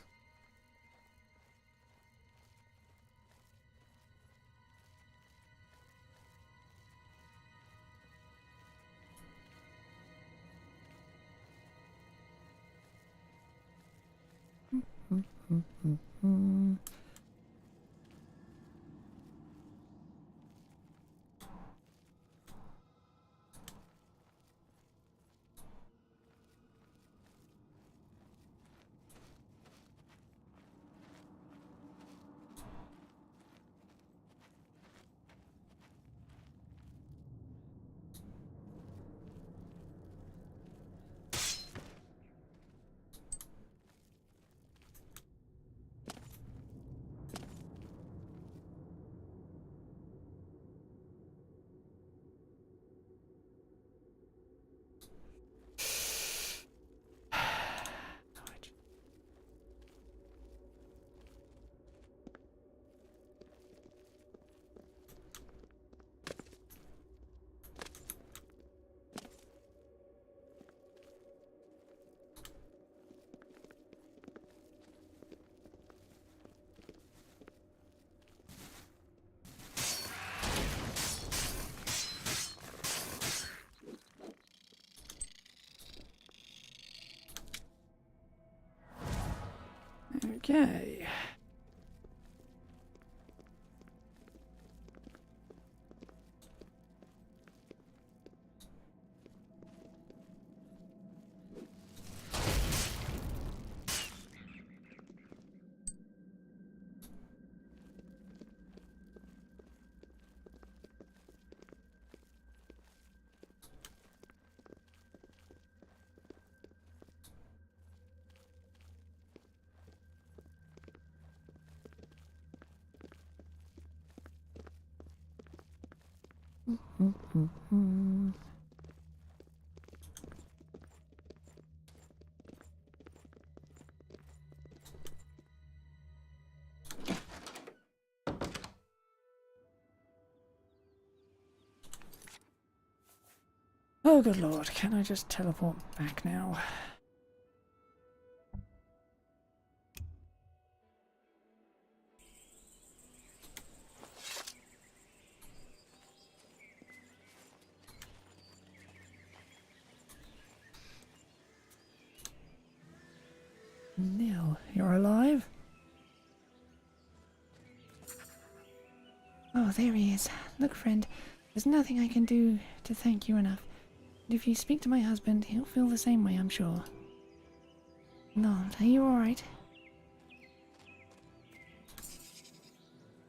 Okay. Oh, good lord, can I just teleport back now? Neil, you're alive? Oh, there he is. Look, friend, there's nothing I can do to thank you enough. And if you speak to my husband, he'll feel the same way, I'm sure. Lord, are you alright?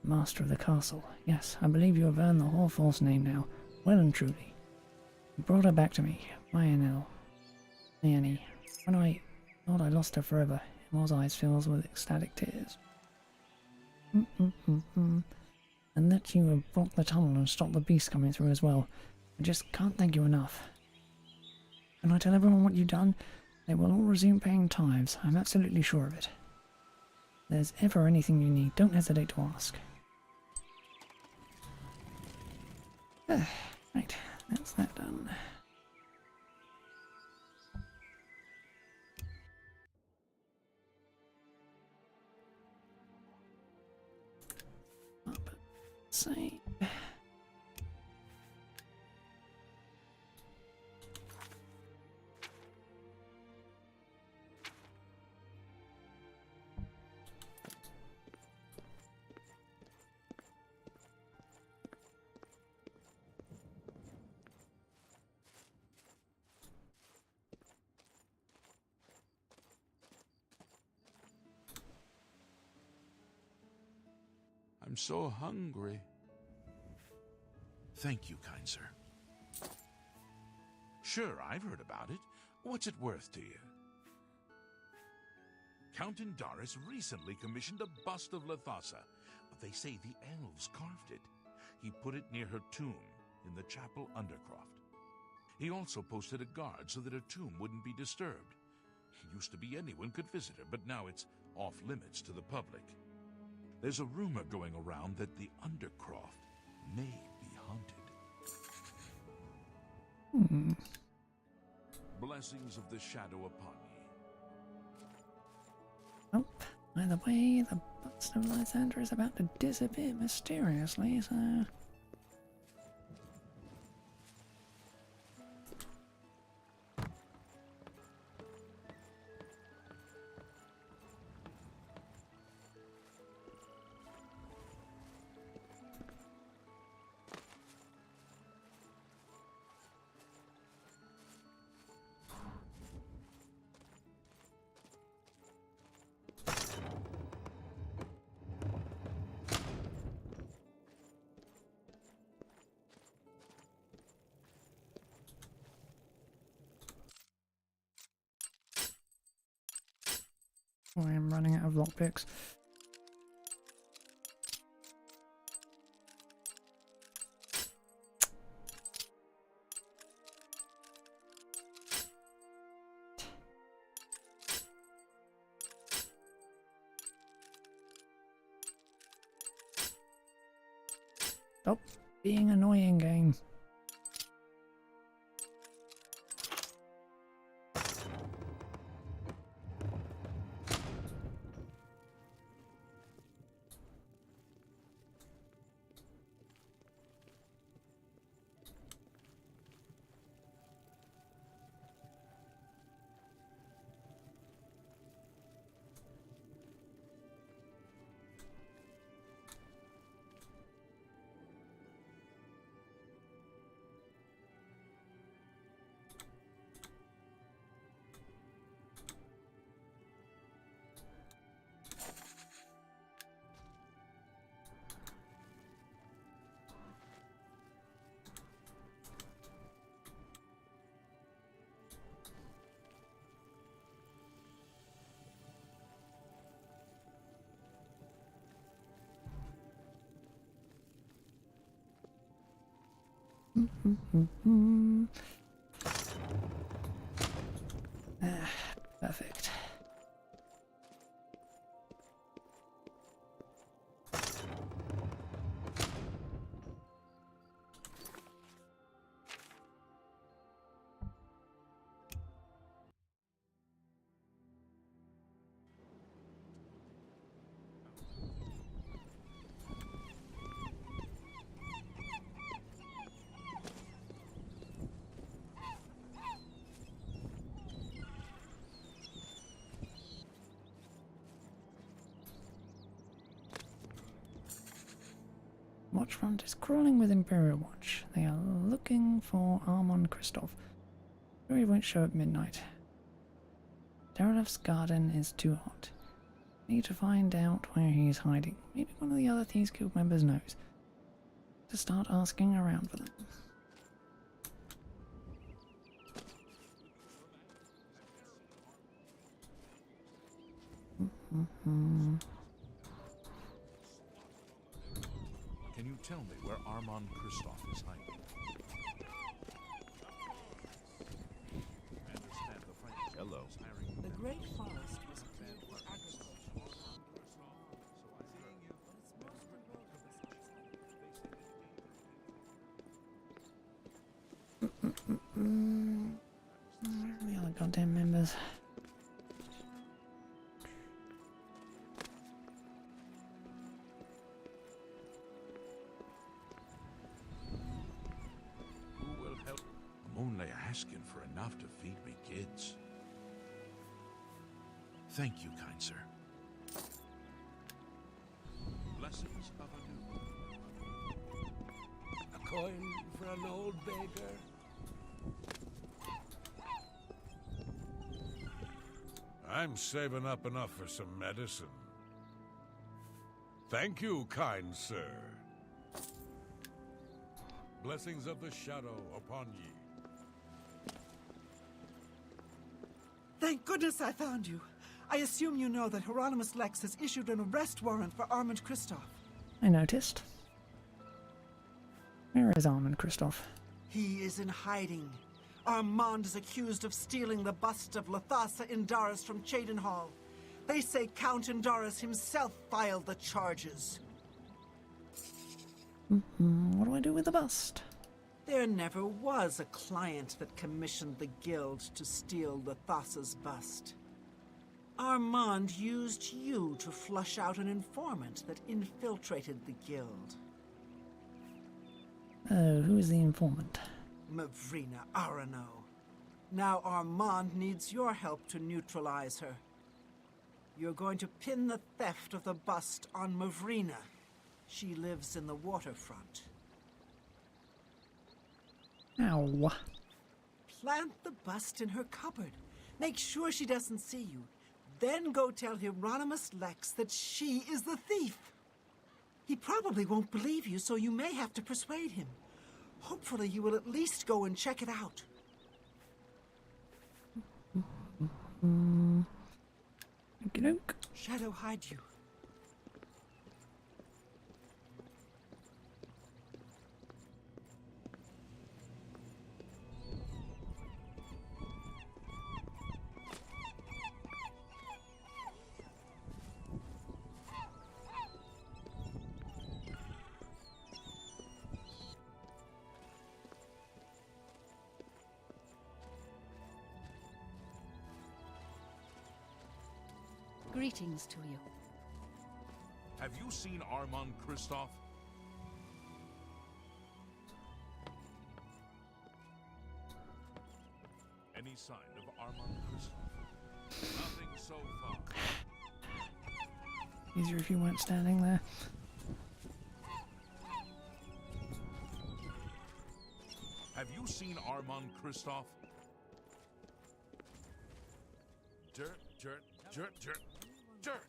Master of the castle. Yes, I believe you have earned the horeforth's name now, well and truly. You brought her back to me, my Annie. When I thought I lost her forever, Emma's eyes filled with ecstatic tears. And that you have blocked the tunnel and stopped the beast coming through as well. I just can't thank you enough. When I tell everyone what you've done, they will all resume paying tithes. I'm absolutely sure of it. If there's ever anything you need, don't hesitate to ask. Right, that's that done. Up, save. I'm so hungry. Thank you, kind sir. Sure, I've heard about it. What's it worth to you? Count Indaris recently commissioned a bust of Lethasa, but they say the elves carved it. He put it near her tomb in the chapel Undercroft. He also posted a guard so that her tomb wouldn't be disturbed. It used to be anyone could visit her, but now it's off limits to the public. There's a rumor going around that the Undercroft may be haunted. Blessings of the shadow upon ye. By the way, the bust of Lysander is about to disappear mysteriously, so... I am running out of lockpicks. Stop being annoying, game. Perfect. Watchfront is crawling with Imperial Watch. They are looking for Armand Christoph. Sure he won't show at midnight. Darylev's garden is too hot. Need to find out where he is hiding. Maybe one of the other Thieves Guild members knows. To start asking around for them. Can you tell me where Armand Christoph is hiding? I understand the French. Hello. The Great Forest was cleared for agriculture. Where are the other goddamn members? Who will help? I'm only asking for enough to feed me kids. Thank you, kind sir. Blessings of a new. A coin for an old beggar? I'm saving up enough for some medicine. Thank you, kind sir. Blessings of the shadow upon ye. Thank goodness I found you. I assume you know that Hieronymus Lex has issued an arrest warrant for Armand Christoph. I noticed. Where is Armand Christoph? He is in hiding. Armand is accused of stealing the bust of Lathasa Indaris from Cheydinhal. They say Count Indaris himself filed the charges. What do I do with the bust? There never was a client that commissioned the guild to steal Lathasa's bust. Armand used you to flush out an informant that infiltrated the guild. Oh, who is the informant? Mavrina Arano. Now Armand needs your help to neutralize her. You're going to pin the theft of the bust on Mavrina. She lives in the waterfront. Ow. Plant the bust in her cupboard. Make sure she doesn't see you. Then go tell Hieronymus Lex that she is the thief. He probably won't believe you, so you may have to persuade him. Hopefully you will at least go and check it out. Okey-doke. Shadow hide you. Greetings to you. Have you seen Armand Kristoff? Any sign of Armand Kristoff? Nothing so far. Easier if you weren't standing there. Have you seen Armand Kristoff? Dirt, dirt, dirt, dirt, dirt.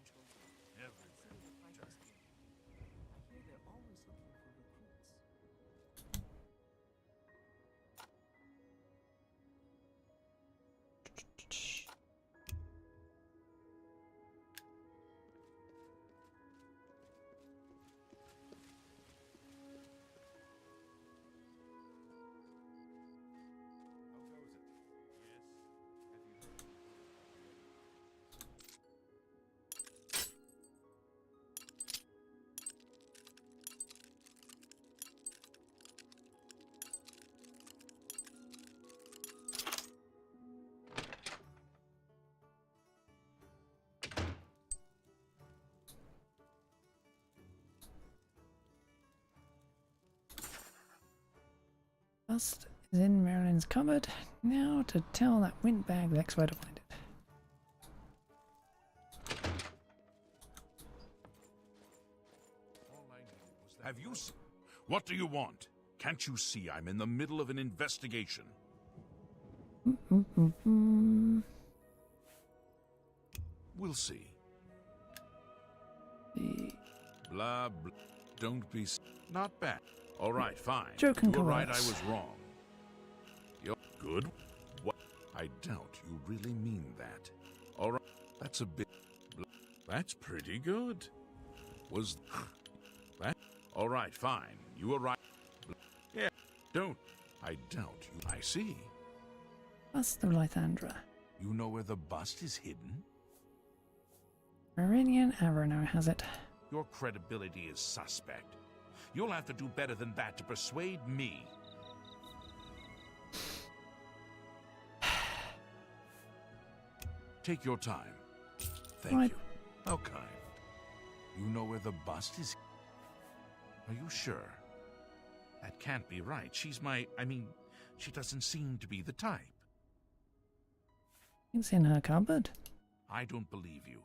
Bust is in Marilyn's cupboard. Now to tell that windbag Lex where to find it. Have you What do you want? Can't you see I'm in the middle of an investigation? We'll see. Blah, blah. Don't be... Not bad. All right, fine. Joking You're right, I chorus. was wrong. You're good? What? I doubt you really mean that. All right, that's a bit... That's pretty good. Was... That... All right, fine. You were right. Yeah, don't. I doubt you. I see. Bust of Lythandra. You know where the bust is hidden? Meridian Arano has it. Your credibility is suspect. You'll have to do better than that to persuade me. Take your time. Thank you. How kind. You know where the bust is? Are you sure? That can't be right. She's she doesn't seem to be the type. It's in her cupboard. I don't believe you,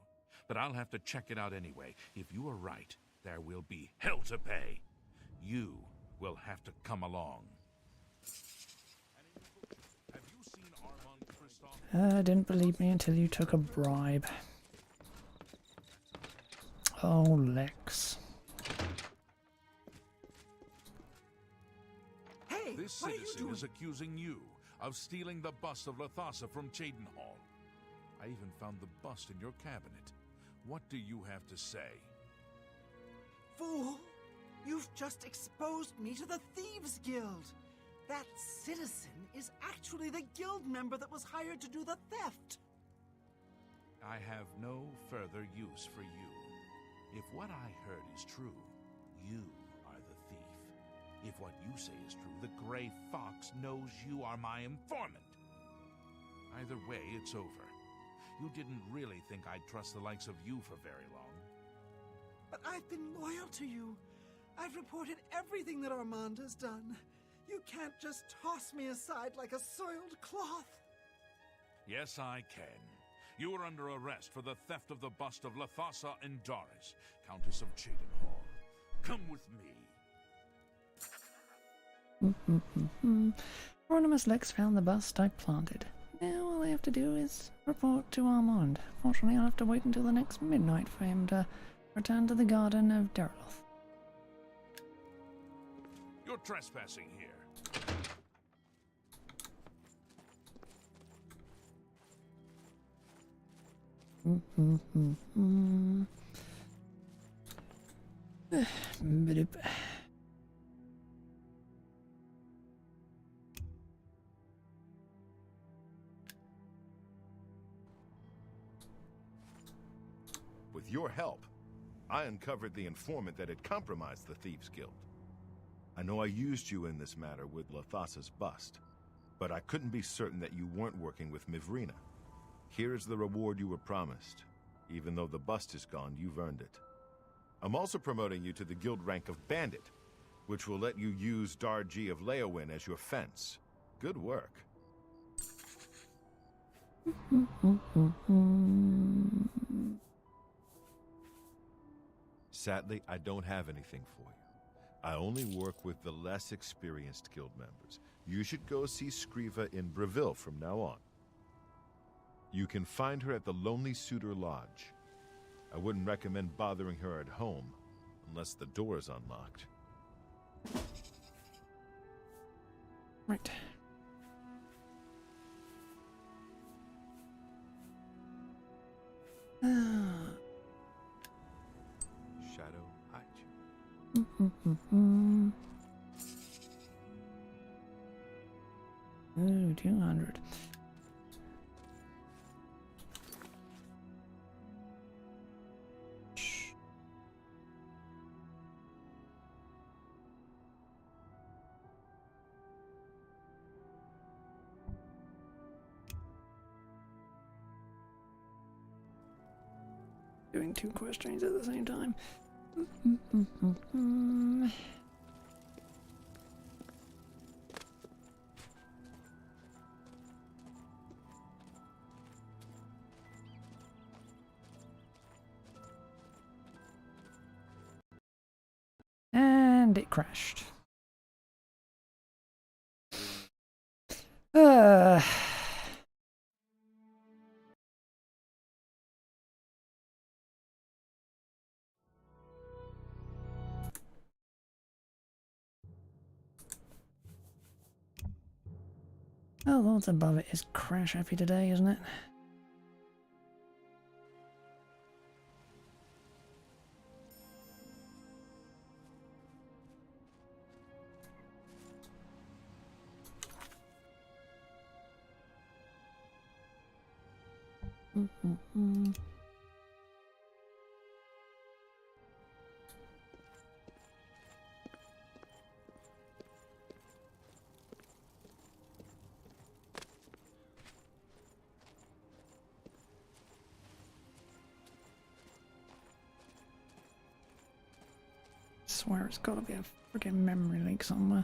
but I'll have to check it out anyway. If you are right, there will be hell to pay. You will have to come along. Have you seen Armand Kristoff? Didn't believe me until you took a bribe. Oh, Lex. Hey, This what are you citizen doing? is accusing you of stealing the bust of Lathasa from Cheydinhall. I even found the bust in your cabinet. What do you have to say? Fool! You've just exposed me to the Thieves Guild! That citizen is actually the guild member that was hired to do the theft! I have no further use for you. If what I heard is true, you are the thief. If what you say is true, the Grey Fox knows you are my informant. Either way, it's over. You didn't really think I'd trust the likes of you for very long. But I've been loyal to you. I've reported everything that Armand has done. You can't just toss me aside like a soiled cloth. Yes, I can. You are under arrest for the theft of the bust of Lethasa Indaris, Countess of Chedenhall. Come with me. Hieronymus Lex found the bust I planted. Now all I have to do is report to Armand. Fortunately, I'll have to wait until the next midnight for him to return to the Garden of Derloth. You're trespassing here. With your help, I uncovered the informant that had compromised the Thieves Guild. I know I used you in this matter with Lethasa's bust, but I couldn't be certain that you weren't working with Mivrina. Here's the reward you were promised. Even though the bust is gone, you've earned it. I'm also promoting you to the guild rank of Bandit, which will let you use Darji of Leowin as your fence. Good work. Sadly, I don't have anything for you. I only work with the less experienced guild members. You should go see Scriva in Breville from now on. You can find her at the Lonely Suitor Lodge. I wouldn't recommend bothering her at home, unless the door is unlocked. Right. Shadow Height. Ooh, 200. Doing two questions at the same time. And it crashed. Oh, Lords above it is crash happy today, isn't it? Swear it's gotta be a freaking memory leak somewhere.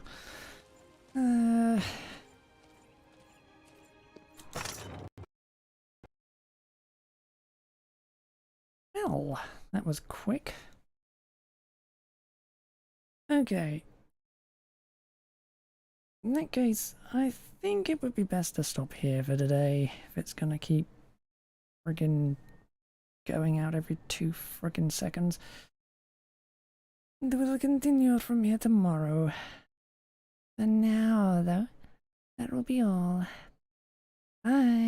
Well, that was quick. Okay. In that case, I think it would be best to stop here for today, if it's gonna keep friggin' going out every 2 friggin' seconds. And we'll continue from here tomorrow. For now, though, that will be all. Bye.